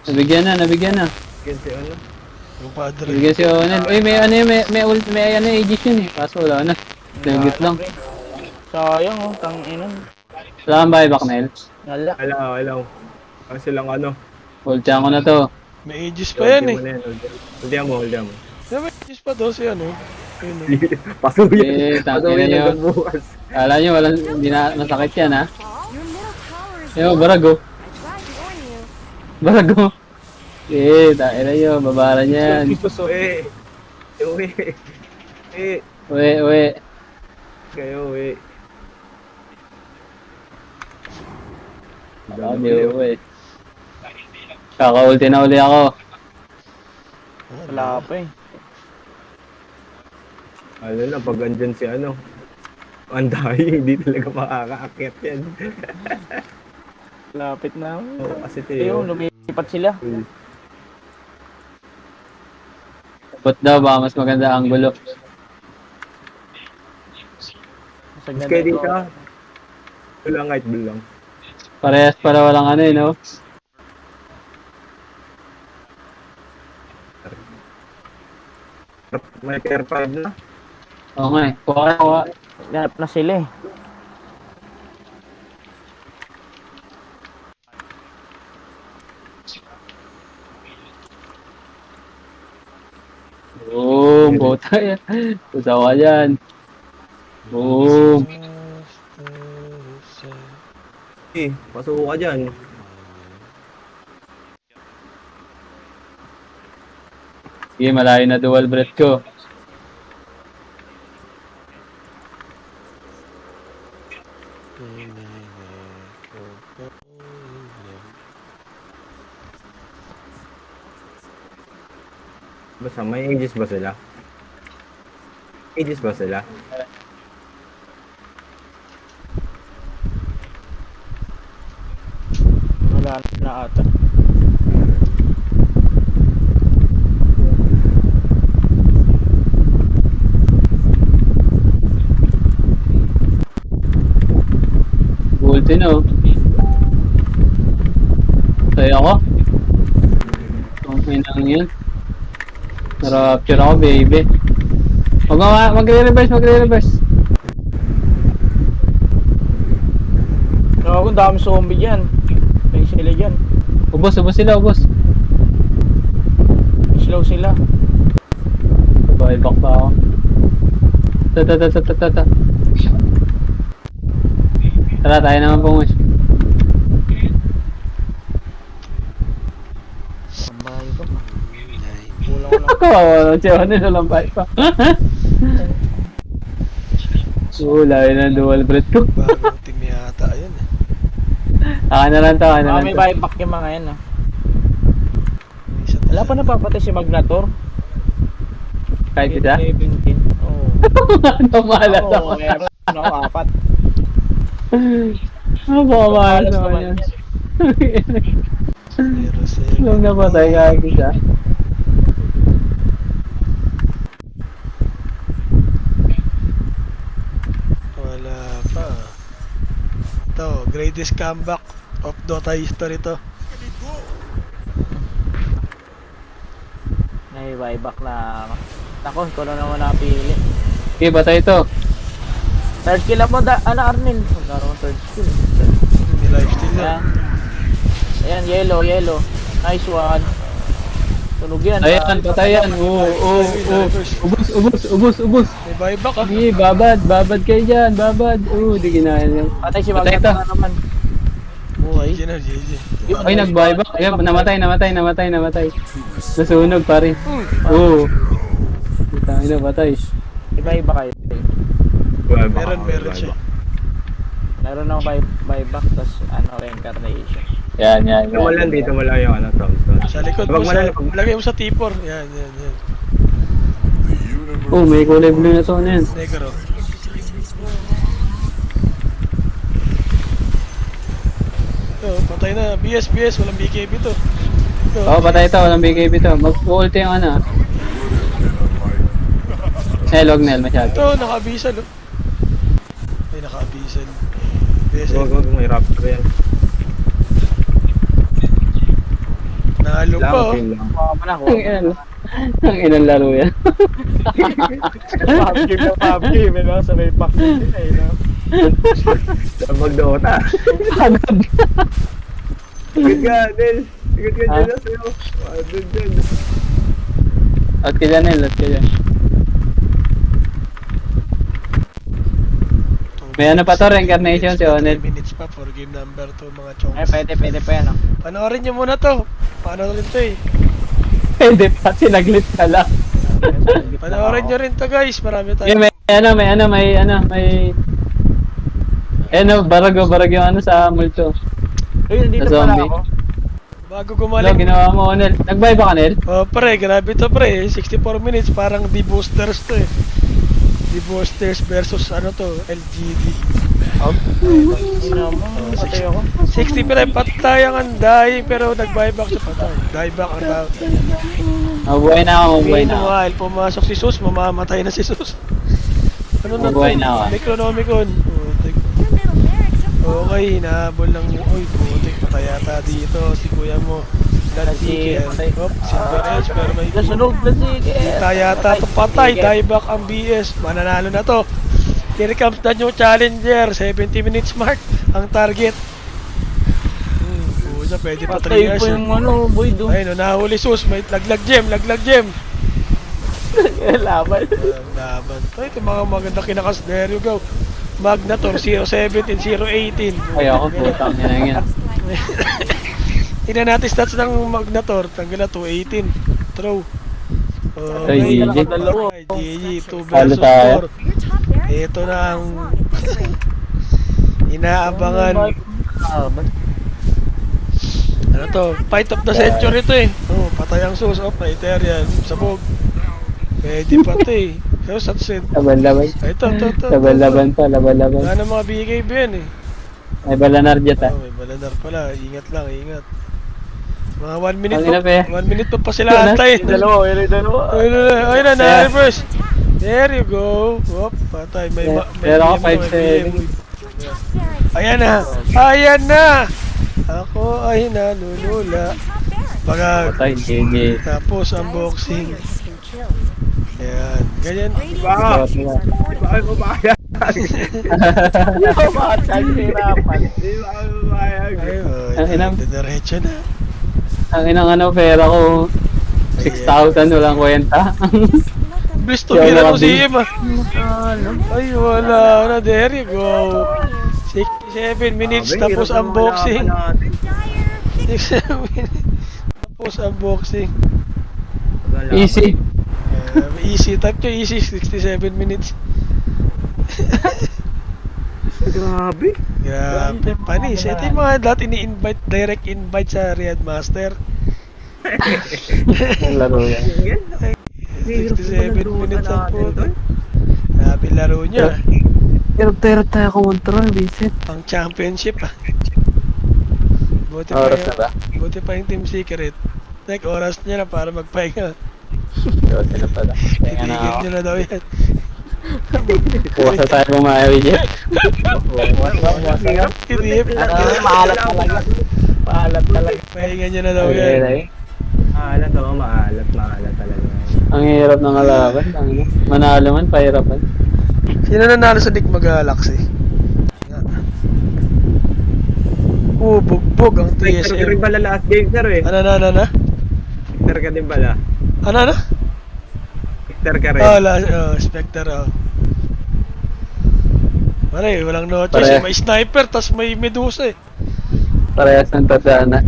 S10: Nabigyan na.
S9: Yung padre.
S10: Nabigyan si Onel. Uy, may Aegis yun eh. Kaso wala na. Nagit lang.
S15: Sayang, tangin.
S10: Wala kang buyback, Nel?
S12: Wala. Kasi lang
S10: Ultihan ko na to.
S9: May Aegis pa yan eh.
S12: Ultihan mo.
S9: May Aegis pa daw si ano.
S12: Pasuyan.
S10: Tangin na nyo. Kala nyo, hindi na masakit yan ha. Yo, Barago. Tangin na nyo, babara niyan. Uwi.
S12: Kayo, uwi.
S10: Uwi. Kaka-ulti na uli ako.
S15: Wala pa eh.
S12: Ano na, pag andyan si Andahi, hindi talaga makaka-akit yan.
S15: Lapit na.
S12: Kasi
S15: Ayun, lumipat sila.
S10: Dapat daw, baka mas maganda ang gulo.
S12: Mas kaya dito. Blue lang.
S10: Parehas para walang no?
S12: May tier 5 na.
S10: Oo nga eh. Kuha.
S15: Ganap na sila eh.
S10: Boom! Bota yan. Pusa ka dyan. Boom!
S12: Pasuko ka dyan.
S10: Sige, malayo na dual breath ko.
S12: Basta may ages ba sila? Ages ba sila?
S15: Wala na ata.
S10: Ulti na oh. Saya ako. Okay lang yun. Narapture ako, baby. Magre-reverse.
S15: Ang dami zombie dyan. May sila dyan.
S10: Ubos sila.
S15: Slow sila.
S10: Back pa ako. Ta. Tara, tayo naman pungus.
S15: Sambahay ko.
S10: Oo, siya nilalampas pa. Layo na dual breath ko.
S9: Bagong team yata, yun eh.
S10: Aka na lang to.
S15: May buyback yung mga yan ah. Wala pa napapatay si Magnator.
S10: Kahit isa?
S15: 17. Oo.
S10: Ano malas
S15: Oo,
S10: ako?
S15: meron ako 4.
S10: Ano ba malas naman yan? Nung napatay kahit isa.
S9: Wala pa. Ito, greatest comeback of Dota history to.
S15: May buyback na. Nako, ikaw na naman napili.
S10: Okay, batay ito.
S15: Third kill mo Arnel. Magkaroon third kill.
S9: Hindi lifesteal na.
S15: Ayan, yellow. Nice one. Tunog yan.
S10: Ayan, patay yan. Ubus.
S9: May buyback ah.
S10: Sige, babad kayo dyan, babad. Di kinaya yan.
S15: Patay si Magnator na naman. Buhay.
S9: GG.
S10: Ay, nag-buyback. Ayan, namatay. Nasunog pa rin. Tayo na, patay.
S15: Iba-iba kayo.
S9: Meron siya.
S15: Meron ng buyback, tapos reincarnation.
S10: Yan.
S12: Dito mo lang yung tombstone.
S9: Sa likod mo, lagay mo sa T4. Yan.
S10: May kulay blue na to na yan.
S9: Negro. Patay na. BS, walang BKB to.
S10: Patay ito, walang BKB to. Mag-ulti yung ano. Wag Nel, masyado.
S9: Ito, naka-abisan oh. Ay, naka-abisan.
S12: Wag may raptor yan.
S9: Nalo pa oh.
S10: Ang ilang laro yan.
S15: PUBG, sa may back din eh, no?
S12: Sa mag-Dota. Ikot ka, Nel. Ikot ka dyan sa'yo. Dyan.
S10: At ka dyan, Nel. May ano pa to, reincarnation si Onel.
S9: 3 minutes pa for game number 2 mga chongs.
S15: Pwede pa yan.
S9: Panoorin nyo muna to. Paano rin to eh.
S10: Pwede pa, sinaglit ka lang.
S9: Panoorin nyo rin to guys. Marami tayo.
S10: Barag yung sa multo.
S15: Nandito pala ako.
S9: Bago gumaling.
S10: Ginawa mo, Onel. Nag-buy ba ka, Nel?
S9: Pre, grabe to pre. 64 minutes, parang D-boosters to eh. D-boosters versus LGD.
S15: Patay ako.
S9: 65 patay ang anday, pero nag-buyback siya patay. Dieback ang tawag.
S10: Mabuhay na ako.
S9: Meanwhile, pumasok si Sus, mamamatay na si Sus. Ano na to? Necronomicon. Okay, hinahabol ng... Uy, putik, patay yata dito. Si kuya mo. Hop, Silver Edge, pero may
S15: Nasunog na sige.
S9: kita yata ito patay. Dieback ang BS. Mananalo na to. Here comes the new challenger. 70 minutes mark ang target. Pusa, pwede pa 3 years.
S15: Patay po yung ano, boy doon.
S9: Ayun, nahuli sus. May laglag gem.
S15: Laban.
S9: Laban. Ito mga maganda kinakas. There you go. Magnator 017, 018.
S10: Ay ako, putang yan.
S9: Tingnan natin stats ng Magnator. Tanggal na 218. Throw.
S10: Ay, GG.
S9: GG. 2 versus 4. Ito na ang inaabangan. Ano to? Fight of the century to eh. Oh, patay ang sus. Oh, Praetorian. Sabog. Pwede pati. Pero satsin.
S10: Laban-laban.
S9: Ito.
S10: Laban-laban pa, laban-laban.
S9: Wala na mga BKB yan eh.
S10: May balanar dyan ta.
S9: May balanar pala. Ingat lang, ingat. Mga 1 minute pa. 1 minute pa sila antay.
S15: Dalawa.
S9: Ayun na, na-reverse. There you go. Hop, patay. May
S10: pero ako 5-7.
S9: Ayan na. Ako ay nalulula. Pagag.
S10: Patay, GG.
S9: Tapos unboxing. Ayan, ganyan.
S12: Bakit mo ba kaya?
S9: Ayun, diretso na.
S10: Ang inang ano, pera ko 6,000 walang kwenta.
S9: Bilis to bira mo si Im ah. Ay, wala na. There you go. 67 minutes tapos unboxing. 67 minutes tapos unboxing.
S10: Easy.
S9: Easy type nyo, easy 67 minutes.
S12: Grabe.
S9: Panis. Ito yung mga dati ni-invite, direct invite sa Riyadh Master.
S10: Ang laro yan.
S9: 67 minutes ang puto. Grabe laro niya.
S10: Pero tayo control, Vincent.
S9: Ang championship ah. Buti pa yung Team Secret. Like, oras niya na para magpahinga.
S10: Yosin na pala.
S9: Titigil nyo na daw yan.
S10: Puwas na tayo bumayaw dyan.
S15: Maalat talaga.
S9: Pahinga nyo na daw yan.
S12: Maalat talaga.
S10: Ang hirap ng alaban. Manalo man, pahirapan.
S9: Sino nanalo sa Nigmagalaxy? Bugbog ang
S12: Spectre ka rin
S9: TSM.
S12: pala last game, sir eh.
S9: Ano?
S12: Spectre ka din pala.
S9: Ano?
S12: Spectre ka rin.
S9: Spectre. Pare, walang no choice. May sniper, tas may medusa eh.
S10: Parehas ng tadana.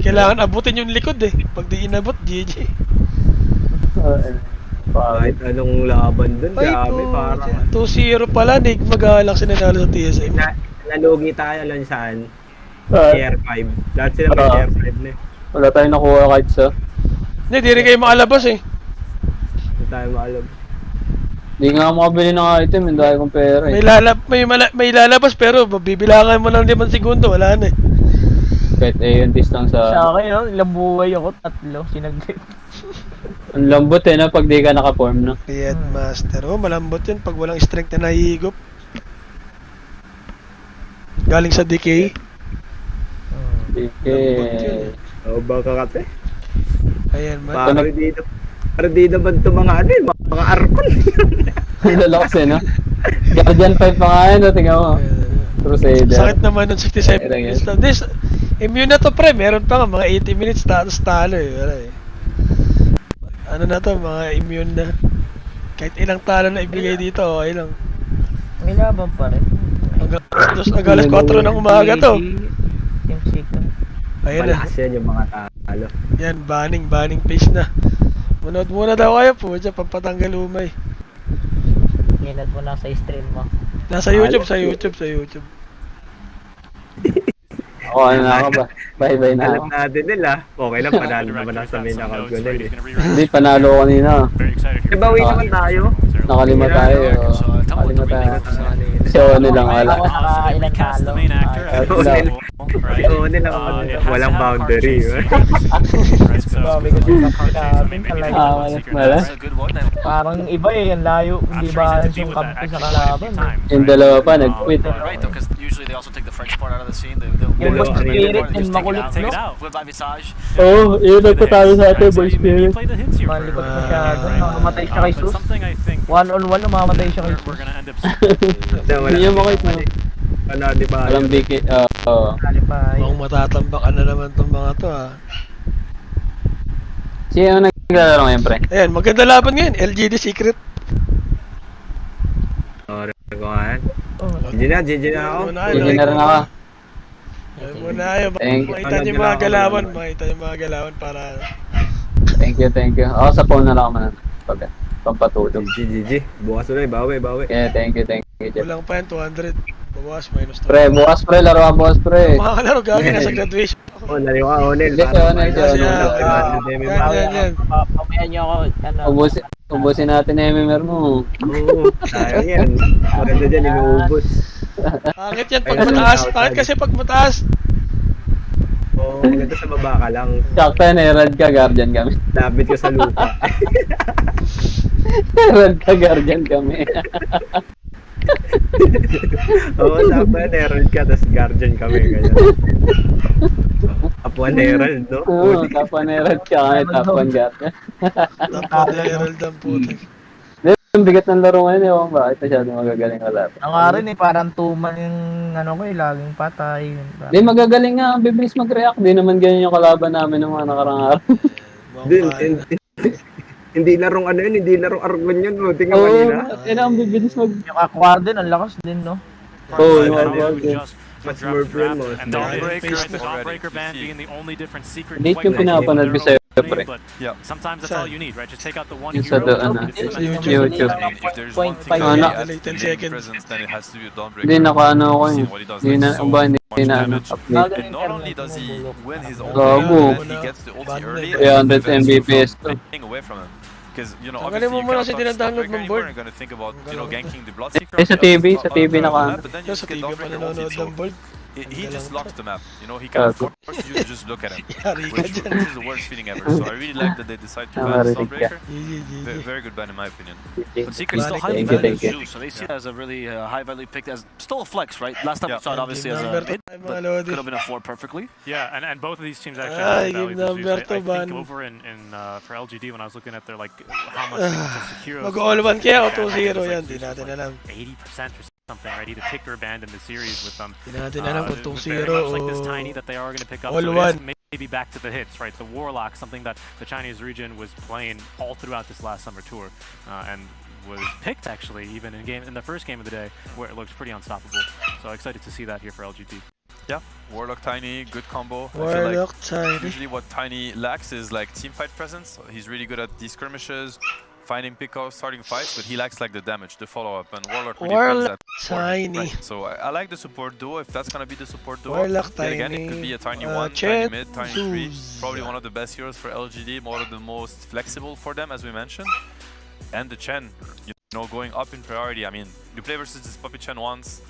S9: Kailangan abutin yung likod eh. Pag di inabot, GG.
S12: Kahit anong laban dun, grabe, parang
S9: 2-0 pala, Nigmagalaxy nanalo sa TSM.
S12: Nalugi tayo lang saan? Tier 5. Lahat sila may Tier 5 na eh.
S10: Wala tayong nakuha kahit sa.
S9: Hindi, di rin kayo makalabas eh.
S12: Hindi tayo maalam.
S10: Hindi nga ako makabili ng item, hindi tayo kong pera eh.
S9: May lalabas pero bibilangan mo lang 5 segundo, wala na eh.
S10: Kahit yung distance sa
S15: akin, no? Ilang buhay ako, 3 sinaglit.
S10: ang lambot eh, no? Pag di ka naka-form, no?
S9: Riyadh Master. Oh, malambot yun pag walang strength na nahihigop. Galing sa decay.
S10: Decay.
S12: Baka kate.
S9: Ayan, man.
S12: Para di naman ito mga ano eh, mga arkon.
S10: Lalakas eh, no? Guardian 5 pa nga yun, no? Tingnan mo. Crusader.
S9: Sakit naman ng 67 minutes. This, immune na to pre, meron pa nga mga 80 minutes tapos talo eh. Wala eh. Ano na to, mga immune na. Kahit ilang talo na ibigay dito, okay lang.
S15: May laban pa rin.
S9: Hanggang alas 4 ng umaga to.
S15: Team Secret.
S9: Ayun na.
S12: Malakas yan yung mga talo.
S9: Yan, banning page na. Manood muna daw kayo po, dyan pampatanggal umay.
S15: Hinad mo na sa stream mo.
S9: Nasa YouTube, sa YouTube.
S10: Ako, ano na ako ba? Bye-bye na
S12: Alam
S10: ako.
S12: natin nila. Okay lang, panalo naman ako sa main account ko nila eh.
S10: Hindi, panalo ko kanina.
S12: Bawi naman tayo.
S10: Nakalima tayo. Nakalima tayo. Si One lang wala.
S15: Ako nakailang talo.
S12: Si One lang walang boundary.
S15: Sabi ko din talaga.
S10: Wala.
S15: Parang iba eh, ang layo. Hindi ba yung kampi sa kalaban?
S10: Yung dalawa pa, nag-quit.
S3: they also take the French part out of the scene. They'll take it out. Flip by Visage.
S8: Oo, yun nagtatalo sa atin, boy spirit.
S15: Malikot masyado. Namamatay siya kay Sus. One-on-one, namamatay siya kay Sus.
S12: Hindi niya makita. Di ba?
S8: Walang biki.
S9: Mukhang matatambakan na naman tong mga to ha.
S8: Sino naglalaro ngayon, pre?
S9: Ayan, maganda laban ngayon. LGD Secret.
S12: GG na ako.
S8: GG na rin ako.
S9: Ay muna kayo. Makita niyo mga galawan. Makita niyo mga galawan para...
S8: Thank you. Ako sa phone na lang ako manan. Pampatulog.
S12: GG. Bukas ulit, bawi.
S8: Yeah, thank you.
S9: Kulang pa yan, 200. Bawas, minus 200.
S8: Pre, bukas pre, laro ka bukas pre.
S9: Makakalaro gagi, nasa graduation.
S12: Naliw ka, Onel.
S9: Yan.
S15: Pamayan niyo ako.
S8: Ubusin natin na MMR mo.
S12: Oo, sayang yan. Maganda dyan, inuubos.
S9: Pangit yan pag mataas. Pangit kasi pag mataas.
S12: Oo, maganda sa baba ka lang.
S8: Sakto yan, Herald ka, guardian kami.
S12: Lapit ka sa lupa.
S8: Herald ka, guardian kami.
S12: Oo, sakto yan, Herald ka, tapos guardian kami. Top 1 Herald, no?
S8: Oo, top 1 Herald ka kami, top 1 guardian.
S9: Top 1 Herald ang putik.
S8: Ang bigat ng laro ngayon, ewan bakit masyado magagaling wala.
S15: Ang nga rin parang tuman yung ano ko laging patay.
S8: Di magagaling nga, ang bibilis mag-react. Di naman ganyan yung kalaban namin ng mga nakarang araw.
S12: Hindi larong ano yun, hindi larong argon yun. Tingnan kanina.
S8: Oo, ang bibilis mag...
S15: Yung aquar din, ang lakas din, no?
S8: Oo, yung aquar din.
S12: Much more friend mo.
S2: Dawnbreaker band being the only different secret.
S8: Late yung pinapanood ko sa'yo, pre.
S2: Sometimes that's all you need, right? Just take out the one
S8: Yung sa doon, YouTube.
S1: If there's one thing that has to be in presence, then it has to be a Dawnbreaker.
S8: Hindi, nakaano ako yun. Hindi na update.
S1: And not only does he win his own
S8: Gago.
S1: he gets the ulti early.
S8: 300 Mbps to.
S1: Away from him. Because, you know,
S9: Tagalin mo muna kasi dinadownload mong board.
S1: You're gonna think about, you know, ganking the Bloodseeker.
S8: Sa TV naka.
S1: But then you
S9: Sa
S1: just get
S9: TV pa
S1: Dawnbreaker
S9: nanonood ng board.
S1: he just locks the map. You know, he kind of forces you to just look at him, which is the worst feeling ever. So I really like that they decide to ban Dawnbreaker. Very good ban in my opinion.
S3: But Secret's still highly valued as ZOO, so they see it as a really high value pick, as still a flex, right? Last time we saw it obviously as a mid, but could have been a 4 perfectly.
S2: Yeah, and both of these teams actually value the ZOO. I think over in for LGD when I was looking at their like how much they to secure.
S9: Mag-all-one kaya o 2-0 yan, di natin alam.
S2: 80% or something, right? Either pick or abandon the series with them.
S9: Di natin alam kung 2-0
S2: o like this tiny that they are going to pick up.
S9: all-one.
S2: So maybe back to the hits, right? The Warlock, something that the Chinese region was playing all throughout this last summer tour, and was picked actually even in the first game of the day, where it looks pretty unstoppable. So excited to see that here for LGD.
S1: Yeah, Warlock Tiny, good combo.
S9: Warlock Tiny.
S1: Usually what Tiny lacks is like team fight presence. He's really good at these skirmishes, finding pickoffs, starting fights, but he lacks like the damage, the follow-up, and Warlock really brings that.
S9: Tiny.
S1: Right. So I like the support duo, if that's gonna be the support duo.
S9: Warlock
S1: Tiny. Again, it could be a Tiny 1, Tiny mid, Tiny 3. Probably one of the best heroes for LGD, one of the most flexible for them, as we mentioned. And the Chen, you know, going up in priority. I mean, you play versus this Puppy Chen once,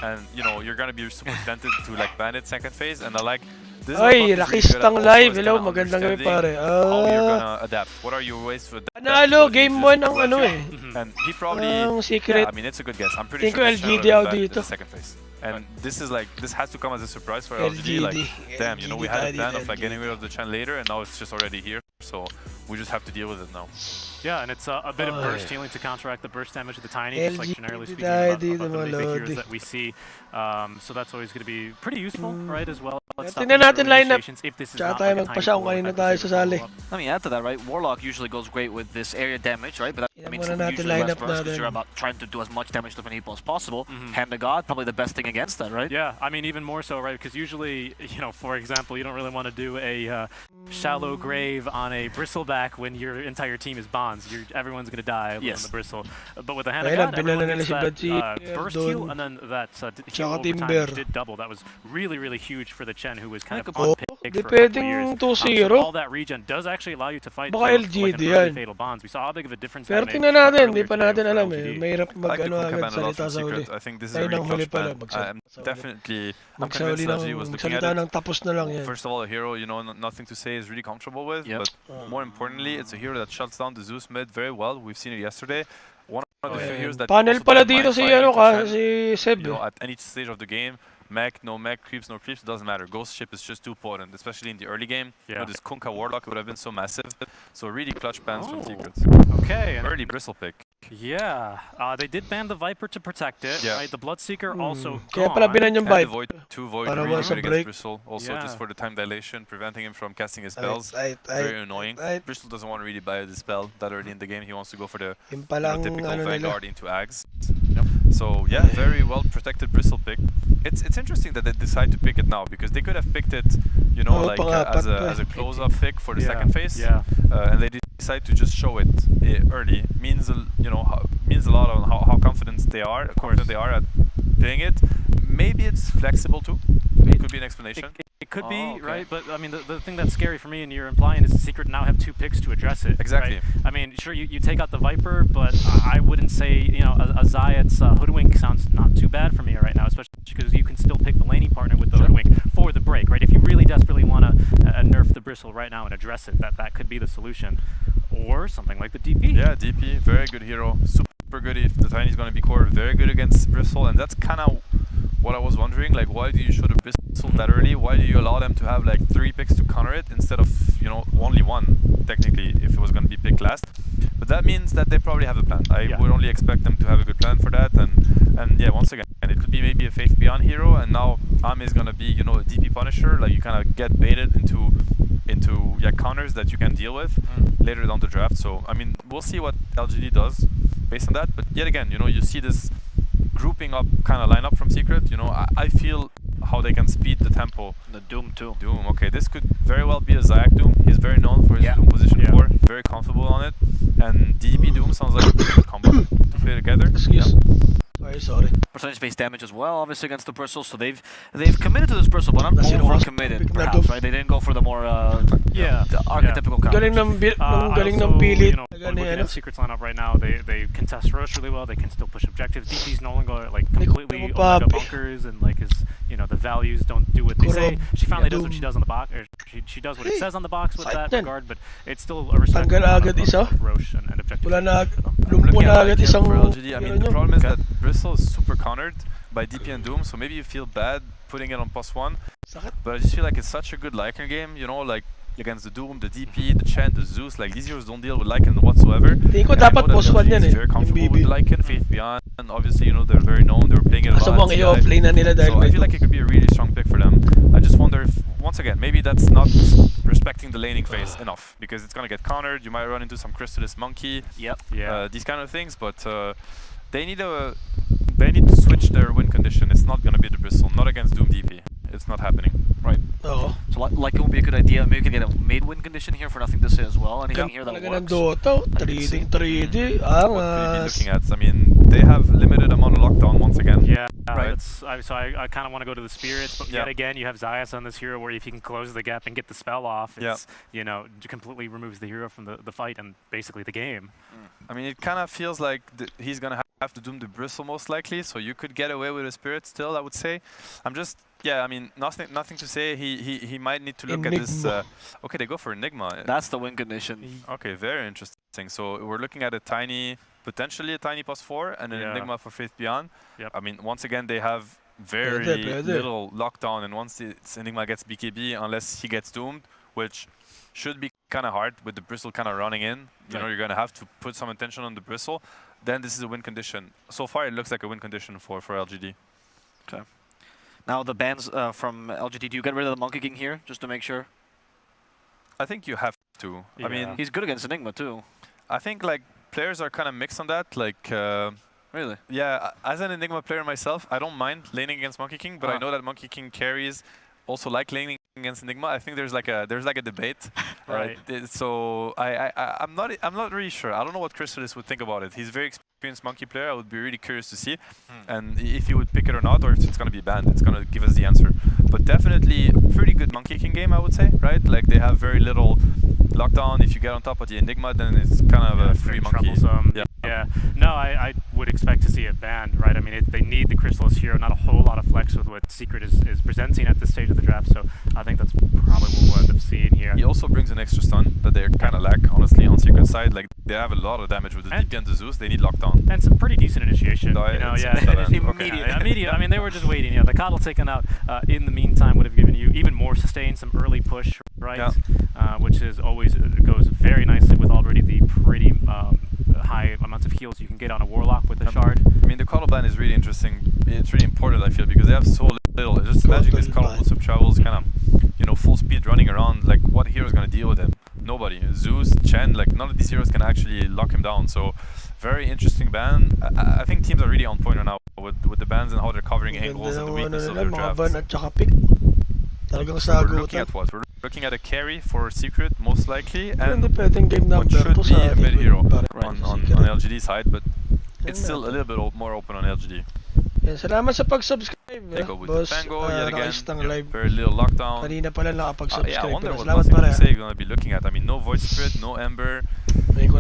S1: and you know you're gonna be super tempted to like ban it second phase. And I like this.
S9: Ay, Rakistang live. Hello, magandang gabi pare.
S1: How you're gonna adapt? What are your ways to adapt?
S9: Panalo, game 1 ang ano eh.
S1: And he probably.
S9: Secret.
S1: Yeah, I mean, it's a good guess. I'm pretty
S9: sure
S1: LGD
S9: out dito.
S1: Second phase. And this is like, this has to come as a surprise for LGD. Like, damn, you know, we had a plan of like getting rid of the Chen later, and now it's just already here. So we just have to deal with it now.
S2: Yeah, and it's a bit of burst healing to counteract the burst damage of the Tiny, just like generally speaking about the big heroes that we see. So that's always going to be pretty useful, right, as well.
S9: Tingnan natin lineup. Tsaka tayo magpasya kung kanino tayo sasali.
S3: Let me add to that, right? Warlock usually goes great with this area damage, right? But that means usually less burst because you're about trying to do as much damage to people as possible. Hand to God, probably the best thing against that, right?
S2: Yeah, I mean even more so, right? Because usually, you know, for example, you don't really want to do a shallow grave on a bristleback when your entire team is bonds. Everyone's gonna die on the bristle. But with the hand of God, everyone gets that burst heal, and then that heal over time did double. That was really, really huge for the Chen, who was kind of unpicked for a couple years. So all that region does actually allow you to fight like really fatal bonds. We saw how big of a difference that made.
S9: Pero tingnan natin, hindi pa natin alam eh. Mahirap mag-ano agad salita sa huli.
S1: I think this is a really clutch ban. Definitely, I'm convinced that he was looking at it. First of all, a hero, you know, nothing to say is really comfortable with, but more importantly, it's a hero that shuts down the Zeus mid very well. We've seen it yesterday. One of the few heroes that
S9: panel pala dito si ano ka, si Seb.
S1: You know, at any stage of the game, mech, no mech, creeps, no creeps, it doesn't matter. Ghost ship is just too potent, especially in the early game.
S16: Yeah.
S1: You know, this Kunkka Warlock would have been so massive. So really clutch bans from Secrets.
S16: Okay. And
S1: early bristle pick.
S16: Yeah, they did ban the Viper to protect it.
S1: Yeah.
S16: Right? The Bloodseeker also
S9: Kaya
S16: gone.
S9: pala binan yung
S1: And the
S9: Viper.
S1: two Void
S9: Para
S1: really
S9: wala sa
S1: good
S9: break.
S1: against Bristle. Also
S16: Yeah.
S1: just for the time dilation, preventing him from casting his spells.
S9: Right.
S1: Very annoying. Bristle doesn't want to really buy the spell that early in the game. He wants to go for the
S9: Yung palang
S1: typical
S9: ano
S1: Vanguard
S9: nila.
S1: into Ags. So yeah, very well protected Bristle pick. It's interesting that they decide to pick it now because they could have picked it, you know, like as a close-up pick for the second phase.
S16: Yeah.
S1: And they decide to just show it early. Means means a lot on how confident they are. At playing it. Maybe it's flexible too. It could be an explanation.
S16: It could be, right? But I mean, the thing that's scary for me, and you're implying, is the Secret now have 2 picks to address it.
S1: Exactly.
S16: Right? I mean, sure, you take out the Viper, but I wouldn't say, you know, a Zayat's Hoodwink sounds not too bad for me right now, especially because you can still pick the laning partner with the Hoodwink for the break, right? If you really desperately want to nerf the Bristle right now and address it, that could be the solution. Or something like the DP.
S1: Yeah, DP, very good hero. Super good if the Tiny's going to be core. Very good against Bristle, and that's kind of what I was wondering. Like, why do you show the Bristle that early? Why do you allow them to have like 3 picks to counter it instead of, you know, only 1 technically if it was going to be picked last? But that means that they probably have a plan. I would only expect them to have a good plan for that. And yeah, once again, it could be maybe a Faith Beyond hero, and now Ame is going to be, you know, a DP Punisher. Like, you kind of get baited into counters that you can deal with later down the draft. So I mean, we'll see what LGD does based on that. But yet again, you know, you see this grouping up kind of lineup from Secret. You know, I feel how they can speed the tempo.
S3: The Doom too.
S1: Doom, okay, this could very well be a Zayak Doom. He's very known for his Doom position 4, very comfortable on it. And DDP Doom sounds like a pretty good combo to play together.
S9: Sorry.
S3: Percentage-based damage as well, obviously against the Bristle. So they've committed to this Bristle, but not over-committed. Perhaps, right? They didn't go for the more the archetypical counter.
S9: Galing ng pilit.
S16: You know, looking at Secret's lineup right now, they contest Rosh really well. They can still push objectives. DP's no longer like completely Omega bunkers, and like his, you know, the values don't do what they say. She finally does what she does on the box, or she does what it says on the box with that regard. But it's still a respectful amount of Rosh and objectives.
S9: Wala na.
S1: Looking at like for LGD, I mean, the problem is that Bristle is super countered by DP and Doom, so maybe you feel bad putting it on +1. But I just feel like it's such a good Lycan game, you know, like against the Doom, the DP, the Chen, the Zeus, like these heroes don't deal with Lycan whatsoever.
S9: Tingin ko dapat +1 yan eh.
S1: Very comfortable with Lycan, Faith Beyond, and obviously, you know, they're very known, they're playing it a lot.
S9: So
S1: I feel like it could be a really strong pick for them. I just wonder if, once again, maybe that's not respecting the laning phase enough, because it's gonna get countered, you might run into some Chrysalis Monkey, these kind of things, but they need to switch their win condition. It's not gonna be the Bristle, not against Doom DP. It's not happening. Right.
S9: Oh.
S3: So like it would be a good idea. Maybe we could get a made win condition here for nothing to say as well. Anything here that works?
S9: Dota, 3D,
S1: looking at. I mean, they have limited amount of lockdown once again.
S16: Yeah.
S1: Right.
S16: So I kind of want to go to the Spirits, but yet again, you have Zayas on this hero where if he can close the gap and get the spell off, it's, you know, completely removes the hero from the fight and basically the game.
S1: I mean, it kind of feels like he's gonna have to Doom the Bristle most likely, so you could get away with a Spirit still, I would say. I'm just, I mean, nothing to say. He might need to look at this. Okay, they go for Enigma.
S3: That's the win condition.
S1: Okay, very interesting. So we're looking at a Tiny, potentially a Tiny +4 and an Enigma for Faith Beyond. I mean, once again, they have very little lockdown, and once Enigma gets BKB, unless he gets doomed, which should be kind of hard with the Bristle kind of running in. You know, you're going to have to put some attention on the Bristle. Then this is a win condition. So far, it looks like a win condition for LGD.
S3: Okay. Now the bans from LGD, do you get rid of the Monkey King here, just to make sure?
S1: I think you have to. I mean,
S3: he's good against Enigma too.
S1: I think like players are kind of mixed on that. Like,
S3: really?
S1: Yeah, as an Enigma player myself, I don't mind laning against Monkey King, but I know that Monkey King carries also like laning against Enigma. I think there's like a debate.
S16: Right.
S1: So I'm not really sure. I don't know what Chrysalis would think about it. He's a very experienced Monkey player. I would be really curious to see, and if he would pick it or not, or if it's gonna be banned. It's gonna give us the answer. But definitely a pretty good Monkey King game, I would say. Right? Like they have very little lockdown. If you get on top of the Enigma, then it's kind of a free Monkey.
S16: Yeah. No, I would expect to see it banned, right? I mean, they need the Chrysalis hero, not a whole lot of flex with what Secret is presenting at this stage of the draft, so I think that's probably what we'll end up seeing here.
S1: He also brings an extra stun that they kind of lack, honestly, on Secret side. Like, they have a lot of damage with the DP and the Zeus. They need lockdown.
S16: And some pretty decent initiation. You know,
S1: immediate.
S16: I mean, they were just waiting. The coddle taken out in the meantime would have given you even more sustain, some early push, right? Which is always goes very nicely with already the pretty high amounts of heals you can get on a warlock with a shard.
S1: I mean, the coddle ban is really interesting. It's really important, I feel, because they have so little. Just imagine this coddle Mousep travels kind of, full speed running around. Like, what hero is going to deal with him? Nobody. Zeus, Chen, like, none of these heroes can actually lock him down. So, very interesting ban. I think teams are really on point right now with the bans and how they're covering angles and the weakness of their drafts. We're looking at what? We're looking at a carry for Secret, most likely, and what should be a mid hero on LGD side, but it's still a little bit more open on LGD.
S9: Salamat sa pag-subscribe,
S1: boss. Tango, yet again,
S9: live.
S1: very little lockdown.
S9: Kanina pala nakapag-subscribe.
S1: Yeah, I wonder what
S9: Salamat
S1: you're going to be looking at. I mean, no Void Spirit, no Ember. There's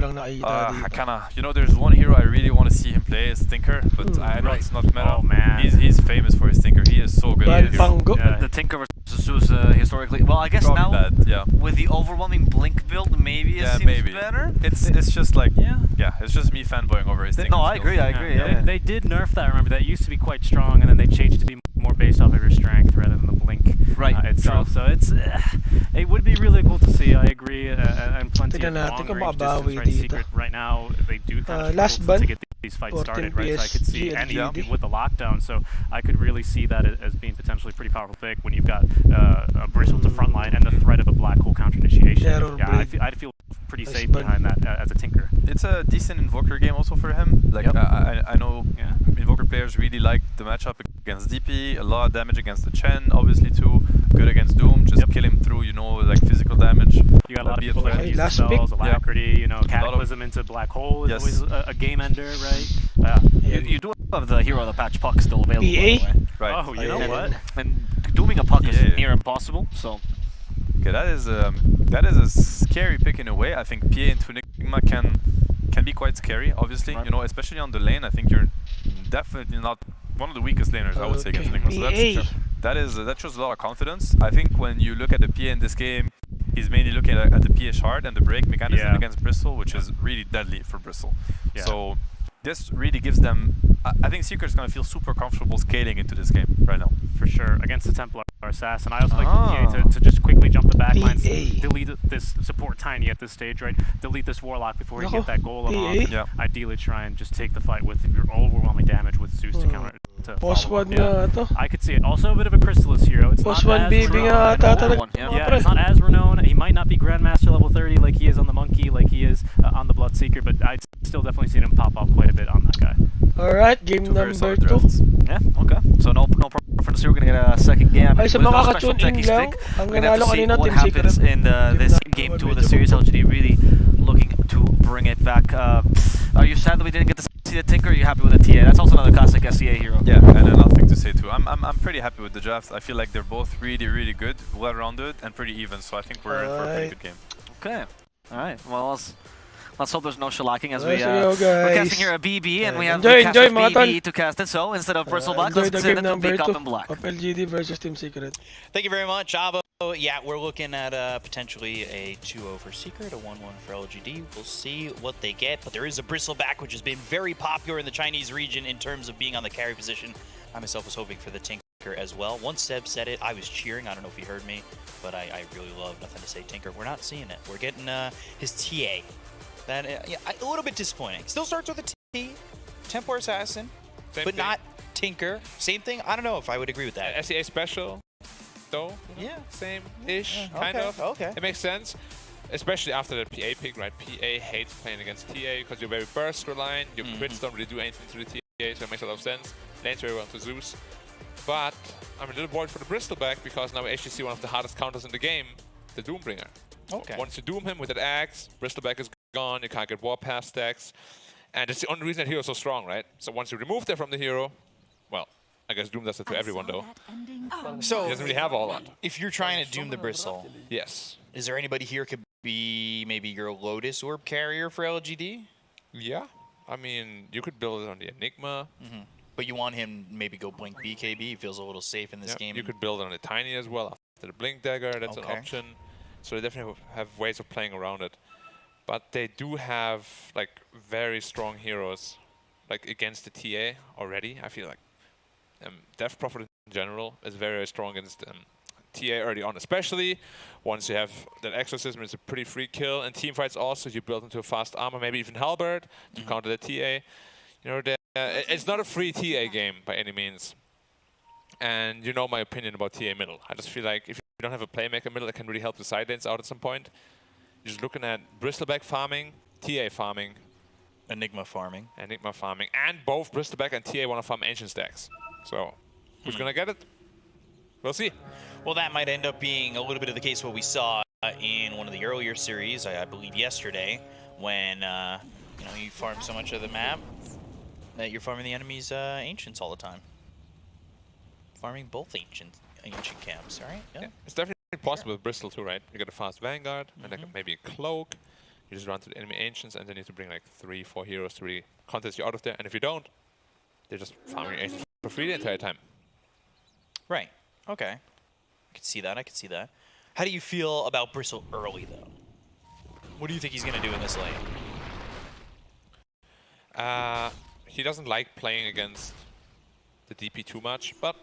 S1: one hero I really want to see him play is Tinker, but I know it's not meta.
S16: Oh, man.
S1: He's famous for his Tinker. He is so good at the hero.
S3: The Tinker versus Zeus historically. Well, I guess
S1: probably
S3: now
S1: bad,
S3: with the overwhelming Blink build, maybe it seems better.
S1: It's just like it's just me fanboying over his Tinker.
S3: No, I agree.
S16: They did nerf that. Remember, that used to be quite strong, and then they changed to be more based off of your strength rather than the Blink itself. So it would be really cool to see. I agree, and plenty of long-range distance Secret right now. They do kind of struggle to get these fights started, right? So I could see any with the lockdown. So I could really see that as being potentially a pretty powerful pick when you've got a Bristle to frontline and the threat of a black hole counter initiation. I'd feel pretty safe behind that as a Tinker.
S1: It's a decent Invoker game also for him. Like I know Invoker players really like the matchup against DP, a lot of damage against the Chen, obviously too. Good against Doom, just kill him through, like physical damage.
S16: You got a lot of people that use the spells, Alacrity, Cataclysm into Black Hole is always a game ender, right?
S3: You do have the hero of the patch puck still available, by the way.
S1: Right.
S16: Oh, you know what?
S3: And dooming a puck is near impossible, so...
S1: Okay, that is a scary pick in a way. I think PA into Nigma can be quite scary, obviously. Especially on the lane. I think you're definitely not one of the weakest laners, I would say, against Nigma. So that shows a lot of confidence. I think when you look at the PA in this game, he's mainly looking at the PA shard and the break mechanism against Bristle, which is really deadly for Bristle. So this really gives them... I think Secret's going to feel super comfortable scaling into this game right now.
S16: For sure, against the Templar Assassin. I also like the PA to just quickly jump the backlines, delete this support Tiny at this stage, right? Delete this Warlock before you get that goal off. Ideally try and just take the fight with your overwhelming damage with Zeus to counter I could see it. Also a bit of a Chrysalis hero. It's not as renowned. It's not as renowned. He might not be Grandmaster level 30 like he is on the Monkey, like he is on the Bloodseeker, but I'd still definitely seen him pop off quite a bit on that guy.
S9: Alright, game number 2.
S3: Yeah, okay. So no preference here. We're gonna get a second game.
S9: Ay, sa mga ka-tune in lang, ang nanalo kanina
S3: what
S9: Team
S3: happens
S9: Secret.
S3: in this game 2 of the series. LGD really looking to bring it back. Are you sad that we didn't get to see the Tinker? Or are you happy with the TA? That's also another classic SEA hero.
S1: Yeah, and another thing to say too. I'm pretty happy with the drafts. I feel like they're both really good, well-rounded, and pretty even. So I think we're in for a pretty good game.
S3: Okay. All right. Well, let's hope there's no shellacking as we're casting here a BB and we have BB to cast it. So instead of Bristleback, let's send it to Big Up and Black.
S9: LGD versus Team Secret.
S13: Thank you very much, Avo. Yeah, we're looking at potentially a 2-0 for Secret, a 1-1 for LGD. We'll see what they get, but there is a Bristleback, which has been very popular in the Chinese region in terms of being on the carry position. I myself was hoping for the Tinker as well. Once Seb said it, I was cheering. I don't know if he heard me, but I really love Nothing to Say Tinker. We're not seeing it. We're getting his TA. That a little bit disappointing. Still starts with a T, Templar Assassin, but not Tinker. Same thing. I don't know if I would agree with that.
S14: SEA special, though.
S13: Yeah,
S14: same-ish, kind of.
S13: Okay.
S14: It makes sense, especially after the PA pick, right? PA hates playing against TA because you're very burst reliant. Your crits don't really do anything to the TA, so it makes a lot of sense. Lanes very well to Zeus, but I'm a little worried for the Bristleback because now we actually see one of the hardest counters in the game, the Doombringer.
S13: Okay.
S14: Once you doom him with that axe, Bristleback is gone, you can't get Warpath stacks. And it's the only reason that hero is so strong, right? So once you remove that from the hero, well, I guess Doom does it to everyone though.
S13: So
S14: he doesn't really have all that.
S13: If you're trying to doom the Bristle,
S14: yes.
S13: Is there anybody here could be maybe your Lotus Orb carrier for LGD?
S14: Yeah. I mean, you could build it on the Enigma.
S13: But you want him maybe go Blink BKB, he feels a little safe in this game.
S14: You could build it on the Tiny as well after the Blink Dagger, that's an option. So they definitely have ways of playing around it. But they do have like very strong heroes like against the TA already, I feel like. Death Prophet in general is very, very strong against TA early on, especially once you have that exorcism. It's a pretty free kill, and team fights also you build into a fast armor, maybe even halberd to counter the TA. You know, it's not a free TA game by any means. And you know my opinion about TA middle. I just feel like if you don't have a playmaker middle that can really help the side lanes out at some point, you're just looking at Bristleback farming, TA farming,
S13: Enigma farming,
S14: and both Bristleback and TA want to farm ancient stacks. So who's gonna get it? We'll see.
S13: Well, that might end up being a little bit of the case what we saw in one of the earlier series, I believe yesterday, when you know, you farm so much of the map that you're farming the enemy's ancients all the time. Farming both ancient camps, right?
S14: Yeah, it's definitely possible with Bristol too, right? You get a fast Vanguard, and like maybe a Cloak. You just run to the enemy ancients, and then you need to bring like 3-4 heroes to really contest you out of there. And if you don't, they're just farming your ancients for free the entire time.
S13: Right. Okay. I can see that. I can see that. How do you feel about Bristle early, though? What do you think he's going to do in this lane?
S14: He doesn't like playing against the DP too much, but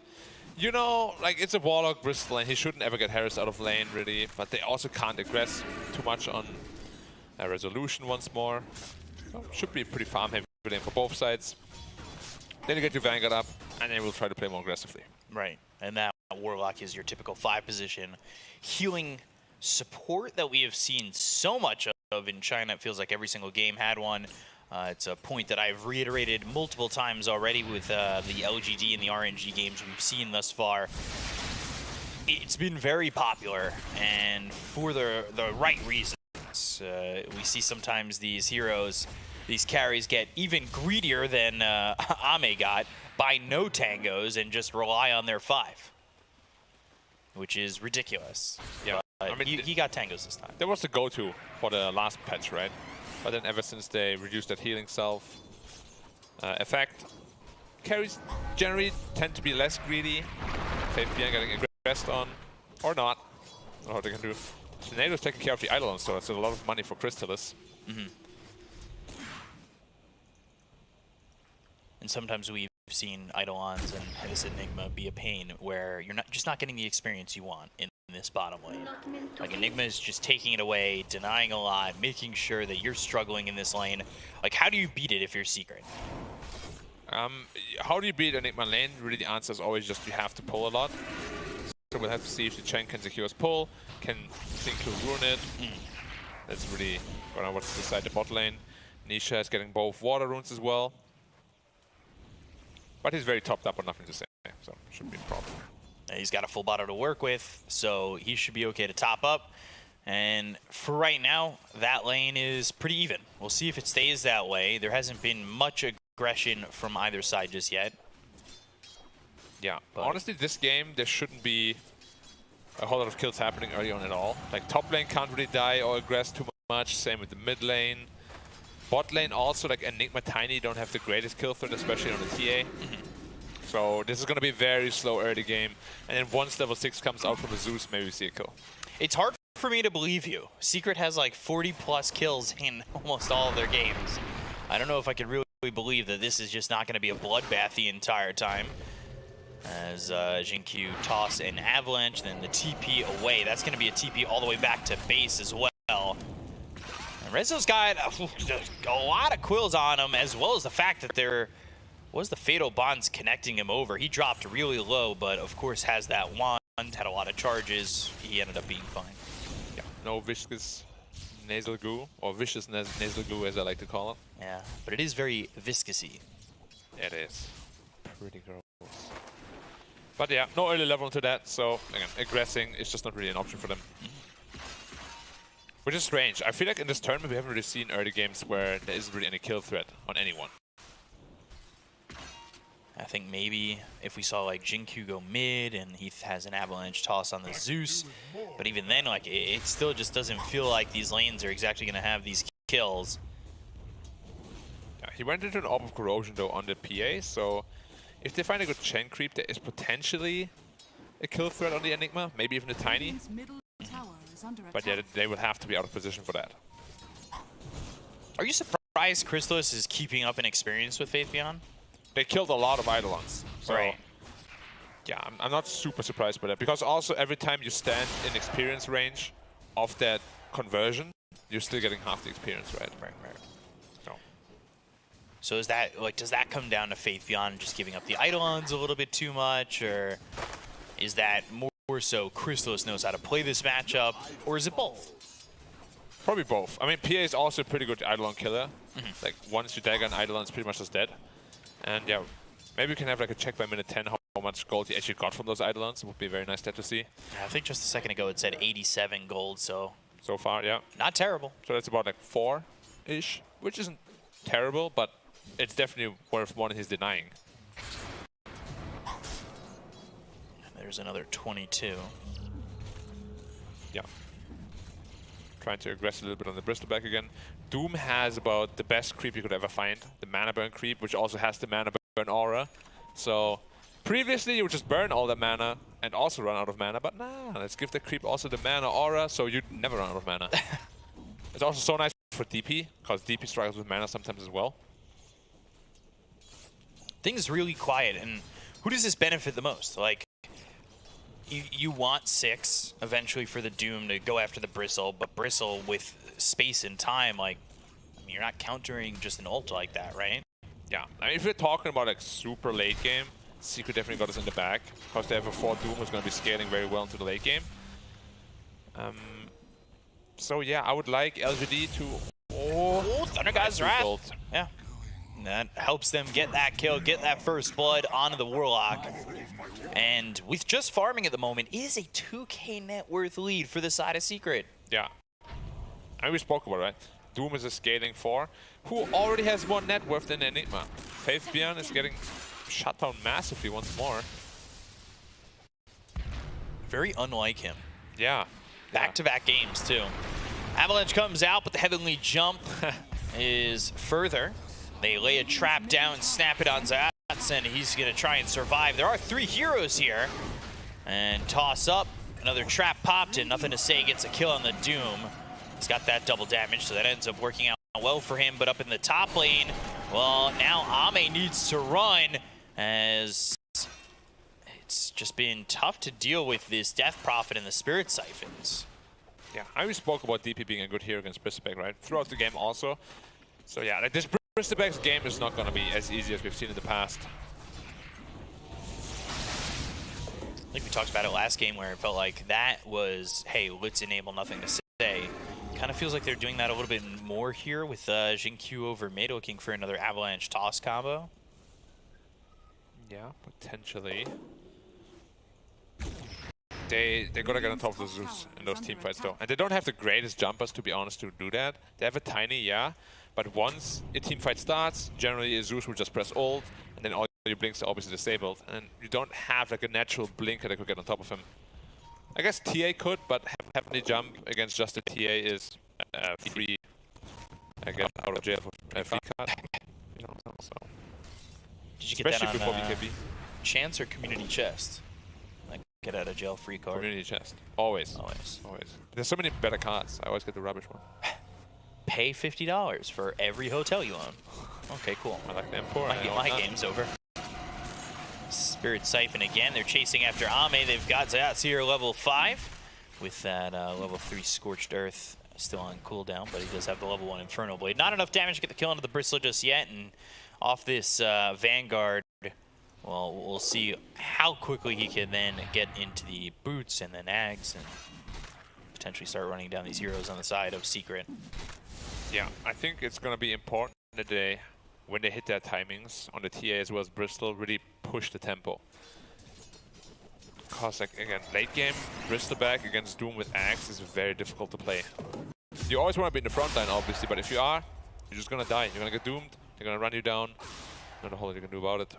S14: you know, like it's a Warlock Bristol, and he shouldn't ever get harassed out of lane, really. But they also can't aggress too much on resolution once more. So should be pretty farm heavy lane for both sides. Then you get your Vanguard up, and then we'll try to play more aggressively.
S13: Right, and that Warlock is your typical 5 position healing support that we have seen so much of in China. It feels like every single game had one. It's a point that I've reiterated multiple times already with the LGD and the RNG games we've seen thus far. It's been very popular, and for the right reasons. We see sometimes these heroes, these carries get even greedier than Ame got, buy no tangos and just rely on their 5, which is ridiculous.
S14: Yeah,
S13: I mean, he got tangos this time.
S14: That was the go-to for the last patch, right? But then ever since they reduced that healing self effect, carries generally tend to be less greedy. FaithBeyond getting aggressed on, or not. I don't know what they can do. Nado's taking care of the Eidolons, so that's a lot of money for Crystallis.
S13: And sometimes we've seen Eidolons and this Enigma be a pain where you're not getting the experience you want in this bottom lane. Like Enigma is just taking it away, denying a lot, making sure that you're struggling in this lane. Like, how do you beat it if you're Secret?
S14: How do you beat Enigma lane? Really, the answer is always just you have to pull a lot. So we'll have to see if the Chen can secure his pull, can Sync ruin it. That's really what's decide the bot lane. Nisha is getting both water runes as well. But he's very topped up on nothing to say, so shouldn't be a problem.
S13: He's got a full bottle to work with, so he should be okay to top up. And for right now, that lane is pretty even. We'll see if it stays that way. There hasn't been much aggression from either side just yet.
S14: Yeah, but honestly, this game, there shouldn't be a whole lot of kills happening early on at all. Like, top lane can't really die or aggress too much, same with the mid lane. Bot lane also, like Enigma Tiny don't have the greatest kill threat, especially on the TA. So this is going to be a very slow early game. And then once level 6 comes out from the Zeus, maybe we see a kill.
S13: It's hard for me to believe you. Secret has like 40+ kills in almost all of their games. I don't know if I could really believe that this is just not going to be a bloodbath the entire time. As Jinkyu toss an avalanche, then the TP away. That's going to be a TP all the way back to base as well. And Rezo's got a lot of quills on him, as well as the fact that there was the Fatal Bonds connecting him over. He dropped really low, but of course has that wand, had a lot of charges. He ended up being fine.
S14: Yeah, no viscous nasal goo, or vicious nasal goo as I like to call it.
S13: Yeah, but it is very viscousy.
S14: It is. Pretty gross. But yeah, no early level into that, so again, aggressing is just not really an option for them. Which is strange. I feel like in this tournament we haven't really seen early games where there isn't really any kill threat on anyone.
S13: I think maybe if we saw like Jinkyu go mid and he has an avalanche toss on the Zeus, but even then, like it still just doesn't feel like these lanes are exactly going to have these kills.
S14: Yeah, he went into an Orb of Corrosion though on the PA, so if they find a good Chen creep, there is potentially a kill threat on the Enigma, maybe even a Tiny. But yeah, they would have to be out of position for that.
S13: Are you surprised Crystallis is keeping up an experience with FaithBeyond?
S14: They killed a lot of Eidolons. So
S13: right.
S14: Yeah, I'm not super surprised by that, because also every time you stand in experience range of that conversion, you're still getting half the experience, right?
S13: Right. So is that, like, does that come down to Faith beyond just giving up the Eidolons a little bit too much, or is that more so Crystallis knows how to play this matchup, or is it both?
S14: Probably both. I mean, PA is also a pretty good Eidolon killer. Like, once you dagger an Eidolon, it's pretty much just dead. And yeah, maybe we can have like a check by minute 10 how much gold he actually got from those Eidolons. It would be a very nice stat to see.
S13: Yeah, I think just a second ago it said 87 gold, so
S14: far, yeah.
S13: Not terrible.
S14: So that's about like 4-ish, which isn't terrible, but it's definitely worth more than he's denying.
S13: There's another 22.
S14: Yeah. Trying to aggress a little bit on the Bristleback again. Doom has about the best creep you could ever find, the mana burn creep, which also has the mana burn aura. So previously you would just burn all the mana and also run out of mana, but nah, let's give the creep also the mana aura so you'd never run out of mana. It's also so nice for DP, because DP struggles with mana sometimes as well.
S13: Things really quiet, and who does this benefit the most? Like, you want 6 eventually for the Doom to go after the Bristle, but Bristle with space and time, like, I mean, you're not countering just an ult like that, right?
S14: Yeah, I mean, if we're talking about like super late game, Secret definitely got us in the back, because they have a 4 Doom who's going to be scaling very well into the late game. So yeah, I would like LGD to...
S13: Oh, Thunder God's Wrath. Yeah. That helps them get that kill, get that first blood onto the Warlock. And with just farming at the moment, it is a 2k net worth lead for the side of Secret.
S14: Yeah. I mean, we spoke about it, right? Doom is a scaling 4, who already has more net worth than Enigma. Faith Beyond is getting shut down massively once more.
S13: Very unlike him.
S14: Yeah.
S13: Back-to-back games, too. Avalanche comes out, but the Heavenly Jump is further. They lay a trap down, snap it on Zats, and he's going to try and survive. There are 3 heroes here. And toss up. Another trap popped, and nothing to say gets a kill on the Doom. He's got that double damage, so that ends up working out well for him. But up in the top lane, well, now Ame needs to run, as it's just been tough to deal with this Death Prophet and the Spirit Siphons.
S14: Yeah, I already spoke about DP being a good hero against Bristleback, right? Throughout the game also. So yeah, like this Bristleback's game is not going to be as easy as we've seen in the past.
S13: I think we talked about it last game where it felt like that was, hey, let's enable nothing to say. Kind of feels like they're doing that a little bit more here with Jinq over mid, looking for another Avalanche toss combo.
S14: Yeah, potentially. They gotta get on top of the Zeus in those team fights though. And they don't have the greatest jumpers, to be honest, to do that. They have a tiny, yeah, but once a team fight starts, generally a Zeus will just press ult, and then all your blinks are obviously disabled. And you don't have like a natural blinker that could get on top of him. I guess TA could, but Heavenly Jump against just a TA is free, I guess, out of jail for VCARD. You know, so.
S13: Did you get
S14: especially
S13: that on
S14: before BKB.
S13: Chance or Community Chest? Like, get out of jail free card?
S14: Community Chest. Always.
S13: Always.
S14: Always. There's so many better cards. I always get the rubbish one.
S13: Pay $50 for every hotel you own. Okay, cool.
S14: I like them for
S13: my game's over. Spirit Siphon again. They're chasing after Ame. They've got Zats here level 5 with that level 3 Scorched Earth still on cooldown, but he does have the level 1 Infernal Blade. Not enough damage to get the kill onto the Bristle just yet, and off this Vanguard, well, we'll see how quickly he can then get into the boots and the nags and potentially start running down these heroes on the side of Secret.
S14: Yeah, I think it's going to be important that they, when they hit their timings on the TA as well as Bristol, really push the tempo. Because, like, again, late game, Bristleback against Doom with Axe is very difficult to play. You always want to be in the front line, obviously, but if you are, you're just going to die. You're going to get doomed. They're going to run you down. Not a whole lot you can do about it.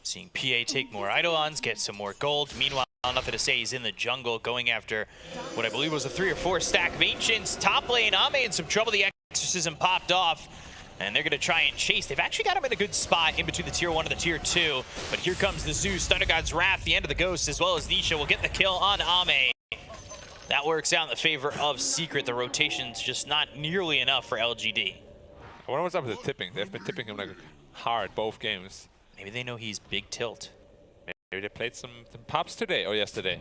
S13: Seeing PA take more Eidolons, get some more gold. Meanwhile, nothing to say, he's in the jungle going after what I believe was a 3 or 4 stack of Ancients. Top lane, Ame in some trouble. The Exorcism popped off, and they're going to try and chase. They've actually got him in a good spot in between the tier 1 and the tier 2. But here comes the Zeus, Thunder God's Wrath, the end of the Ghost, as well as Nisha will get the kill on Ame. That works out in the favor of Secret. The rotation's just not nearly enough for LGD.
S14: I wonder what's up with the tipping. They've been tipping him like hard both games.
S13: Maybe they know he's big tilt.
S14: Maybe they played some pubs today or yesterday.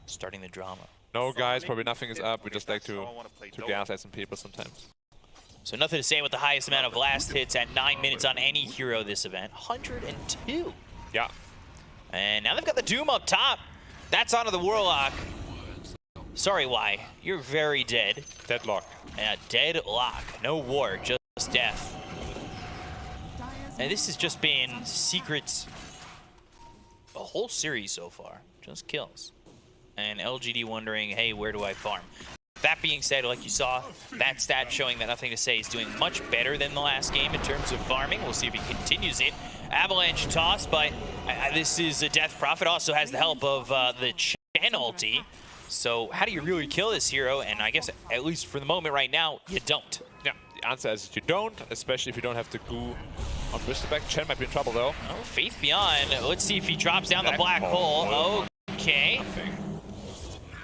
S13: Starting the drama.
S14: No, guys, probably nothing is up. We just like to gaslight some people sometimes.
S13: So nothing to say with the highest amount of last hits at 9 minutes on any hero this event. 102.
S14: Yeah.
S13: And now they've got the Doom up top. That's onto the Warlock. Sorry, why? You're very dead.
S14: Deadlock.
S13: Yeah, deadlock. No war, just death. And this has just been Secret's a whole series so far. Just kills. And LGD wondering, hey, where do I farm? That being said, like you saw, that stat showing that Nothing to Say is doing much better than the last game in terms of farming. We'll see if he continues it. Avalanche toss, but this is a Death Prophet. Also has the help of the Chen ulti. So how do you really kill this hero? And I guess, at least for the moment right now, you don't.
S14: Yeah, the answer is you don't, especially if you don't have the goo on Bristleback. Chen might be in trouble, though.
S13: Oh, Faith Beyond. Let's see if he drops down the black hole. Okay.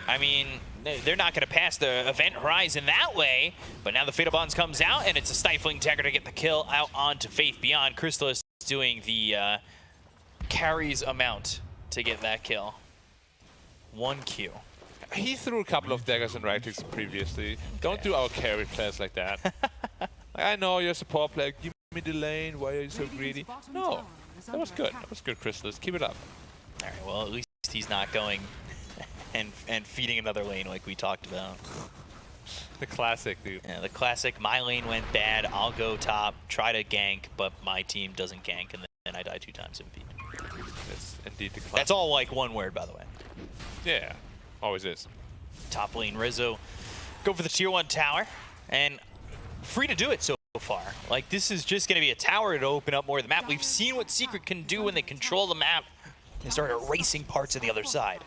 S13: I mean, they're not going to pass the event horizon that way, but now the Fatal Bonds comes out, and it's a Stifling Dagger to get the kill out onto Faith Beyond. Crystallis doing the carries amount to get that kill. 1 Q.
S14: He threw a couple of daggers and right clicks previously. Don't do our carry players like that. I know you're a support player. Give me the lane. Why are you so greedy? No, that was good. That was good, Crystallis. Keep it up.
S13: All right, well, at least he's not going and feeding another lane like we talked about.
S14: The classic, dude.
S13: Yeah, the classic. My lane went bad. I'll go top, try to gank, but my team doesn't gank, and then I die 2 times in feed.
S14: That's indeed the classic.
S13: That's all like one word, by the way.
S14: Yeah, always is.
S13: Top lane, Rizzo. Go for the tier 1 tower, and free to do it so far. Like, this is just going to be a tower to open up more of the map. We've seen what Secret can do when they control the map. They start erasing parts of the other side.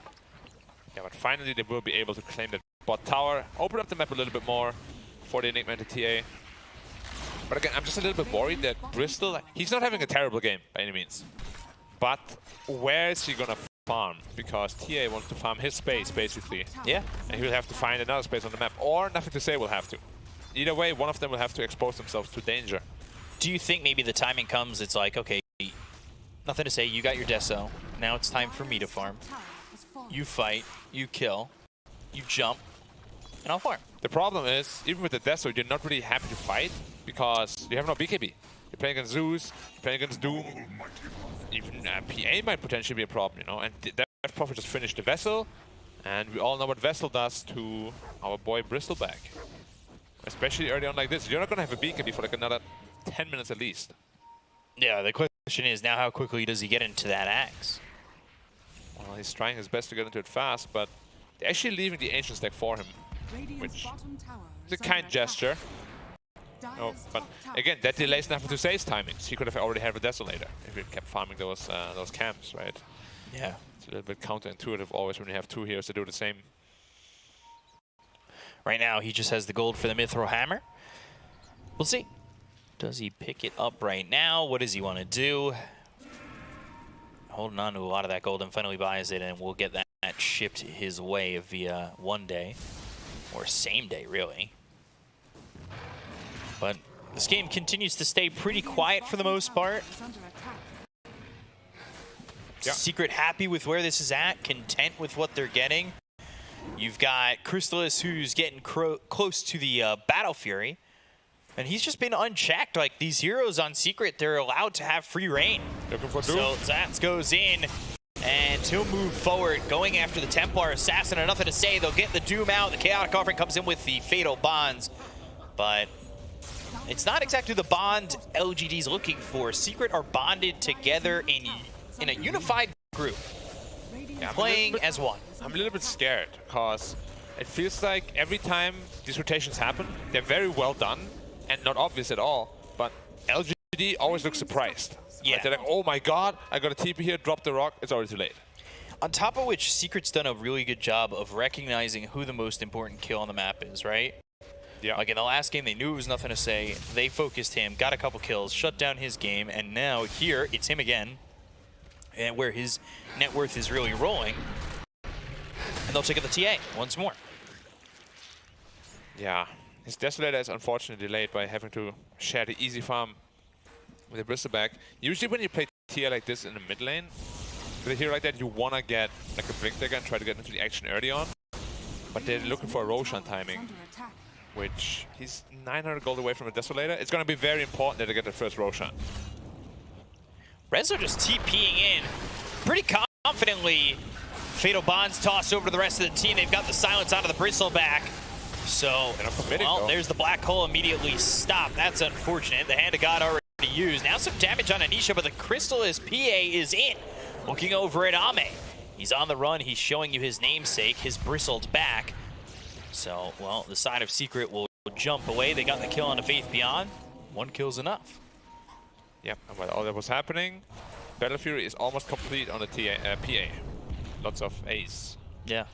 S14: Yeah, but finally they will be able to claim that bot tower, open up the map a little bit more for the Enigma and the TA. But again, I'm just a little bit worried that Bristol, he's not having a terrible game by any means. But where is he gonna farm? Because TA wants to farm his space, basically.
S13: Yeah.
S14: And he'll have to find another space on the map, or Nothing to Say will have to. Either way, one of them will have to expose themselves to danger.
S13: Do you think maybe the timing comes, it's like, okay, Nothing to Say, you got your Deso. Now it's time for me to farm. You fight, you kill, you jump, and I'll farm.
S14: The problem is, even with the Deso, you're not really happy to fight because you have no BKB. You're playing against Zeus, you're playing against Doom. Even PA might potentially be a problem, you know. And Death Prophet just finished the Vessel, and we all know what Vessel does to our boy Bristleback. Especially early on like this. You're not going to have a BKB for like another 10 minutes at least.
S13: Yeah, the question is now how quickly does he get into that axe?
S14: Well, he's trying his best to get into it fast, but they're actually leaving the Ancient stack for him, which is a kind gesture. Oh, but again, that delays Nothing to Say's timings. He could have already had a Desolator if he kept farming those camps, right?
S13: Yeah.
S14: It's a little bit counterintuitive always when you have 2 heroes that do the same.
S13: Right now, he just has the gold for the Mithril Hammer. We'll see. Does he pick it up right now? What does he want to do? Holding on to a lot of that gold and finally buys it, and we'll get that shipped his way via 1 day. Or same day, really. But this game continues to stay pretty quiet for the most part. Yeah. Secret happy with where this is at, content with what they're getting. You've got Crystallis, who's getting close to the Battle Fury. And he's just been unchecked. Like, these heroes on Secret, they're allowed to have free reign.
S14: Looking for
S13: so Zats goes in, and he'll move forward, going after the Templar Assassin. And Nothing to Say, they'll get the Doom out. The Chaotic Offering comes in with the Fatal Bonds. But it's not exactly the bond LGD's looking for. Secret are bonded together in a unified group, playing as one.
S14: I'm a little bit scared, because it feels like every time these rotations happen, they're very well done. And not obvious at all, but LGD always looks surprised.
S13: Yeah.
S14: Like they're like, oh my god, I got a TP here, drop the rock, it's already too late.
S13: On top of which, Secret's done a really good job of recognizing who the most important kill on the map is, right?
S14: Yeah.
S13: Like in the last game, they knew it was Nothing to Say. They focused him, got a couple kills, shut down his game, and now here, it's him again, and where his net worth is really rolling. And they'll take it the TA once more.
S14: Yeah. His Desolator is unfortunately delayed by having to share the easy farm with the bristleback. Usually when you play TA like this in the mid lane, with a hero like that, you want to get like a blink dagger and try to get into the action early on. But they're looking for a Roshan timing, which he's 900 gold away from a Desolator. It's going to be very important that they get the first Roshan.
S13: Rezo just TPing in pretty confidently. Fatal Bonds tossed over to the rest of the team. They've got the silence onto the bristleback. So, well, there's the black hole immediately stopped. That's unfortunate. The Hand of God already used. Now some damage on Anisha, but the Crystallis PA is in. Looking over at Ame. He's on the run. He's showing you his namesake, his bristled back. So, well, the side of Secret will jump away. They got the kill on the Faith Beyond. One kill's enough.
S14: Yep, and while all that was happening, Battle Fury is almost complete on the PA. Lots of Ace.
S13: Yeah.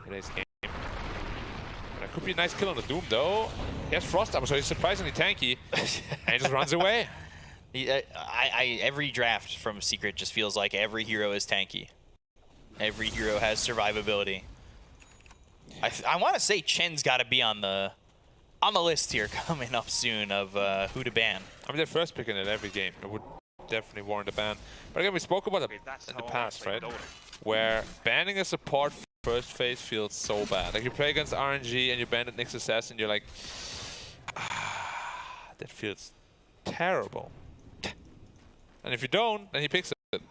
S14: Today's game. That could be a nice kill on the Doom, though. He has Frost Armor, so he's surprisingly tanky. And he just runs away.
S13: Every draft from Secret just feels like every hero is tanky. Every hero has survivability. I want to say Chen's got to be on the list here coming up soon of who to ban.
S14: I mean, they're first picking it every game. It would definitely warrant a ban. But again, we spoke about it in the past, right? Where banning a support first phase feels so bad. Like you play against RNG and you ban at Nyx Assassin, you're like, that feels terrible. And if you don't, then he picks it.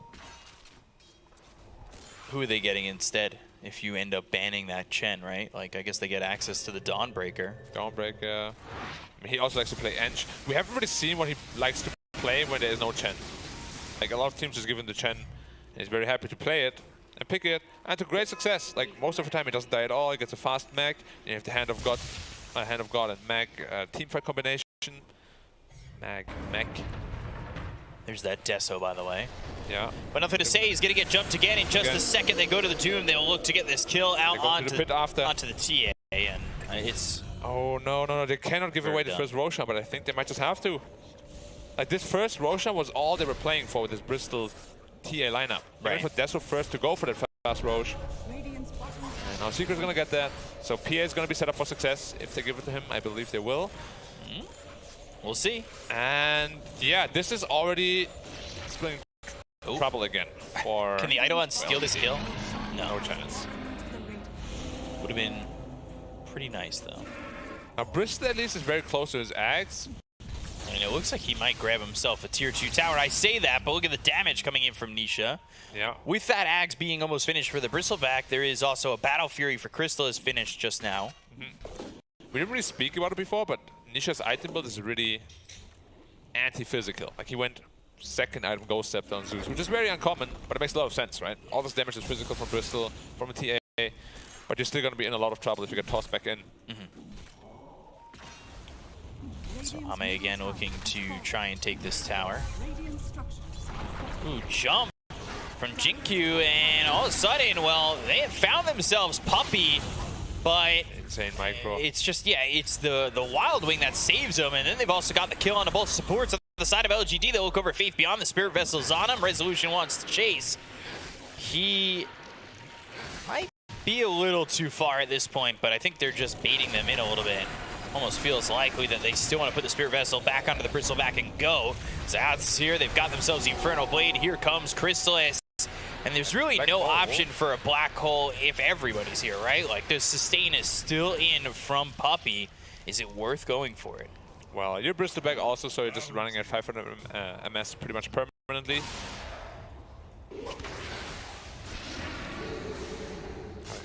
S13: Who are they getting instead if you end up banning that Chen, right? Like, I guess they get access to the Dawnbreaker.
S14: Dawnbreaker. I mean, he also likes to play Ench. We haven't really seen what he likes to play when there is no Chen. Like, a lot of teams just give him the Chen, and he's very happy to play it and pick it, and to great success. Like, most of the time he doesn't die at all. He gets a fast mech, and you have the Hand of God and mech teamfight combination. Mech.
S13: There's that Deso, by the way.
S14: Yeah.
S13: But nothing to say. He's going to get jumped again. In just a second, they go to the Doom. They'll look to get this kill out onto the TA. And it's...
S14: Oh, no. They cannot give away the first Roshan, but I think they might just have to. Like, this first Roshan was all they were playing for with this Bristol TA lineup. Right. They went for Deso first to go for that fast Rosh. And now Secret's going to get that. So PA is going to be set up for success. If they give it to him, I believe they will.
S13: We'll see.
S14: And yeah, this is already splitting trouble again. For
S13: Can the Eidolon steal this kill?
S14: No chance.
S13: Would have been pretty nice, though.
S14: Now, Bristol at least is very close to his Axe.
S13: I mean, it looks like he might grab himself a tier 2 tower. I say that, but look at the damage coming in from Nisha.
S14: Yeah.
S13: With that Axe being almost finished for the Bristleback, there is also a Battle Fury for Crystal is finished just now.
S14: We didn't really speak about it before, but Nisha's item build is really anti-physical. Like, he went second item Ghost Scepter on Zeus, which is very uncommon, but it makes a lot of sense, right? All this damage is physical from Bristol, from a TA, but you're still going to be in a lot of trouble if you get tossed back in.
S13: So Ame again looking to try and take this tower. Ooh, jump from Jinkyu, and all of a sudden, well, they have found themselves Puppey, but
S14: insane micro.
S13: It's just, yeah, it's the Wild Wing that saves them, and then they've also got the kill on both supports on the side of LGD. They look over Faith Beyond, the Spirit Vessel's on him. Resolution wants to chase. He might be a little too far at this point, but I think they're just baiting them in a little bit. Almost feels likely that they still want to put the Spirit Vessel back onto the Bristleback and go. Zats here, they've got themselves the Infernal Blade. Here comes Crystallis. And there's really no option for a Black Hole if everybody's here, right? Like, the sustain is still in from Puppey. Is it worth going for it?
S14: Well, you're Bristleback also, so you're just running at 500 MS pretty much permanently.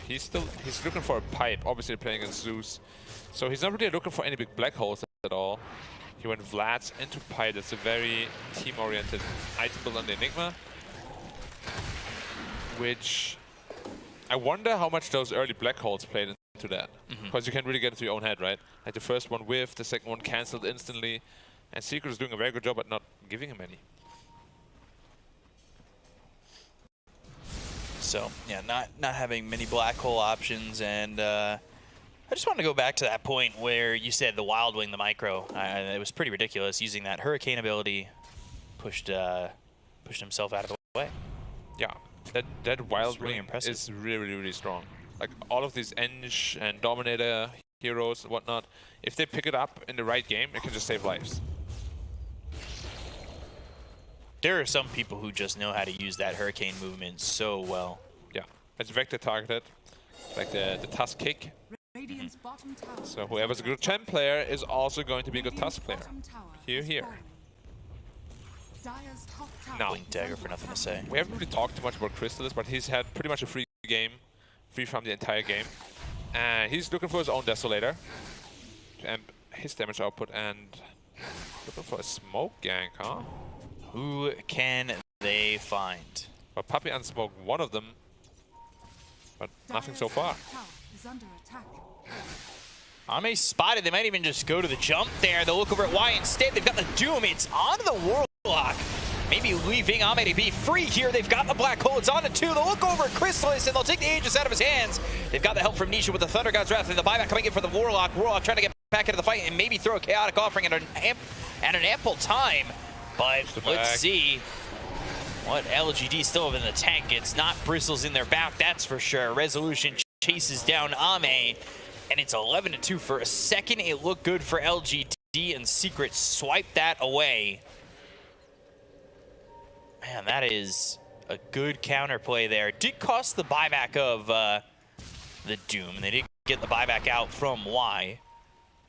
S14: He's looking for a pipe, obviously playing against Zeus. So he's not really looking for any big black holes at all. He went Vlad's into pipe. That's a very team-oriented item build on the Enigma. Which I wonder how much those early black holes played into that. Because you can't really get into your own head, right? Like the first one whiffed, the second one cancelled instantly. And Secret is doing a very good job at not giving him any.
S13: So, yeah, not having many black hole options, and I just want to go back to that point where you said the Wild Wing, the micro. It was pretty ridiculous using that Hurricane ability. Pushed himself out of the way.
S14: Yeah, that Wild Wing is really, really strong. Like all of these Eng and Dominator heroes and whatnot, if they pick it up in the right game, it can just save lives.
S13: There are some people who just know how to use that hurricane movement so well.
S14: Yeah, it's vector targeted, like the Tusk kick. So whoever's a good champ player is also going to be a good Tusk player. Here. Now,
S13: Blink Dagger for nothing to say.
S14: We haven't really talked too much about Crystallis, but he's had pretty much a free from the entire game. And he's looking for his own Desolator and his damage output, and looking for a smoke gank, huh?
S13: Who can they find?
S14: Well, Puppey unsmoked one of them, but nothing so far.
S13: Ame spotted. They might even just go to the jump there. They'll look over at Y instead. They've got the Doom. It's onto the Warlock. Maybe leaving Ame to be free here. They've got the Black Hole. It's on to 2. They'll look over at Crystallis, and they'll take the Aegis out of his hands. They've got the help from Nisha with the Thunder God's Wrath, and the buyback coming in for the Warlock. Warlock trying to get back into the fight and maybe throw a Chaotic Offering at an ample time. But let's see what LGD still have in the tank. It's not Bristles in their back, that's for sure. Resolution chases down Ame, and it's 11-2 for a second. It looked good for LGD, and Secret swiped that away. Man, that is a good counterplay there. Did cost the buyback of the Doom. They did get the buyback out from Y.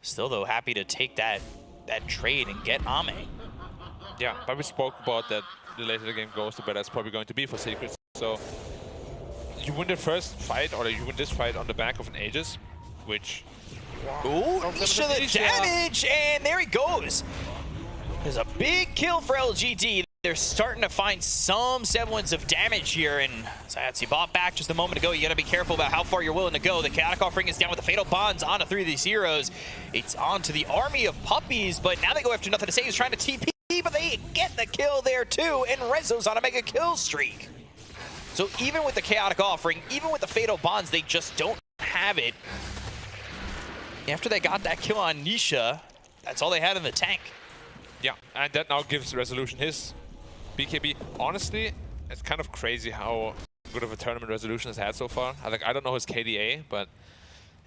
S13: Still, though, happy to take that trade and get Ame.
S14: Yeah, but we spoke about that the later the game goes, the better it's probably going to be for Secret. So you win the first fight, or you win this fight on the back of an Aegis, which...
S13: Ooh, Nisha the damage, and there he goes. There's a big kill for LGD. They're starting to find some semblance of damage here, and ZAKU bought back just a moment ago. You gotta be careful about how far you're willing to go. The Chaotic Offering is down with the Fatal Bonds onto 3 of these heroes. It's onto the army of puppies, but now they go after nothing to say. He's trying to TP, but they get the kill there too, and Rezo's on a mega kill streak. So even with the Chaotic Offering, even with the Fatal Bonds, they just don't have it. After they got that kill on Nisha, that's all they had in the tank.
S14: Yeah, and that now gives Resolution his BKB. Honestly, it's kind of crazy how good of a tournament Resolution has had so far. I don't know his KDA, but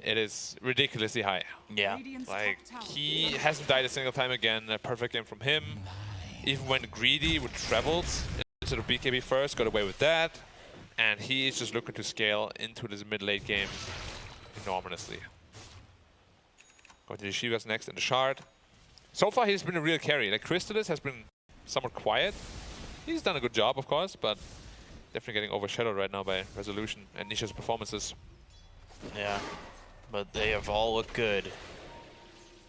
S14: it is ridiculously high.
S13: Yeah.
S14: Like, he hasn't died a single time again. A perfect game from him. Even when greedy with Travels instead of BKB first, got away with that. And he is just looking to scale into this mid-late game enormously. Going to the Shivas next in the Shard. So far, he's been a real carry. Like, Crystallis has been somewhat quiet. He's done a good job, of course, but definitely getting overshadowed right now by Resolution and Nisha's performances.
S13: Yeah, but they have all looked good.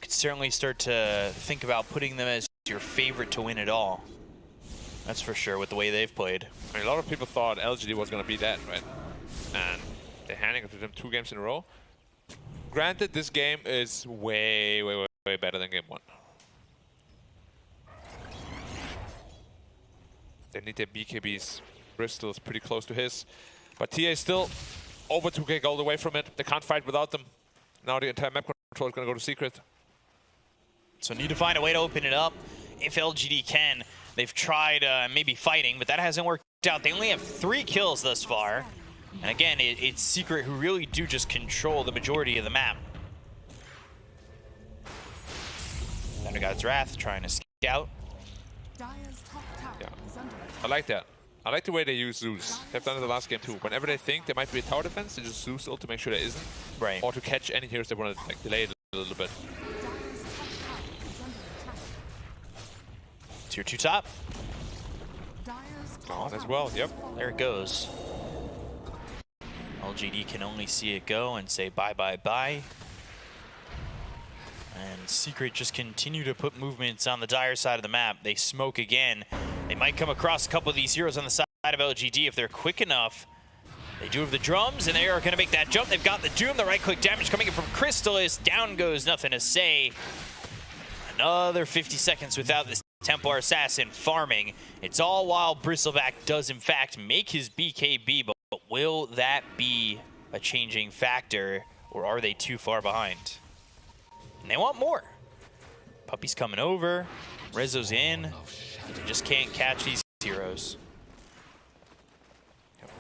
S13: Could certainly start to think about putting them as your favorite to win it all. That's for sure with the way they've played.
S14: I mean, a lot of people thought LGD was going to be that, right? And they're handing it to them 2 games in a row. Granted, this game is way, way, way, way better than game 1. They need their BKBs. Bristol's pretty close to his. But TA is still over 2k gold away from it. They can't fight without them. Now the entire map control is going to go to Secret.
S13: So need to find a way to open it up if LGD can. They've tried maybe fighting, but that hasn't worked out. They only have 3 kills thus far. And again, it's Secret who really do just control the majority of the map. Thunder God's Wrath trying to scout.
S14: Yeah, I like that. I like the way they use Zeus. They've done it the last game too. Whenever they think there might be a tower defense, they just Zeus ult to make sure there isn't.
S13: Right.
S14: Or to catch any heroes that want to like delay it a little bit.
S13: Tier 2 top.
S14: On as well, yep.
S13: There it goes. LGD can only see it go and say bye, bye, bye. And Secret just continue to put movements on the dire side of the map. They smoke again. They might come across a couple of these heroes on the side of LGD if they're quick enough. They do have the drums, and they are going to make that jump. They've got the Doom, the right-click damage coming in from Crystallis. Down goes nothing to say. Another 50 seconds without this Templar Assassin farming. It's all while Bristleback does, in fact, make his BKB, but will that be a changing factor, or are they too far behind? And they want more. Puppy's coming over. Rezo's in. They just can't catch these heroes.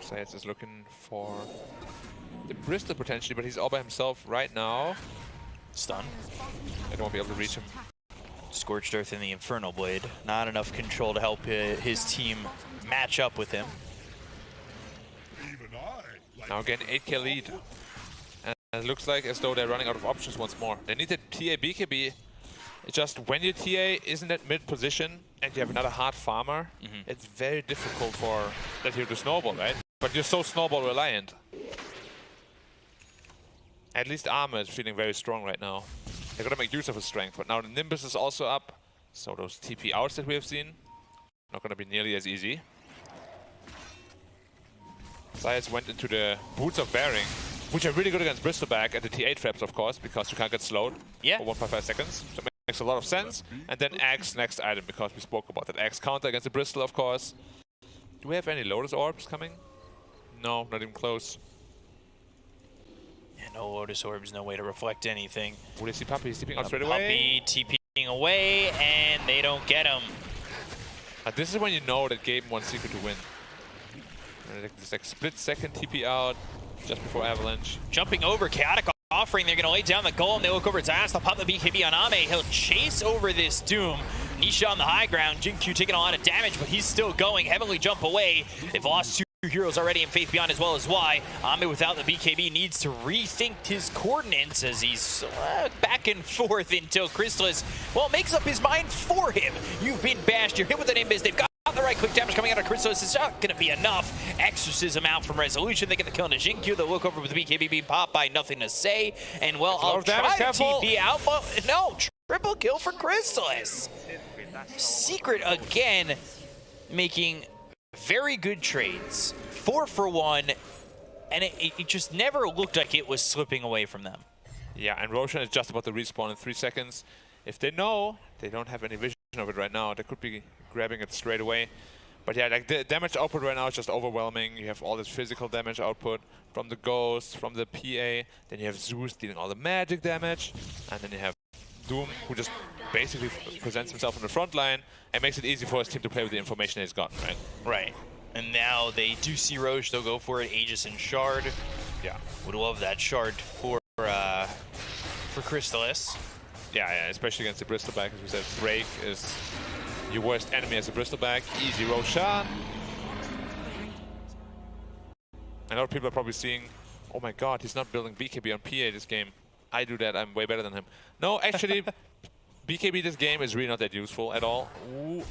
S14: Sayas is looking for the Bristol potentially, but he's all by himself right now.
S13: Stun.
S14: They don't won't be able to reach him.
S13: Scorched Earth and the Infernal Blade. Not enough control to help his team match up with him.
S14: Now again, 8k lead. And it looks like as though they're running out of options once more. They need the TA BKB. It's just when your TA isn't at mid position and you have another hard farmer, it's very difficult for that hero to snowball, right? But you're so snowball reliant. At least Armor is feeling very strong right now. They're gonna make use of his strength, but now the Nimbus is also up. So those TP outs that we have seen, not gonna be nearly as easy. Zayas went into the Boots of Bearing, which are really good against Bristleback, and the TA traps, of course, because you can't get slowed for 1.5 seconds. So it makes a lot of sense. And then Axe next item, because we spoke about that. Axe counter against the Bristol, of course. Do we have any Lotus Orbs coming? No, not even close.
S13: Yeah, no Lotus Orbs, no way to reflect anything.
S14: Oh, they see Puppy, he's TPing out straight away.
S13: Puppy TPing away, and they don't get him.
S14: This is when you know that Gabe wants Secret to win. This like split second TP out just before Avalanche.
S13: Jumping over, Chaotic offering. They're going to lay down the goal, and they look over to Ass. They'll pop the BKB on Ame. He'll chase over this Doom. Nisha on the high ground. Jin-Q taking a lot of damage, but he's still going. Heavenly jump away. They've lost 2 heroes already in Faith Beyond as well as Y. Ame without the BKB needs to rethink his coordinates as he's back and forth until Chrysalis, well, makes up his mind for him. You've been bashed. You're hit with an Nimbus. They've got the right click damage coming out of Chrysalis. It's not going to be enough. Exorcism out from Resolution. They get the kill into Jin-Q. They'll look over with the BKB being popped by Nothing to Say. And well, I'll try to TP out, but no. Triple kill for Chrysalis. Secret again making very good trades. 4 for 1. And it just never looked like it was slipping away from them.
S14: Yeah, and Roshan is just about to respawn in 3 seconds. If they know, they don't have any vision of it right now. They could be grabbing it straight away. But yeah, like the damage output right now is just overwhelming. You have all this physical damage output from the Ghost, from the PA. Then you have Zeus dealing all the magic damage. And then you have Doom, who just basically presents himself on the front line and makes it easy for his team to play with the information he's gotten, right?
S13: Right. And now they do see Roche. They'll go for it. Aegis and Shard.
S14: Yeah.
S13: Would love that Shard for Chrysalis.
S14: Yeah, especially against the Bristleback, as we said. Break is your worst enemy as a Bristleback. Easy Roshan. I know people are probably seeing, oh my god, he's not building BKB on PA this game. I do that, I'm way better than him. No, actually, BKB this game is really not that useful at all. Ooh.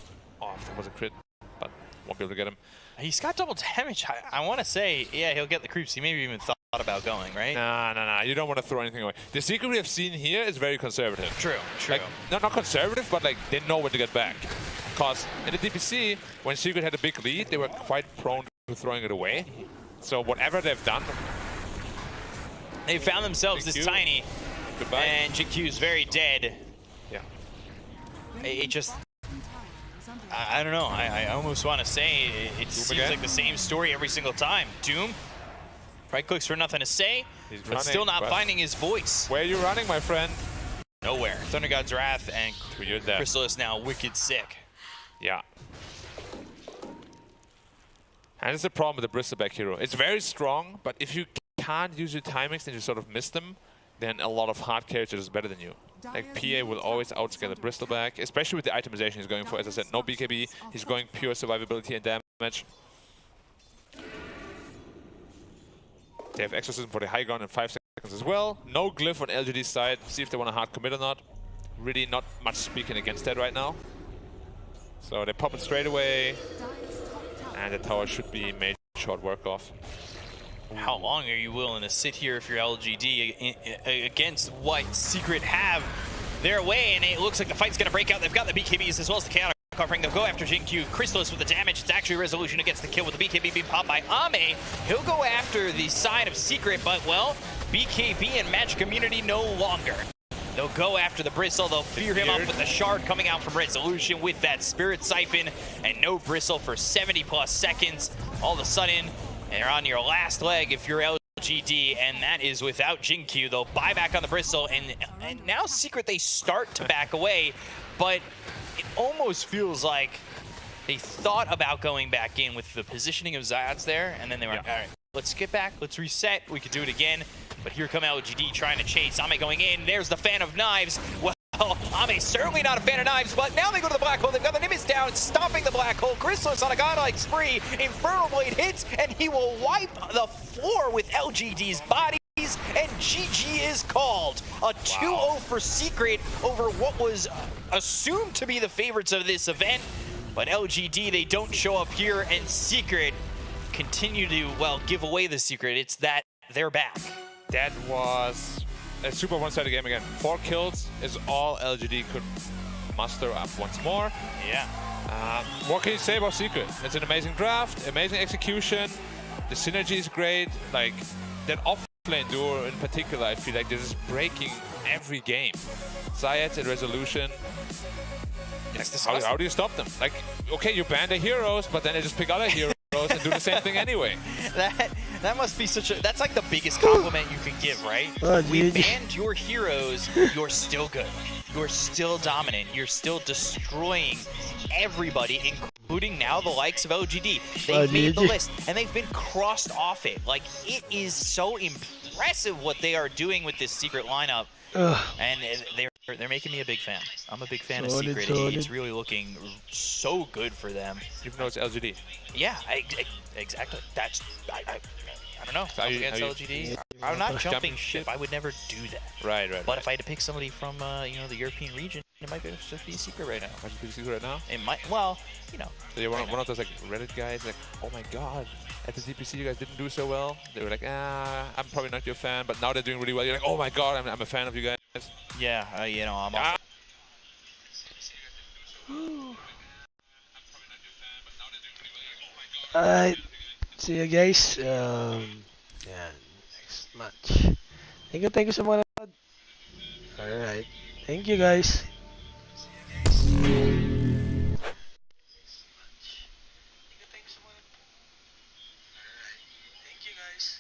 S14: Oh, that was a crit, but won't be able to get him.
S13: He's got double damage. I want to say, yeah, he'll get the creeps. He maybe even thought about going, right?
S14: Nah. You don't want to throw anything away. The secret we have seen here is very conservative.
S13: True.
S14: Like, not conservative, but like they know when to get back. Because in the DPC, when Secret had a big lead, they were quite prone to throwing it away. So whatever they've done,
S13: they found themselves this tiny.
S14: Goodbye.
S13: And GQ is very dead.
S14: Yeah.
S13: It just, I don't know. I almost want to say it seems like the same story every single time. Doom, right clicks for Nothing to Say, but still not finding his voice.
S14: Where are you running, my friend?
S13: Nowhere. Thunder God's Wrath and Chrysalis now wicked sick.
S14: Yeah. And it's the problem with the Bristleback hero. It's very strong, but if you can't use your timings and you sort of miss them, then a lot of hard characters are better than you. Like PA will always outscale the Bristleback, especially with the itemization he's going for. As I said, no BKB, he's going pure survivability and damage. They have Exorcism for the high ground in 5 seconds as well. No glyph on LGD's side. See if they want to hard commit or not. Really not much speaking against that right now. So they pop it straight away. And the tower should be made short work off.
S13: How long are you willing to sit here if you're LGD against what Secret have their way? And it looks like the fight's going to break out. They've got the BKBs as well as the chaotic covering. They'll go after Jin-Q. Chrysalis with the damage. It's actually Resolution against the kill with the BKB being popped by Ame. He'll go after the side of Secret, but, well, BKB and Magic Immunity no longer. They'll go after the Bristle. They'll fear him up with the Shard coming out from Resolution with that Spirit Siphon and no Bristle for 70+ seconds. All of a sudden, they're on your last leg if you're LGD, and that is without Jin-Q. They'll buy back on the Bristle, and now Secret, they start to back away, but it almost feels like they thought about going back in with the positioning of Zayats there, and then they were like, all right, let's get back, let's reset, we could do it again. But here come LGD trying to chase. Ame going in. There's the Fan of Knives. Well,
S17: well, Ame certainly not a fan of knives, but now they go to the black hole. They've got the Nimbus down, stopping the black hole. Chrysalis on a godlike spree. Infernal Blade hits, and he will wipe the floor with LGD's bodies, and GG is called. A 2-0 for Secret over what was assumed to be the favorites of this event, but LGD, they don't show up here, and Secret continue to, well, give away the secret. It's that they're back.
S14: That was a super one-sided game again. 4 kills is all LGD could muster up once more.
S17: Yeah.
S14: What can you say about Secret? It's an amazing draft, amazing execution. The synergy is great. Like, that off-lane duo in particular, I feel like this is breaking every game. Syed and Resolution. How do you stop them? Like, okay, you ban the heroes, but then they just pick other heroes and do the same thing anyway.
S17: That must be such a... That's like the biggest compliment you can give, right? We banned your heroes, you're still good. You're still dominant. You're still destroying everybody, including now the likes of LGD. They've made the list, and they've been crossed off it. Like, it is so impressive what they are doing with this Secret lineup. And they're making me a big fan. I'm a big fan of Secret. It's really looking so good for them.
S14: Even though it's LGD.
S17: Yeah, exactly. That's... I don't know. Against LGD, I'm not jumping ship. I would never do that.
S14: Right.
S17: But if I had to pick somebody from, you know, the European region, it might just be Secret right now.
S14: Might be Secret right now?
S17: It might. Well, you know.
S14: So you're one of those like Reddit guys, like, oh my god, at the DPC you guys didn't do so well. They were like, I'm probably not your fan, but now they're doing really well. You're like, oh my god, I'm a fan of you guys.
S17: Yeah, you know, I'm also...
S9: Alright, see you guys. Next match. Thank you so much. Alright, thank you guys. Thank you guys.